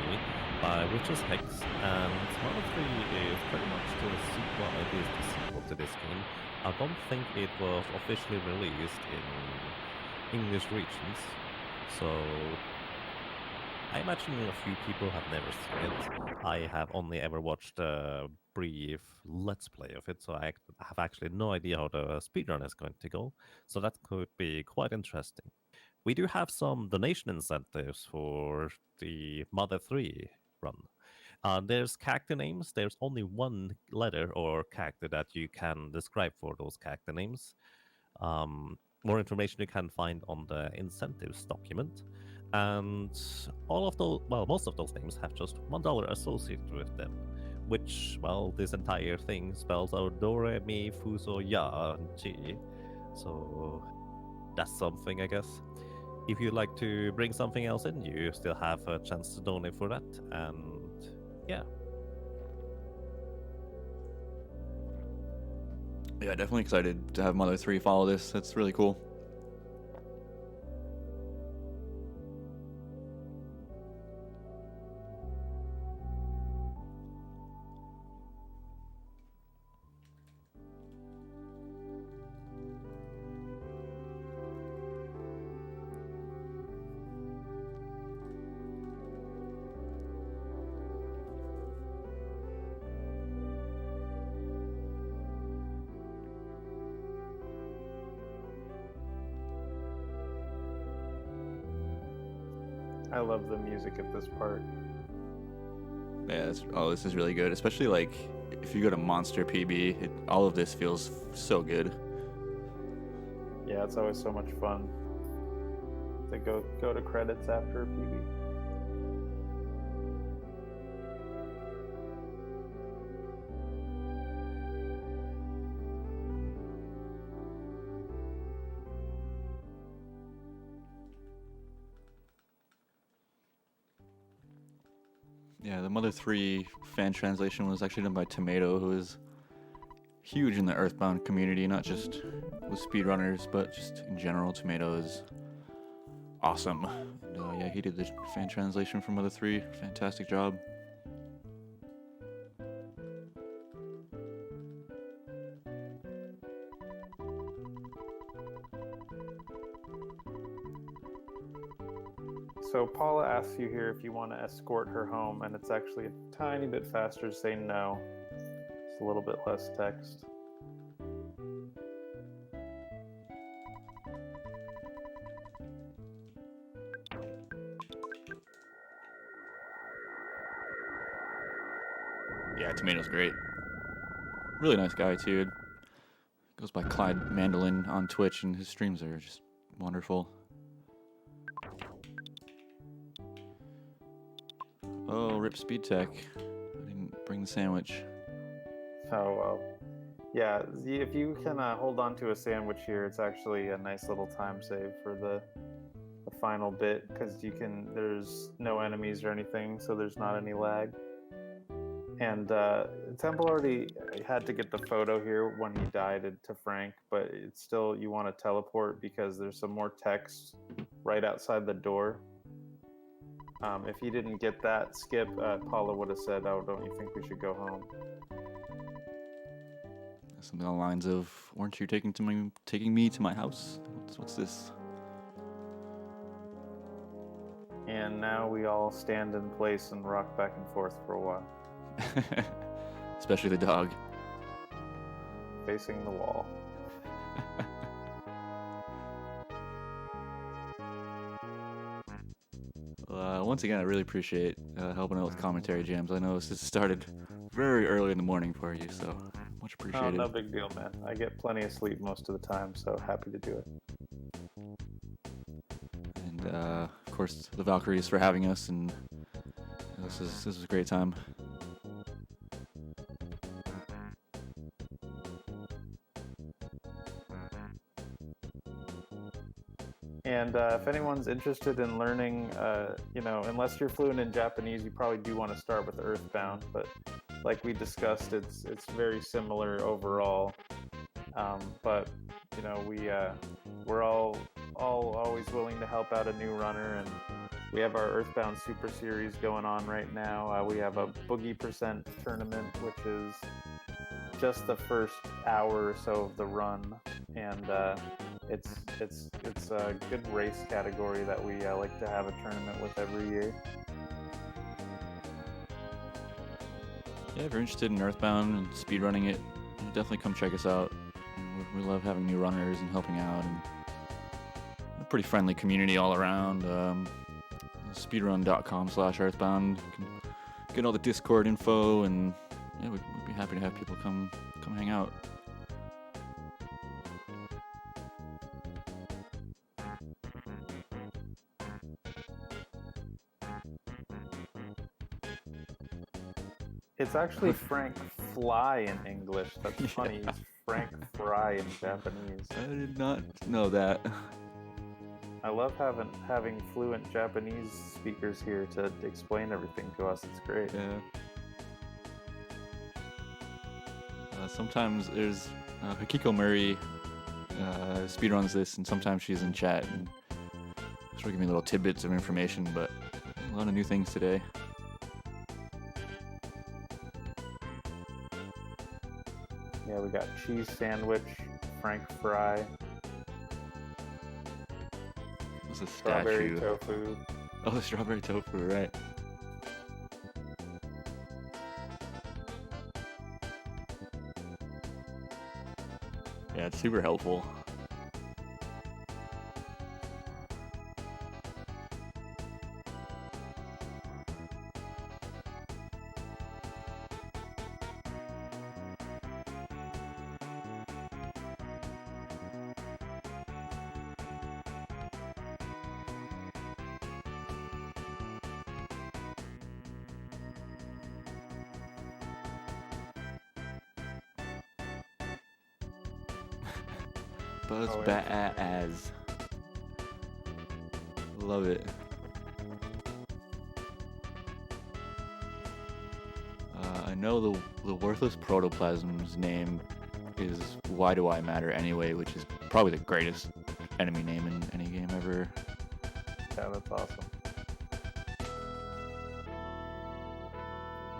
by Witch's Hex, and Mother 3 is pretty much the sequel, it is the sequel to this game. I don't think it was officially released in English regions, so I imagine a few people have never seen it. I have only ever watched a brief Let's Play of it, so I have actually no idea how the speedrun is going to go, so that could be quite interesting. We do have some donation incentives for the Mother 3 run. There's character names. There's only one letter or character that you can describe for those character names. More information you can find on the incentives document. And all of those, well, most of those names have just $1 associated with them, which, well, this entire thing spells out Do, Re, Mi, Fu, So, Ya, and Chi. So that's something, I guess. If you'd like to bring something else in, you still have a chance to donate for that. And yeah. Yeah, definitely excited to have Mother 3 follow this. That's really cool. I love the music at this part. Yeah, this is really good. Especially like if you go to Monster PB, all of this feels so good. Yeah, it's always so much fun to go to credits after a PB. Yeah, the Mother 3 fan translation was actually done by Tomato, who is huge in the Earthbound community, not just with speedrunners, but just in general. Tomato is awesome. And, yeah, he did the fan translation for Mother 3. Fantastic job. So Paula asks you here if you want to escort her home, and it's actually a tiny bit faster to say no. It's a little bit less text. Yeah, Tomato's great. Really nice guy, too. Goes by Clyde Mandolin on Twitch, and his streams are just wonderful. Oh, rip Speed Tech. I didn't bring the sandwich. So, yeah, if you can hold on to a sandwich here, it's actually a nice little time save for the final bit, because there's no enemies or anything, so there's not any lag. And Temple already had to get the photo here when he died to Frank, but it's still, you want to teleport because there's some more text right outside the door. If he didn't get that skip, Paula would have said, "Oh, don't you think we should go home?" Something along the lines of, "Weren't you taking me to my house? What's this?" And now we all stand in place and rock back and forth for a while, Especially the dog. facing the wall. Once again, I really appreciate helping out with commentary jams. I know this has started very early in the morning for you, so much Oh, appreciated. no big deal, man. I get plenty of sleep most of the time, so happy to do it. And of course, the Valkyries for having us, and this is a great time. And if anyone's interested in learning, unless you're fluent in Japanese, you probably do want to start with Earthbound. But like we discussed, it's very similar overall. But we're all always willing to help out a new runner, and we have our Earthbound Super Series going on right now. We have a Boogie Percent tournament, which is just the first hour or so of the run, and it's a good race category that we like to have a tournament with every year. Yeah, if you're interested in Earthbound and speedrunning it, definitely come check us out. We love having new runners and helping out, and a pretty friendly community all around. Speedrun.com/Earthbound. You can get all the Discord info, and yeah, we'd be happy to have people come hang out. It's actually Frank Fly in English. That's funny. It's Frank Fry in Japanese. I did not know that. I love having fluent Japanese speakers here to explain everything to us. It's great. Yeah. Sometimes there's Hikiko Murray speedruns this, and sometimes she's in chat and she'll give me little tidbits of information, but a lot of new things today. Yeah, we got cheese sandwich, Frank Fry, What's a strawberry statue? tofu. Oh, the strawberry tofu, right. Yeah, it's super helpful. Buzz Oh, Baz. Love it. know the worthless protoplasm's name is Why Do I Matter Anyway, which is probably the greatest enemy name in any game ever. Yeah, that's awesome.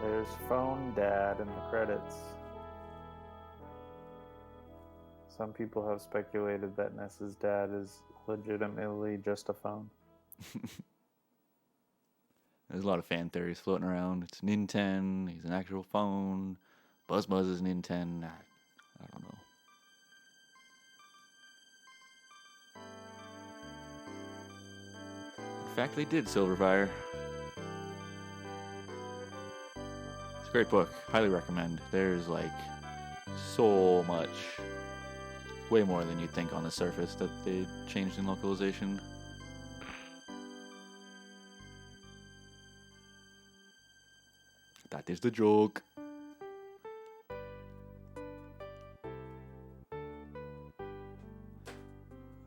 There's Phone Dad in the credits. Some people have speculated that Ness's dad is legitimately just a phone. There's a lot of fan theories floating around. It's Ninten, he's an actual phone. Buzz is Ninten. I don't know. In fact, they did Silverfire. It's a great book. Highly recommend. There's like so much, way more than you'd think on the surface that they changed in localization. That is the joke.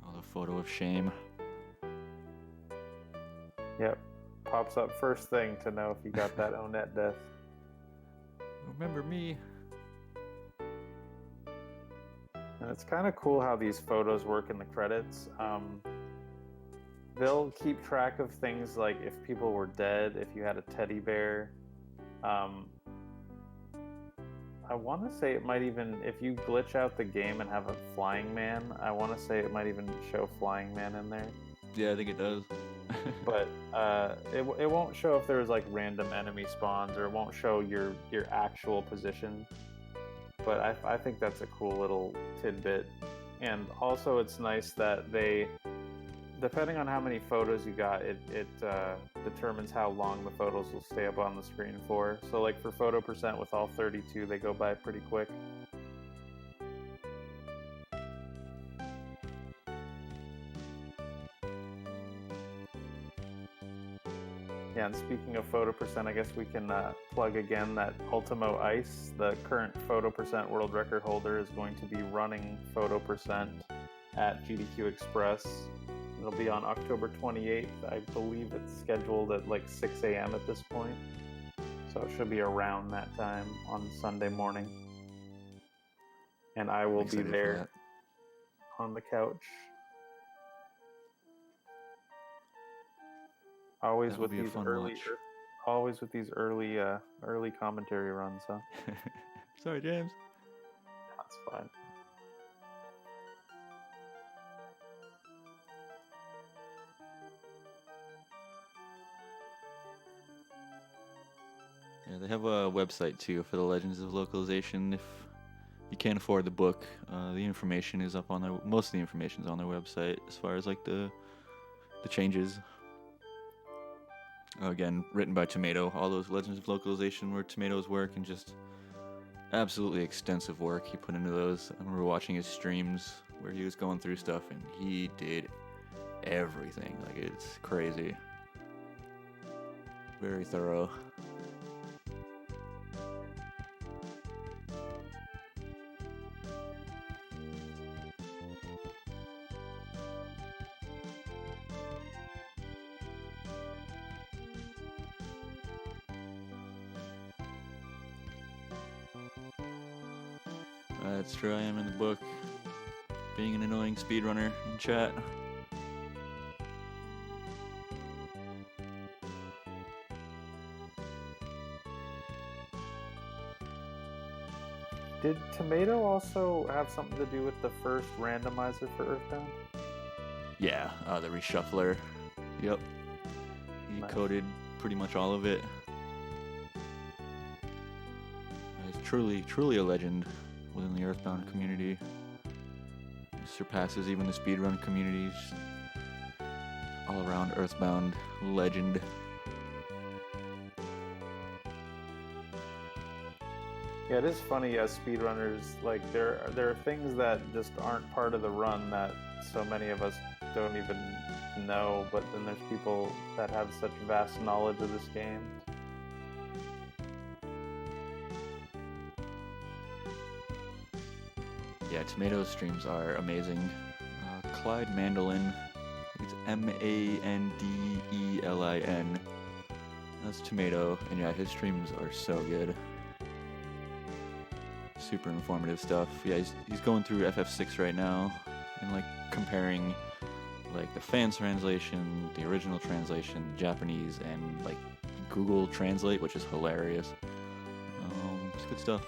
Oh, the photo of shame. Yep. Pops up first thing to know if you got that Onet death. Remember me? And it's kind of cool how these photos work in the credits. They'll keep track of things like if people were dead, if you had a teddy bear. I want to say it might even, if you glitch out the game and have a flying man, I want to say it might even show flying man in there. Yeah, I think it does. But it won't show if there's like random enemy spawns, or it won't show your actual position. But I think that's a cool little tidbit. And also it's nice that they, depending on how many photos you got, it determines how long the photos will stay up on the screen for. So like for photo percent with all 32, they go by pretty quick. Yeah, and speaking of photo percent, I guess we can plug again that Ultimo Ice, the current photo percent world record holder, is going to be running photo percent at GDQ Express. It'll be on October 28th. I believe it's scheduled at like 6 a.m. at this point. So it should be around that time on Sunday morning. And I will be there on the couch. Always with these early commentary runs, huh? Sorry, James. That's fine. Yeah, they have a website too for the Legends of Localization. If you can't afford the book, the information is up on their. Most of the information is on their website as far as like the changes. Again, written by Tomato. All those Legends of Localization where Tomato's work, and just absolutely extensive work he put into those. I remember watching his streams where he was going through stuff, and he did everything. Like, it's crazy. Very thorough. That's true, I am in the book. Being an annoying speedrunner in chat. Did Tomato also have something to do with the first randomizer for Earthbound? Yeah, the reshuffler. Yep. He Nice. coded pretty much all of it. He's truly a legend within the Earthbound community. He surpasses even the speedrun communities. All around Earthbound legend. Yeah, it is funny as speedrunners, like there are things that just aren't part of the run that so many of us don't even know, but then there's people that have such vast knowledge of this game. Yeah, Tomato's streams are amazing. Clyde Mandolin. It's Mandelin. That's Tomato, and yeah, his streams are so good. Super informative stuff. Yeah, he's going through FF6 right now and like comparing like the fan translation, the original translation, Japanese, and like Google Translate, which is hilarious. It's good stuff.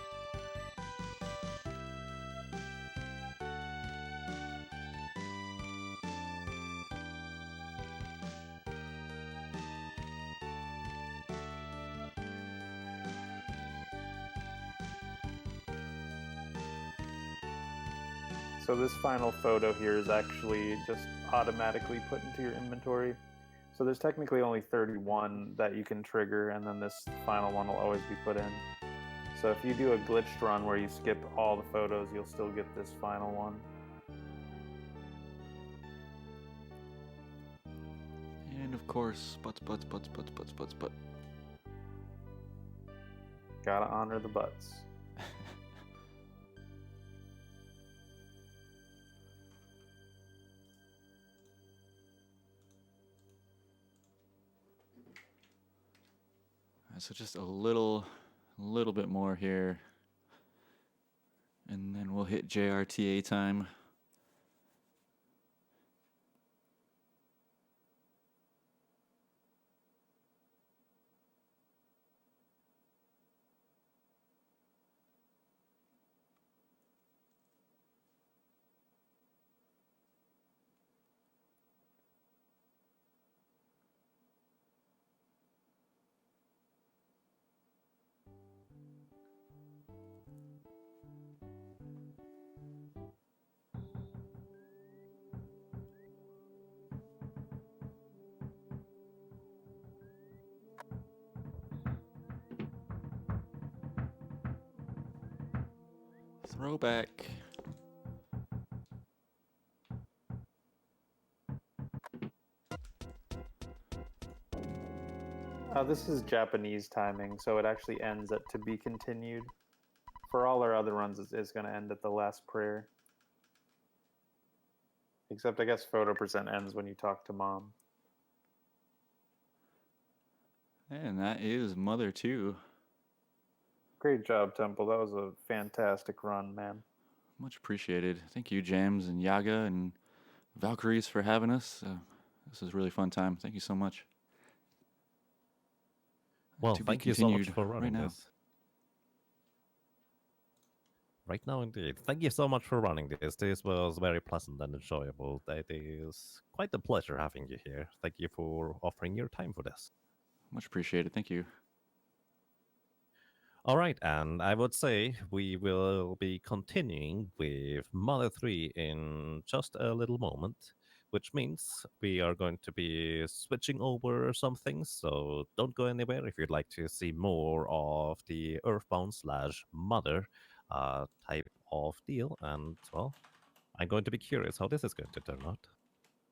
So this final photo here is actually just automatically put into your inventory. So there's technically only 31 that you can trigger, and then this final one will always be put in. So if you do a glitched run where you skip all the photos, you'll still get this final one. And of course, butts. Gotta honor the butts. So just a little bit more here, and then we'll hit JRTA time. Throwback. This is Japanese timing, so it actually ends at to be continued. For all our other runs, it's going to end at the last prayer. Except I guess photo present ends when you talk to mom. And that is Mother 2. Great job, Temple. That was a fantastic run, man. Much appreciated. Thank you, Jams and Yaga and Valkyries, for having us. This was a really fun time. Thank you so much. Well, To be thank you so much continued for running right now. this. Right now, indeed. Thank you so much for running this. This was very pleasant and enjoyable. It is quite a pleasure having you here. Thank you for offering your time for this. Much appreciated. Thank you. All right, and I would say we will be continuing with Mother 3 in just a little moment, which means we are going to be switching over some things, so don't go anywhere if you'd like to see more of the Earthbound slash Mother type of deal. And, well, I'm going to be curious how this is going to turn out.